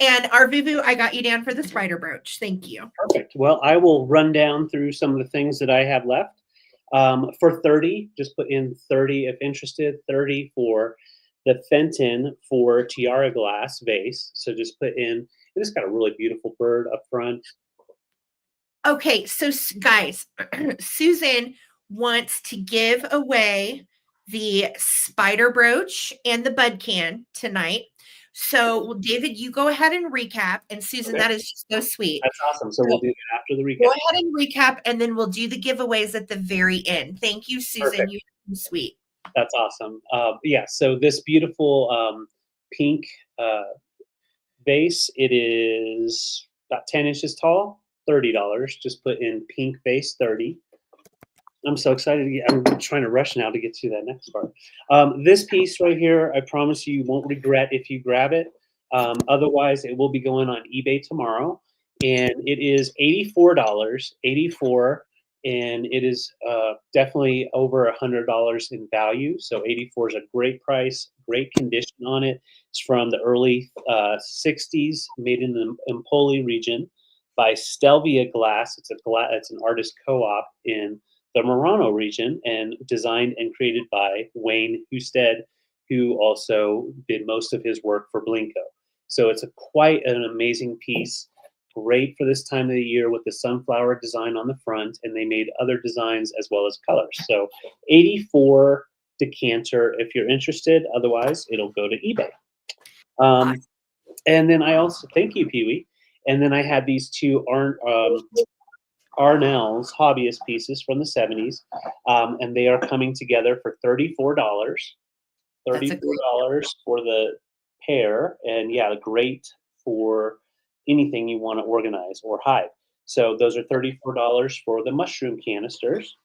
[SPEAKER 1] And our Vuvu, I got you down for the spider brooch. Thank you.
[SPEAKER 2] Perfect. Well, I will run down through some of the things that I have left. For 30, just put in 30 if interested. 30 for the Fenton for Tiara glass vase. So just put in, it's got a really beautiful bird up front.
[SPEAKER 1] Okay, so guys, Susan wants to give away the spider brooch and the bud can tonight. So, David, you go ahead and recap. And Susan, that is just so sweet.
[SPEAKER 2] That's awesome. So we'll do that after the recap.
[SPEAKER 1] Go ahead and recap, and then we'll do the giveaways at the very end. Thank you, Susan. You're so sweet.
[SPEAKER 2] That's awesome. Yeah, so this beautiful pink vase, it is about 10 inches tall, $30. Just put in pink vase, 30. I'm so excited. I'm trying to rush now to get to that next part. This piece right here, I promise you won't regret if you grab it. Otherwise, it will be going on eBay tomorrow. And it is $84, $84, and it is definitely over $100 in value. So 84 is a great price, great condition on it. It's from the early 60s, made in the Empoli region by Stelvia Glass. It's an artist co-op in the Murano region, and designed and created by Wayne Husted, who also did most of his work for Blinko. So it's quite an amazing piece, great for this time of the year with the sunflower design on the front, and they made other designs as well as colors. So 84 decanter if you're interested, otherwise it'll go to eBay. And then I also, thank you, Pee-wee. And then I had these two Arnell's hobbyist pieces from the 70s, and they are coming together for $34. $34 for the pair, and yeah, great for anything you want to organize or hide. So those are $34 for the mushroom canisters.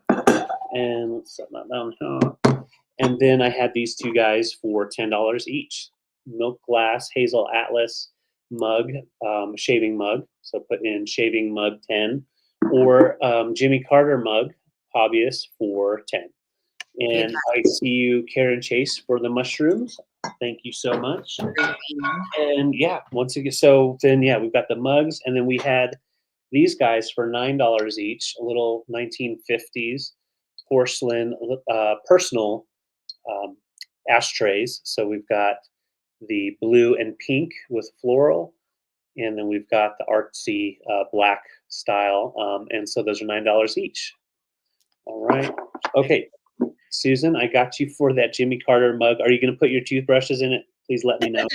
[SPEAKER 2] And let's set that down here. And then I had these two guys for $10 each. Milk glass Hazel Atlas mug, shaving mug. So put in shaving mug 10, or Jimmy Carter mug, hobbyist for 10. And I see you, Karen Chase, for the mushrooms. Thank you so much. And yeah, once again, so then yeah, we've got the mugs, and then we had these guys for $9 each, a little 1950s porcelain personal ashtrays. So we've got the blue and pink with floral, and then we've got the artsy black style. And so those are $9 each. All right. Okay. Susan, I got you for that Jimmy Carter mug. Are you going to put your toothbrushes in it? Please let me know.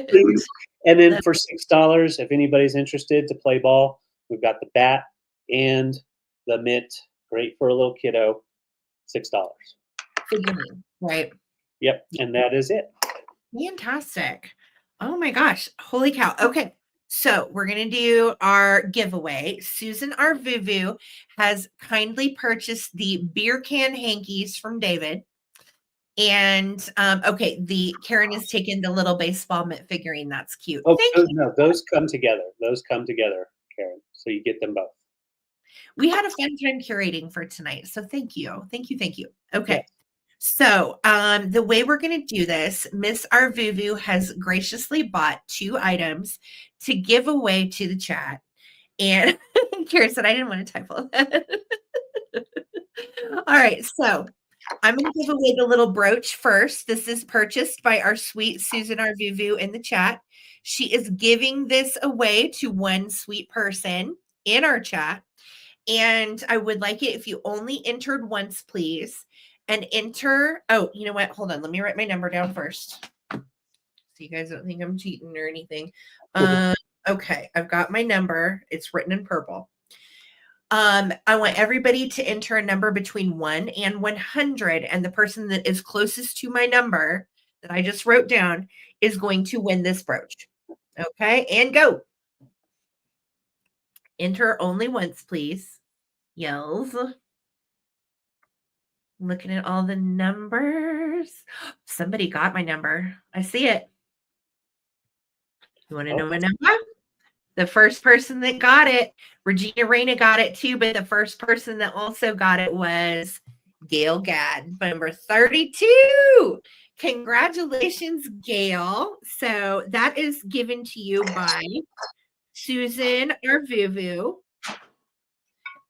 [SPEAKER 2] Please. And then for $6, if anybody's interested to play ball, we've got the bat and the mitt. Great for a little kiddo. $6.
[SPEAKER 1] Right.
[SPEAKER 2] Yep. And that is it.
[SPEAKER 1] Fantastic. Oh my gosh. Holy cow. Okay. So we're going to do our giveaway. Susan our Vuvu has kindly purchased the beer can hankies from David. And okay, the Karen has taken the little baseball mitt figurine. That's cute.
[SPEAKER 2] Oh, no, those come together. Those come together, Karen. So you get them both.
[SPEAKER 1] We had a fun time curating for tonight. So thank you. Thank you. Thank you. Okay. Yes. So the way we're going to do this, Miss Arvuvu has graciously bought 2 items to give away to the chat. And Kara said, I didn't want to typo that. All right. So I'm going to give away the little brooch first. This is purchased by our sweet Susan Arvuvu in the chat. She is giving this away to one sweet person in our chat. And I would like it if you only entered once, please. And enter, oh, you know what? Hold on. Let me write my number down first. So you guys don't think I'm cheating or anything. Okay, I've got my number. It's written in purple. I want everybody to enter a number between 1 and 100. And the person that is closest to my number that I just wrote down is going to win this brooch. Okay, and go. Enter only once, please. Yells. Looking at all the numbers. Somebody got my number. I see it. You want to know my number? The first person that got it, Regina Reyna got it too, but the first person that also got it was Gail Gadd, number 32. Congratulations, Gail. So that is given to you by Susan Arvuvu.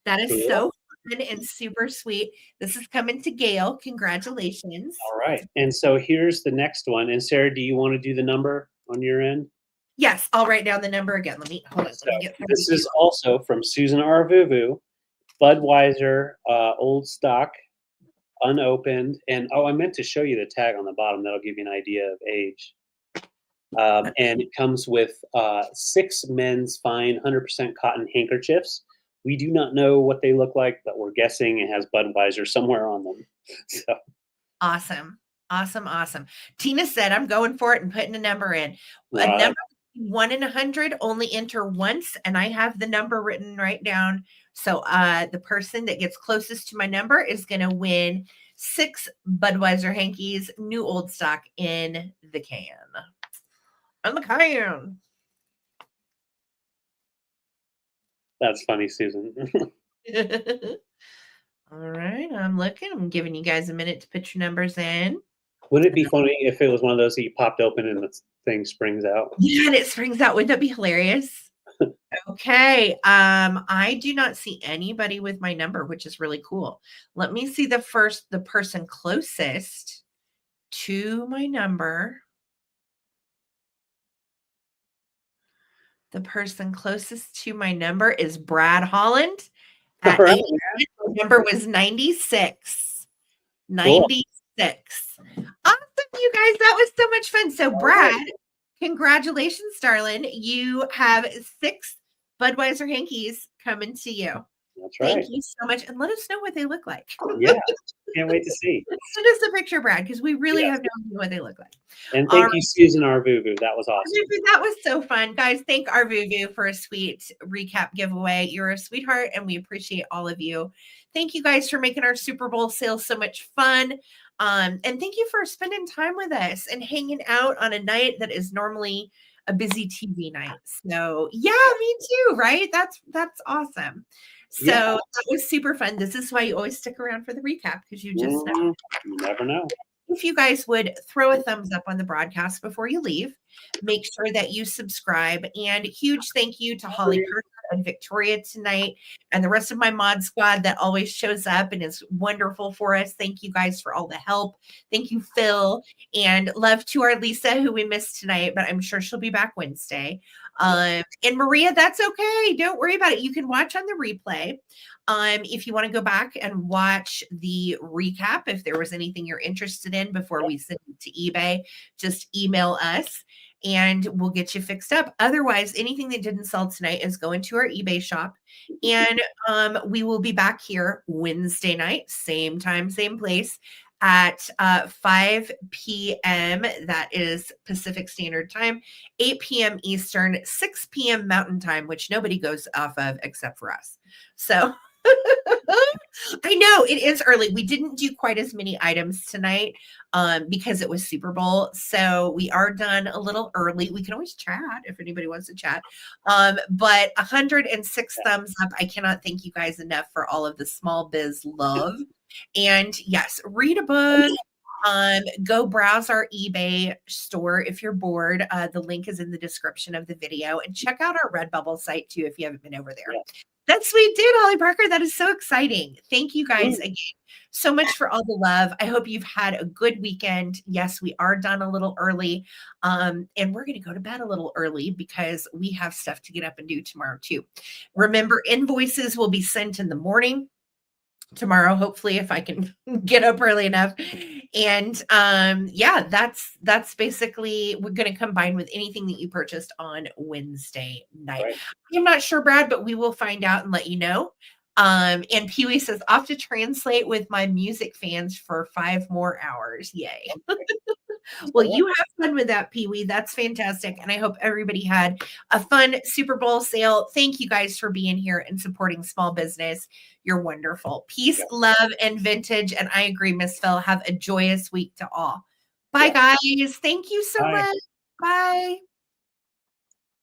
[SPEAKER 1] That is so fun and super sweet. This is coming to Gail. Congratulations.
[SPEAKER 2] All right. And so here's the next one. And Sarah, do you want to do the number on your end?
[SPEAKER 1] Yes, I'll write down the number again. Let me hold on.
[SPEAKER 2] So this is also from Susan Arvuvu, Budweiser, old stock, unopened. And oh, I meant to show you the tag on the bottom. That'll give you an idea of age. And it comes with 6 men's fine 100% cotton handkerchiefs. We do not know what they look like, but we're guessing it has Budweiser somewhere on them. So.
[SPEAKER 1] Awesome. Awesome. Awesome. Tina said, I'm going for it and putting a number in. A number 1 and 100 only enter once, and I have the number written right down. So the person that gets closest to my number is going to win 6 Budweiser hankies, new old stock in the can. On the can.
[SPEAKER 2] That's funny, Susan.
[SPEAKER 1] All right, I'm looking. I'm giving you guys a minute to put your numbers in.
[SPEAKER 2] Wouldn't it be funny if it was one of those that you popped open and the thing springs out?
[SPEAKER 1] Yeah, and it springs out. Wouldn't that be hilarious? Okay. I do not see anybody with my number, which is really cool. Let me see the person closest to my number. The person closest to my number is Brad Holland. At
[SPEAKER 2] right.
[SPEAKER 1] My number was 96. 96. Cool. Awesome, you guys. That was so much fun. So, Brad, congratulations, darling. You have 6 Budweiser hankies coming to you.
[SPEAKER 2] That's right.
[SPEAKER 1] Thank you so much. And let us know what they look like.
[SPEAKER 2] Yeah. Can't wait to see.
[SPEAKER 1] Send us a picture, Brad, because we really
[SPEAKER 2] Yes.
[SPEAKER 1] have no idea what they look like.
[SPEAKER 2] And
[SPEAKER 1] All
[SPEAKER 2] thank you, Susan Arvuvu. That was awesome.
[SPEAKER 1] That was so fun. Guys, thank Arvuvu for a sweet recap giveaway. You're a sweetheart, and we appreciate all of you. Thank you guys for making our Super Bowl sale so much fun. And thank you for spending time with us and hanging out on a night that is normally a busy TV night. So yeah, me too, right? That's awesome. So that was super fun. This is why you always stick around for the recap, because you just know.
[SPEAKER 2] You never know.
[SPEAKER 1] If you guys would throw a thumbs up on the broadcast before you leave, make sure that you subscribe. And huge thank you to Holly Parker and Victoria tonight and the rest of my mod squad that always shows up and is wonderful for us. Thank you guys for all the help. Thank you, Phil. And love to our Lisa, who we missed tonight, but I'm sure she'll be back Wednesday. And Maria, that's okay. Don't worry about it. You can watch on the replay. If you want to go back and watch the recap, if there was anything you're interested in before we send it to eBay, just email us and we'll get you fixed up. Otherwise, anything that didn't sell tonight is going to our eBay shop. And we will be back here Wednesday night, same time, same place, at 5 p.m. That is Pacific Standard Time, 8 p.m. Eastern, 6 p.m. Mountain Time, which nobody goes off of except for us. So I know it is early. We didn't do quite as many items tonight because it was Super Bowl. So we are done a little early. We can always chat if anybody wants to chat. But 106 thumbs up. I cannot thank you guys enough for all of the small biz love. And yes, read a book. Go browse our eBay store if you're bored. The link is in the description of the video. And check out our Redbubble site too if you haven't been over there. Yeah. That's what we did, Holly Parker. That is so exciting. Thank you guys again so much for all the love. I hope you've had a good weekend. Yes, we are done a little early. And we're going to go to bed a little early because we have stuff to get up and do tomorrow too. Remember, invoices will be sent in the morning tomorrow, hopefully, if I can get up early enough. And yeah, that's basically, we're going to combine with anything that you purchased on Wednesday night. Right. I'm not sure, Brad, but we will find out and let you know. And Pee-wee says, off to translate with my music fans for 5 more hours. Yay. Well, you have fun with that, Pee-wee. That's fantastic. And I hope everybody had a fun Super Bowl sale. Thank you guys for being here and supporting small business. You're wonderful. Peace, love, and vintage. And I agree, Miss Phil. Have a joyous week to all. Bye, guys. Thank you so much. Bye.